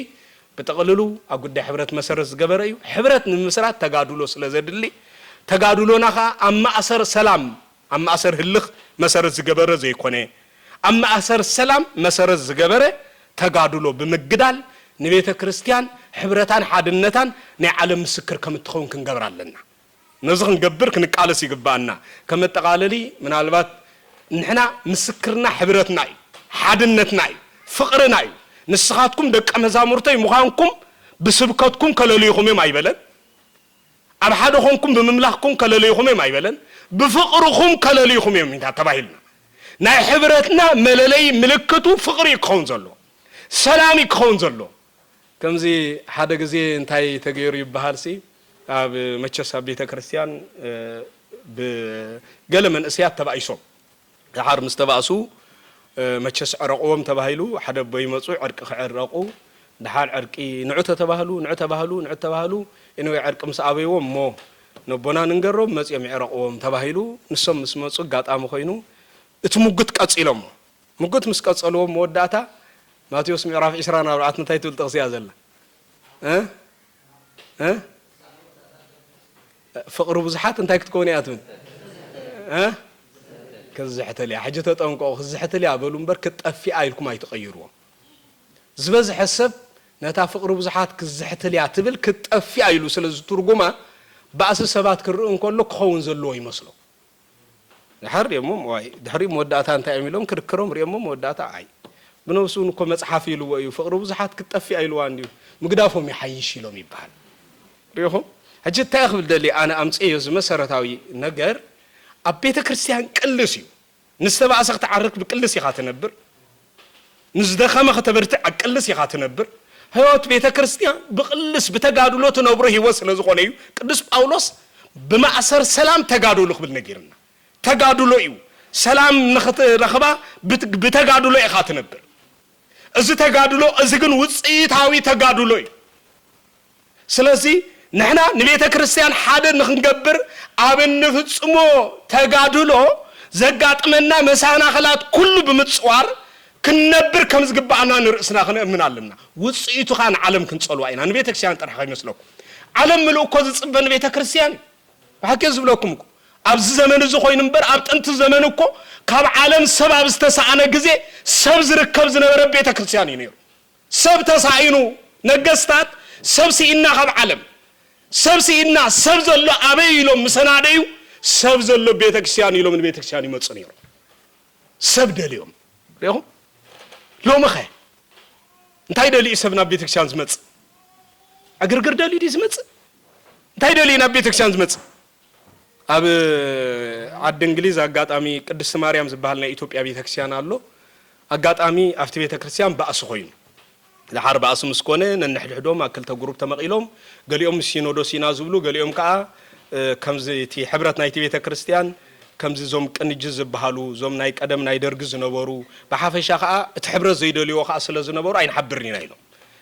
بتقللوا أقول ده حبرات مسرس جبريو حبرات من مسرات تقادلوا سلازدلي تقادلوا نخا أما أثر السلام أما أثر هلخ مسرس جبر زي كونه أما أثر السلام مسرس جبر تقادلوا بمجدال نبيت كريستيان حبرتان حادنتان نعلم مسكر كم تخون كنجبر لنا نزغ نجبر كنقال سيجبانا كم تقاللي من البات نحنا مسكرنا حبرتنا حادنتنا فقرنا نسخاتكم دك مزامرتي مخانكم بسبكاتكم كلليكم ما يبلن أبحادكم بمملككم كلليكم ما يبلن بفقركم كلليكم من تباهلنا ناي حبرتنا مللي ملكتو فقري يكون زلو سلامي يكون زلو كم زي حدا زي انتي تغير يبهالسي اب مچسا بيت كريستيان بقال من اسيات تبعيسو حار مستباسو مچس عرقوم تباهيلو حدا بيمصو عرق خعرقو دحال عرقي نعته تباهلو انو عرق مسابيو مو نبونا ننجرب مصيم عرقوم تباهيلو نسم مسمصو غاطام خوينو اتمغت قصيلم مغت مسقصلو موداتا ماتيوس ميراف 24 نتاي تول تقسيا زله فقر بزحات انتي كتكوني اتون كزحت لي حاجه تطنقو كزحت لي ابلو مبر كطفي ايلكم ايتقيروا زبز حسب نتا فقر بزحات كزحت لي اتبل كطفي ايلو سلاز ترجمه باس سبات كرون كله كون زلو يمسلو دحر يمم واي دحر موداتا انت يعملون كركرهم ريمم موداتا اي بنوسون كو مصحف يلو اي فقر بزحات كطفي ايلو اندي مغدافهم يحيش يلو يبحال ريهم حجه تاخذ دلي انا امصيو مسرتاوي ነገር أبيت كريستيان قلسيو نستبعسك تعرك بقلسي خاتنبر نزدخمه ختبرت قلسي خاتنبر هيوت بيت كريستيان بقلس بتقادلو تنبره يوصل لزخونيو قدس باولوس بمأثر سلام تقادلو بالنغيرنا تقادلو يو سلام نخت رخبا بتقادلو خاتنبر از تقادلو از كن وصيتاوي تقادلو سلازي نحنا نبيت كريستيان حدا نخنجبر أبن نفصمو تقادلو زقاطمنا مسانا خلات كل بمتصوار كنبر كمز قبعنا نرأسنا خنأمن علمنا وصيتو خان عالم كنتصلوا عينا نبيت كريستيان طرح يمسلوكم عالم ملوكو زصبن نبيت كريستيان بحكي زبلوكم أبز زمن زخوين نبر أبتنت زمنكو كاب عالم سبب استسعنا غزي سب زركب زنبر بيت كريستيان ينيرو سب تسعينو نقستات سب سينا خاب عالم سبسينا سبزلو أبيلو مسناديو سبزلو بيتكسيان يلو من بيتكسيان يمتصنيرو سبدليوم ريهم لو مخه انتي دلي سبنا بيتكسيان زمص اغرغر دلي دي زمص انتي دلي نا بيتكسيان زمص اب عد انجليز اغاطامي قدس ماريام زبالنا ايثيوبيا بيتكسيان الله اغاطامي افت بيتكسيان باس خوين لحرب اسم سكونه ننحدحدوم اكلته جروب تمقيلوم قاليوم سينودوسينا زبلو قاليوم كا كمزي تي حبرت نايتي بيت كريستيان كمزي زوم قنجز بحالو زوم ناي قدم ناي درغز نبرو بحافشا كا تحبر زيدليو كا سلاز نبرو اين حبرني نايلو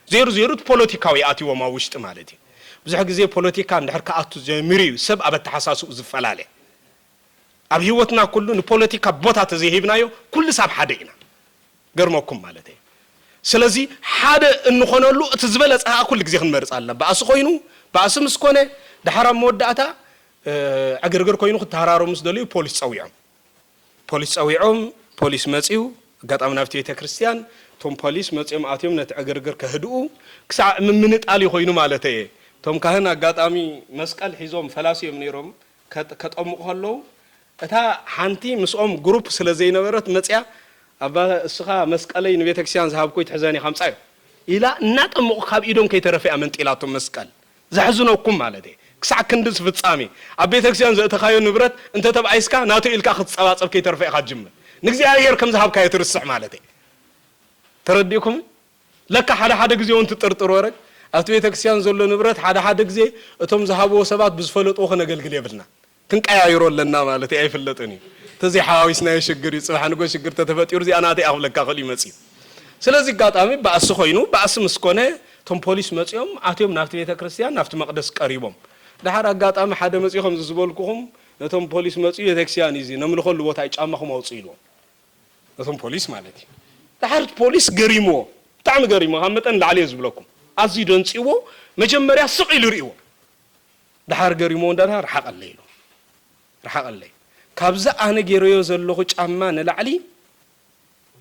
زيرو بوليتيكاوي اتيو ما وشت مالتي بزح غزي بوليتيكا ندحر كاتو زميري سب ابت تحساسو زفلاله اب هيوتنا كله بوليتيكا بوتا تزيهبنايو كل ساب حدينا غرمكم مالتي سلازي حدا انخونلو تزبلص كل غزي خنمرص الله باس خوينو باس مسكونه دحرام موداتا اغرغر خوينو تحرارو مسدلي بوليس صويعوم بوليس مصيو غطام نافتي بيت كريستيان توم بوليس مصيم اتيم نت اغرغر كهدو كسع منطالي خوينو مالتي توم كهنا غطامي مسقال حيزوم فلاسيوم نيروم كطمق هلو اتا حانتي مسوم جروب سلازي نبرت مصيا أبا السخاء مسكالي نبيت كريستيان زهاب كويت حزاني خمسة إلى ناتم خاب إيدهم كي ترفع من إلاتهم مسكال زحزنوكم على ده كسع كندس في الصامي أبيت كريستيان زي تخيل نبرت أنت تبع إسكا ناتو إلك أخذ صوات كي ترفع خد جمل نجزي أير كم زهاب كي ترسع مالته ترديكم لك حدا جزي وأنت ترتورك أبيت كريستيان زول نبرت حدا جزي أتم زهابو سبات بزفلت أخنا قل يبلنا كنك أيرون لنا مالته أي فلتني تزي حاويسنا يشجر يصبح نقول شجر تتفتير زي أنا أتي أغلق أغلي مسي سلازي قاطعمي بأس خوينو بأس مسكونة توم بوليس مسيهم أتيهم نافت بيت كريستيان نافت مقدس قريبهم ده حرا قاطعمي حدا مسيهم زبولكم نتوم بوليس مسيو يتكسيان يزي نمل خل وتا يجامخهم أوصيلو نتوم بوليس مالتي ده حرت بوليس قريمو تعم قريمو هم متن لعليه زبلكم أزيدون سيو مجمريا سقيل ريو ده حر قريمو ده رحق الليل رحق الليل كابزا أنا جيريو زلوه جاما نلعلي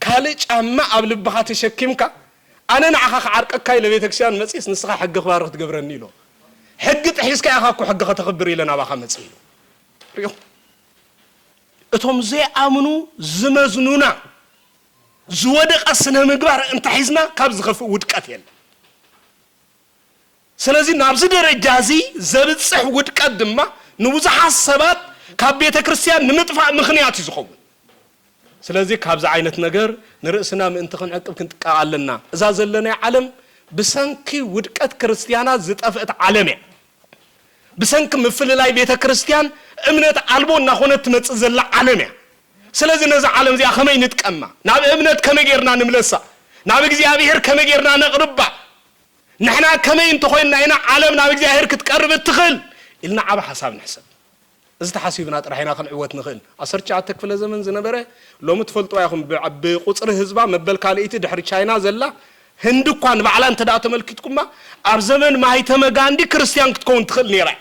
كالج جاما قبل بخات شكيمك أنا نعخ عرق كاي لبيتكسيان مسيس نسخة حق خبارة تقبرني له حق تحس كاي أخاكو حق تخبري لنا بخا مسيلو ريو اتهم زي آمنو زمزنونا زودق أسنا مقبار انت حيزنا كابز غفو ودكات يلا سلازي نابز درجازي زبط صح ودكات دما نوزح السبات كاب بيت كريستيان نمطفع مخنيات يزخون سلازي كابز عينت نجر نرأسنا من انتخن عقب كنت قالنا إذا زلنا عالم بسنكي ودكات كريستيانا زتقفت عالمي بسنك مفل لاي بيت كريستيان امنت عالبون ناخونه تمصزل عالمي سلازي نزع عالم زي خمي نتقما ناب امنت كمغيرنا نملسا ناب እግዚአብሔር كمغيرنا نقربا نحنا كمي انت خوينا هنا عالم ناب እግዚአብሔር كتقرب تخل إلنا عبا حساب نحسب إذا تحسبنا طرحنا خلعوت نخل أسرع تكفل زمن زنبره لو متفلطوا ياهم بقصر حزبا مبل كاليتي دحر تشاينا زلا هندكوان بعلان تدا تملكتكم اب زمن ما هيتمغاندي كريستيان كتكون تخل نيرا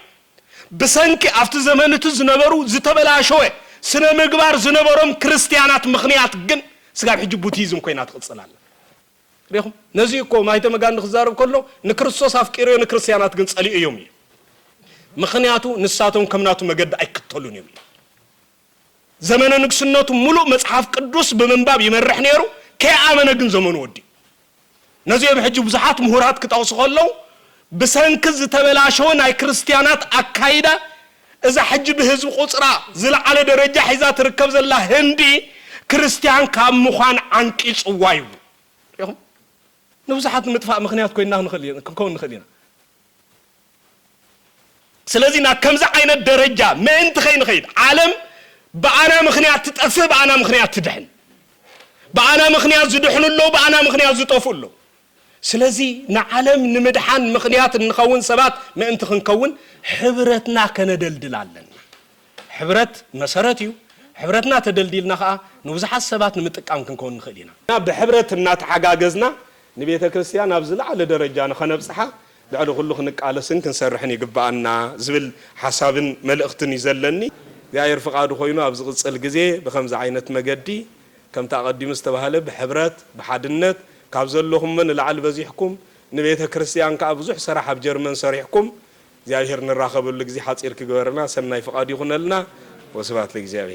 بسنك افت زمن تزنبرو زتبلاشوي سنه مغبار زنبرم كريستيانات مخنيات جن سغاب حج بوتيزم كوينات قصلال ريهم نزيكو ما هيتمغاند خزارب كله نكريستوس افقيرو نكريستيانات جن صلي يومي مخنياتو نساتهم كمناتو مجد أيكتلون يبي زمن نقصناتو ملؤ مصحف قدوس بمنباب يمرح نيرو كأمانة جن زمن ودي نزيه بحج بزحات مهورات كتاوس خلوا بسنكز تبلاشون أي كريستيانات أكايدا إذا حج بهزم قصرا زل على درجة حيزة تركب زلا هندي كريستيان كام مخان عنك إيش وايو يهم نبزحات متفق مخنيات كوينا نخلينا كون نخلينا سلازينا كم زعين الدرجة ما انت خيد عالم بأنا مخنيات تتأثر بأنا مخنيات تدحن بأنا مخنيات زدحن له بأنا مخنيات زطفل له سلازي نعلم نمدحن مخنيات نخون سبات ما انت خنكون حبرتنا كندلدل علنا حبرت مسارتيو حبرتنا تدلدلنا خا نوزح السبات نمتقام كنكون نخلينا بحبرتنا تحقاقزنا نبيت كريستيان ابزل على درجة نخنبصحا دعلو كله خنق على سنك نسرحني قبعنا زبل حسابن ملأختني زلني يا يرفق عادو خوينو أبز قصة الجزء بخمس عينة مجدي كم تقدم استبهله بحبرات بحدنت كابزل لهم من العل بزيحكم نبيتها كريستيان كابزح صراحة بجرمن صريحكم زي هير نراقب الجزء حاصير كجورنا سنة فقادي خنلنا وسبات الجزائر